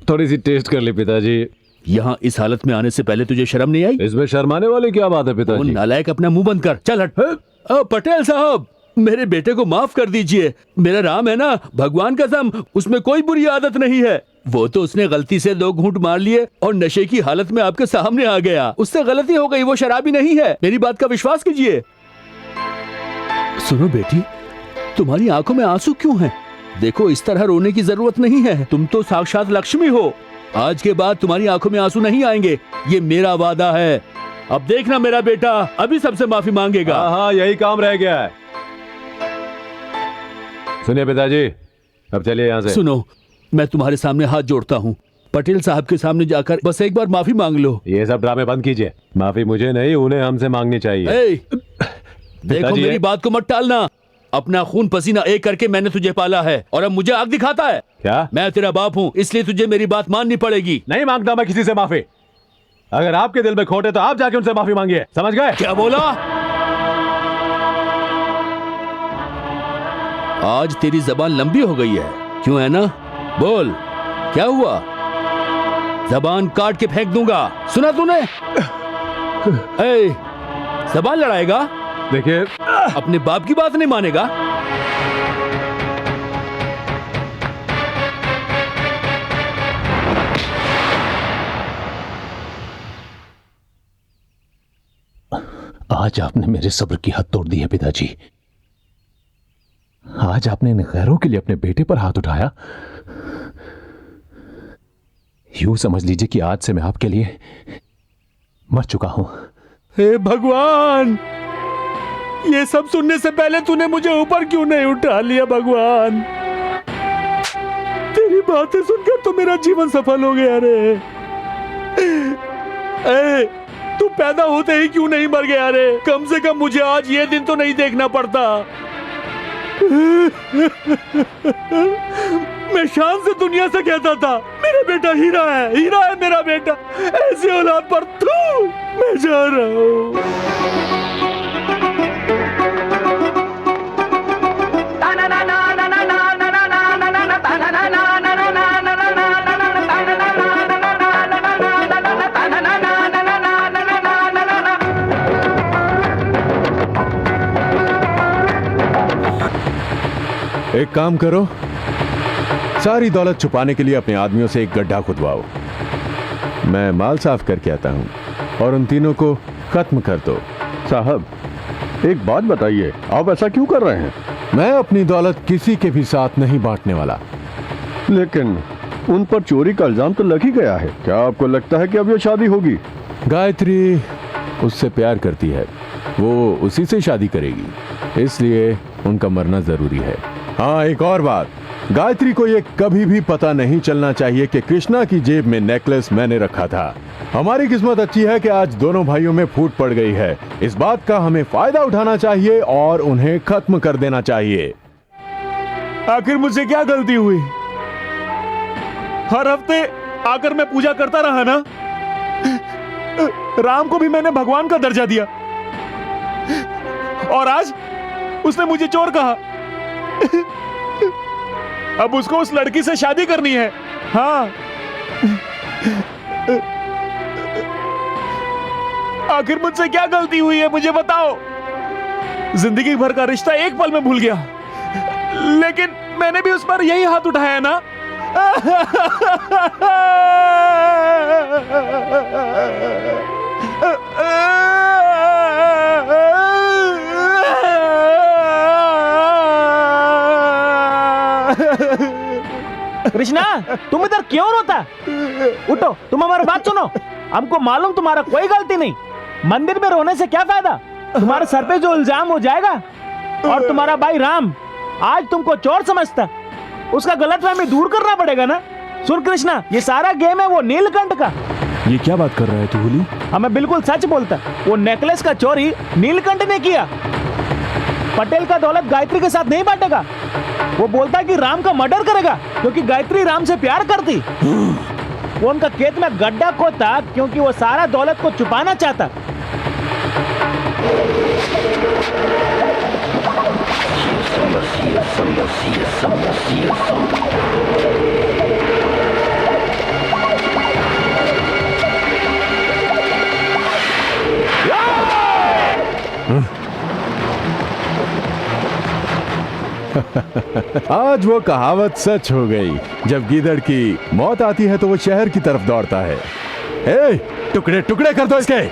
थोड़ी सी टेस्ट कर ले पिताजी। यहाँ इस हालत में आने से पहले तुझे शर्म नहीं आई? इसमें शर्माने वाली क्या बात है पिताजी? नालायक, अपना मुंह बंद कर, चल हट। पटेल साहब, मेरे बेटे को माफ कर दीजिए। मेरा राम है ना, भगवान कसम, उसमें कोई बुरी आदत नहीं है। वो तो उसने गलती से 2 घूंट मार लिए और नशे की हालत में आपके सामने आ गया। उससे गलती हो गई, वो शराबी नहीं है। मेरी बात का विश्वास कीजिए। सुनो बेटी, तुम्हारी आंखों में आंसू क्यों हैं? देखो, इस तरह रोने की जरूरत नहीं है। तुम तो साक्षात लक्ष्मी हो। आज के बाद तुम्हारी आंखों में आंसू नहीं आएंगे, ये मेरा वादा है। अब देखना, मेरा बेटा अभी सबसे माफी मांगेगा। हाँ, यही काम रह गया है। सुनिए पिताजी, अब चलिए यहाँ से। सुनो, मैं तुम्हारे सामने हाथ जोड़ता हूँ। पटेल साहब के सामने जाकर बस एक बार माफी मांग लो। ये सब ड्रामे बंद कीजिए। माफी मुझे नहीं, उन्हें हमसे मांगनी चाहिए। देखो, मेरी बात को मत टालना। अपना खून पसीना एक करके मैंने तुझे पाला है और अब मुझे आग दिखाता है क्या? मैं तेरा बाप हूँ, इसलिए तुझे मेरी बात माननी पड़ेगी। नहीं मांगता मैं किसी से माफी। अगर आपके दिल में खोट है तो आप जाके उनसे माफी मांगिए, समझ गए? क्या बोला? आज तेरी जबान लंबी हो गई है, क्यों है ना? बोल, क्या हुआ? जबान काट के फेंक दूंगा, सुना तूने? जबान लड़ाएगा? देखिए, अपने बाप की बात नहीं मानेगा। आज आपने मेरे सब्र की हद तोड़ दी है पिताजी। आज आपने इन गैरों के लिए अपने बेटे पर हाथ उठाया। यूं समझ लीजिए कि आज से मैं आपके लिए मर चुका हूं। हे भगवान, ये सब सुनने से पहले तूने मुझे ऊपर क्यों नहीं उठा लिया? भगवान, तेरी बातें सुनकर तो मेरा जीवन सफल हो गया रे। तू पैदा होते ही क्यों नहीं मर गया रे? कम से कम मुझे आज ये दिन तो नहीं देखना पड़ता। मैं शान से दुनिया से कहता था मेरा बेटा हीरा है, हीरा है मेरा बेटा। ऐसी औलाद पर तू, मैं जा रहा हूं। एक काम करो, सारी दौलत छुपाने के लिए अपने आदमियों से एक गड्ढा खुदवाओ। मैं माल साफ करके आता हूं और उन तीनों को खत्म कर दो। साहब, एक बात बताइए, आप ऐसा क्यों कर रहे हैं? मैं अपनी दौलत किसी के भी साथ नहीं बांटने वाला। लेकिन उन पर चोरी का इल्जाम तो लग ही गया है। क्या आपको लगता है कि अब ये शादी होगी? गायत्री उससे प्यार करती है, वो उसी से शादी करेगी, इसलिए उनका मरना जरूरी है। हाँ, एक और बात, गायत्री को ये कभी भी पता नहीं चलना चाहिए कि कृष्णा की जेब में नेकलेस मैंने रखा था। हमारी किस्मत अच्छी है कि आज दोनों भाइयों में फूट पड़ गई है। इस बात का हमें फायदा उठाना चाहिए और उन्हें खत्म कर देना चाहिए। आखिर मुझसे क्या गलती हुई? हर हफ्ते आकर मैं पूजा करता रहा ना। राम को भी मैंने भगवान का दर्जा दिया और आज उसने मुझे चोर कहा। अब उसको उस लड़की से शादी करनी है। हाँ, आखिर मुझसे क्या गलती हुई है, मुझे बताओ। जिंदगी भर का रिश्ता एक पल में भूल गया, लेकिन मैंने भी उस पर यही हाथ उठाया ना। कृष्णा, तुम इधर क्यों रोता? उठो, तुम हमारी बात सुनो। हमको मालूम तुम्हारा कोई गलती नहीं। मंदिर में रोने से क्या फायदा? तुम्हारे सर पे जो इल्जाम हो जाएगा। और तुम्हारा भाई राम आज तुमको चोर समझता, उसका गलतफहमी दूर करना पड़ेगा ना। सुन कृष्णा, ये सारा गेम है वो नीलकंठ का। ये क्या बात कर रहा है तू होली? हमें बिल्कुल सच बोलता, वो नेकलेस का चोरी नीलकंठ ने किया। पटेल का दौलत गायत्री के साथ नहीं बांटेगा। वो बोलता कि राम का मर्डर करेगा क्योंकि गायत्री राम से प्यार करती। वो उनका खेत में गड्ढा खोदता क्योंकि वो सारा दौलत को छुपाना चाहता। आज वो कहावत सच हो गई, जब गीदड़ की मौत आती है तो वो शहर की तरफ दौड़ता है। ए, टुकड़े टुकड़े कर दो इसके।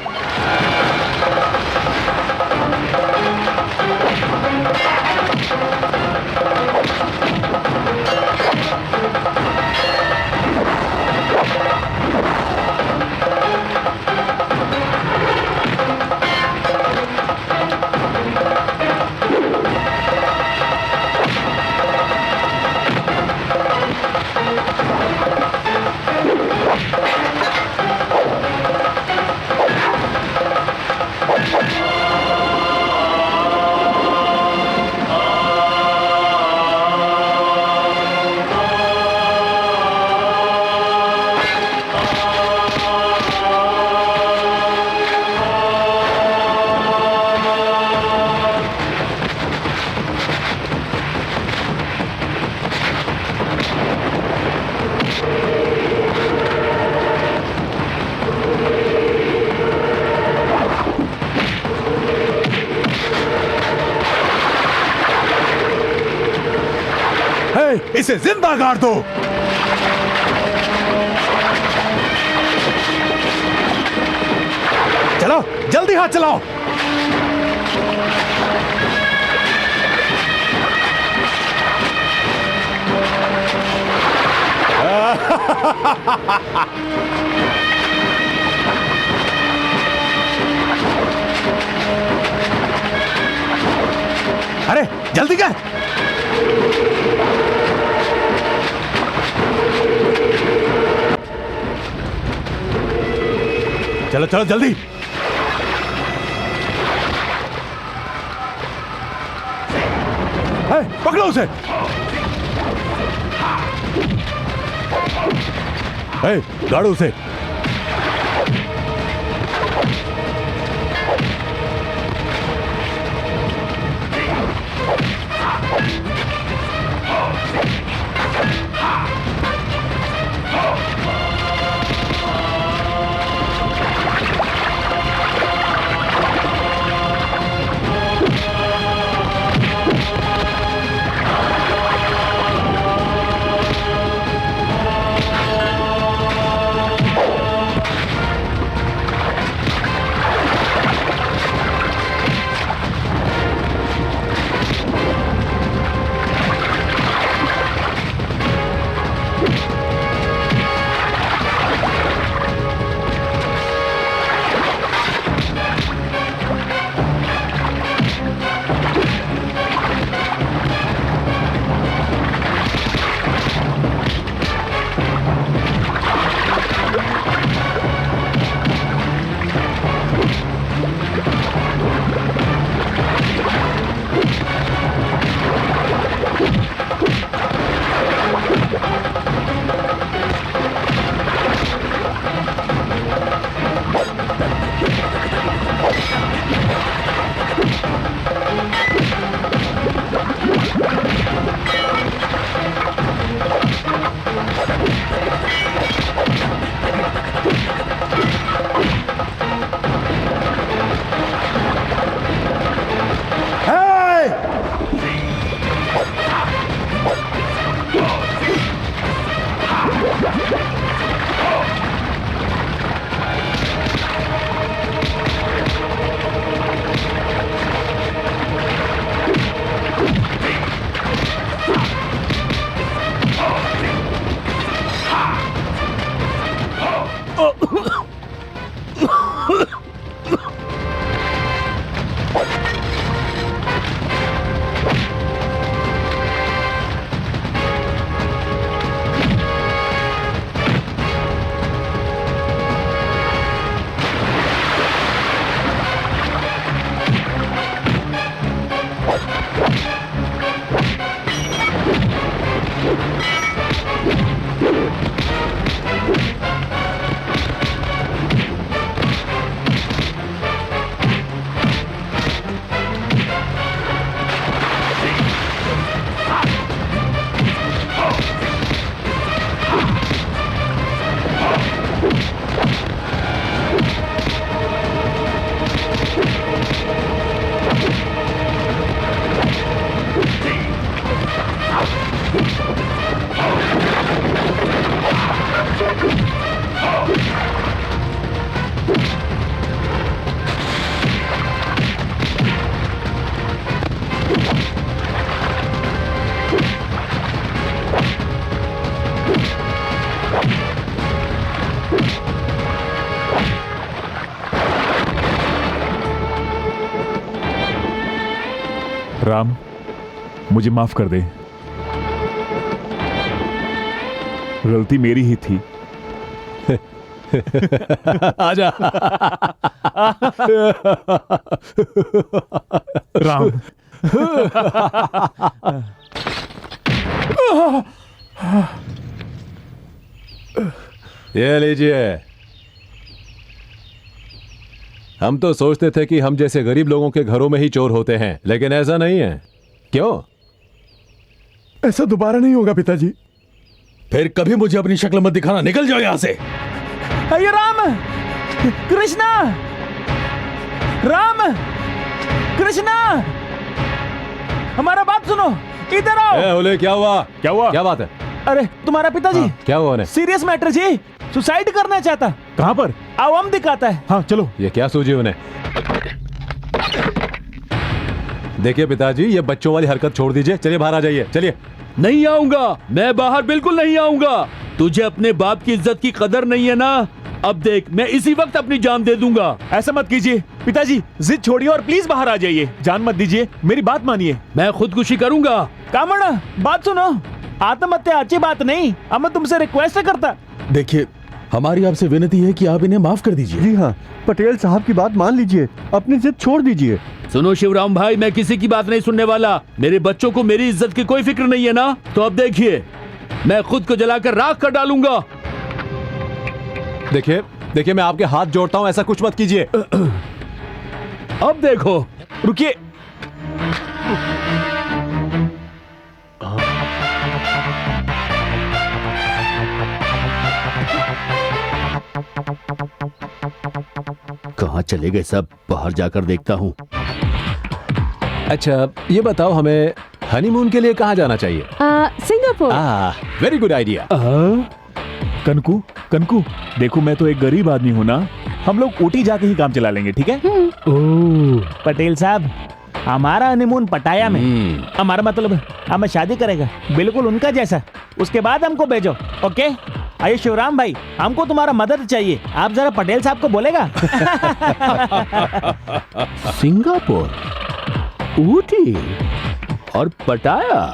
इसे जिंदा गाड़ दो। चलो जल्दी हाथ चलाओ। अरे जल्दी कर। चलो चलो जल्दी। पकड़ो उसे। गाड़ो उसे। राम, मुझे माफ कर दे, गलती मेरी ही थी। आजा। राम, ये लीजिए। हम तो सोचते थे कि हम जैसे गरीब लोगों के घरों में ही चोर होते हैं, लेकिन ऐसा नहीं है। क्यों? ऐसा दोबारा नहीं होगा पिताजी। फिर कभी मुझे अपनी शक्ल मत दिखाना, निकल जाओ यहां से। अरे राम, कृष्णा, राम, कृष्णा, हमारा बात सुनो, इधर आओ। ओले, क्या हुआ? क्या हुआ? क्या बात है? अरे तुम्हारा पिताजी क्या हुआ उन्हें? सीरियस मैटर जी, सुसाइड करना चाहता। कहां पर? आओ हम दिखाता है। हाँ चलो। ये क्या सूझी उन्हें? देखिए पिताजी, ये बच्चों वाली हरकत छोड़ दीजिए, चलिए बाहर आ जाइए, चलिए। नहीं आऊंगा, मैं बाहर बिल्कुल नहीं आऊंगा। तुझे अपने बाप की इज्जत की कदर नहीं है ना? अब देख, मैं इसी वक्त अपनी जान दे दूंगा। ऐसा मत कीजिए पिताजी, जिद छोड़िए और प्लीज बाहर आ जाइए। जान मत दीजिए, मेरी बात मानिए। मैं खुदकुशी करूंगा। कामड़ा, बात सुनो, आत्महत्या अच्छी बात नहीं, अब मैं तुमसे रिक्वेस्ट करता। देखिए, हमारी आपसे विनती है कि आप इन्हें माफ कर दीजिए। जी हाँ, पटेल साहब की बात मान लीजिए, अपनी जिद छोड़ दीजिए। सुनो शिवराम भाई, मैं किसी की बात नहीं सुनने वाला। मेरे बच्चों को मेरी इज्जत की कोई फिक्र नहीं है ना? तो अब देखिए, मैं खुद को जलाकर राख कर डालूंगा। देखिए देखिए, मैं आपके हाथ जोड़ता हूं, ऐसा कुछ मत कीजिए। अब देखो। रुकिए। कहाँ चले गए सब? बाहर जाकर देखता हूँ। अच्छा, ये बताओ, हमें हनीमून के लिए कहाँ जाना चाहिए? Singapore. Very good idea. Kanaku, Kanaku, देखो मैं तो एक गरीब आदमी हूँ ना, हम लोग ऊटी जाके ही काम चला लेंगे, ठीक है? पटेल साहब, हमारा हनीमून पटाया में, हमारा मतलब हमें शादी करेगा बिल्कुल उनका जैसा, उसके बाद हमको भेजो, ओके? आइए शिवराम भाई, हमको तुम्हारा मदद चाहिए, आप जरा पटेल साहब को बोलेगा। सिंगापुर, ऊटी और पटाया,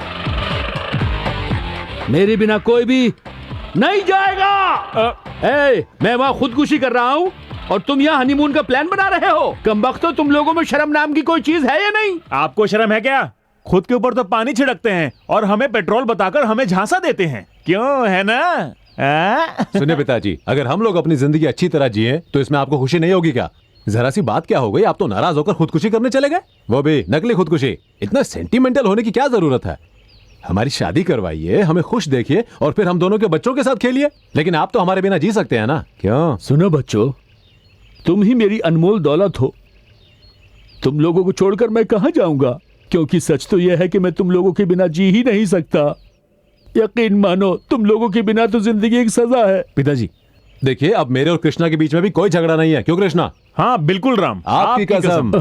मेरे बिना कोई भी नहीं जाएगा। मैं वहाँ खुदकुशी कर रहा हूँ और तुम यहाँ हनीमून का प्लान बना रहे हो। कमबख्तो, तुम लोगों में शर्म नाम की कोई चीज है या नहीं? आपको शर्म है क्या? खुद के ऊपर तो पानी छिड़कते हैं और हमें पेट्रोल बताकर हमें झांसा देते हैं, क्यों? है ना? सुनिए पिताजी, अगर हम लोग अपनी जिंदगी अच्छी तरह जिए तो इसमें आपको खुशी नहीं होगी क्या? जरा सी बात क्या हो गई, आप तो नाराज होकर खुदकुशी करने चले गए, वो भी नकली खुदकुशी। इतना सेंटिमेंटल होने की क्या जरूरत है? हमारी शादी करवाइए, हमें खुश देखिए और फिर हम दोनों के बच्चों के साथ खेलिए। लेकिन आप तो हमारे बिना जी सकते हैं ना, क्यों? सुनो बच्चों, तुम ही मेरी अनमोल दौलत हो। तुम लोगों को छोड़कर मैं कहां जाऊंगा? क्योंकि सच तो यह है कि मैं तुम लोगों के बिना जी ही नहीं सकता। यकीन मानो, तुम लोगों के बिना तो जिंदगी एक सजा है। पिताजी देखिए, अब मेरे और कृष्णा के बीच में भी कोई झगड़ा नहीं है, क्यों कृष्णा? हाँ बिल्कुल राम, आपकी कसम।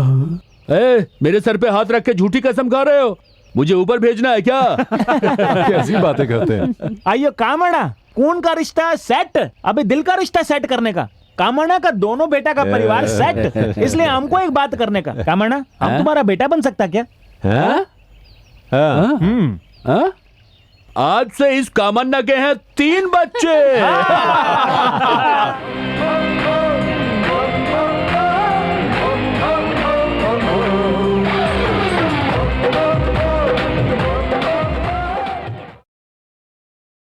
मेरे सर पे हाथ रख के झूठी कसम खा रहे हो? मुझे ऊपर भेजना है क्या? कैसी बातें करते हैं। आइयो कामड़ा, कौन का रिश्ता सेट, अभी दिल का रिश्ता सेट करने का। कामना का दोनों बेटा का परिवार सेट, इसलिए हमको एक बात करने का। कामना, हम तुम्हारा बेटा बन सकता क्या? आज से इस कामन्ना के हैं 3 बच्चे।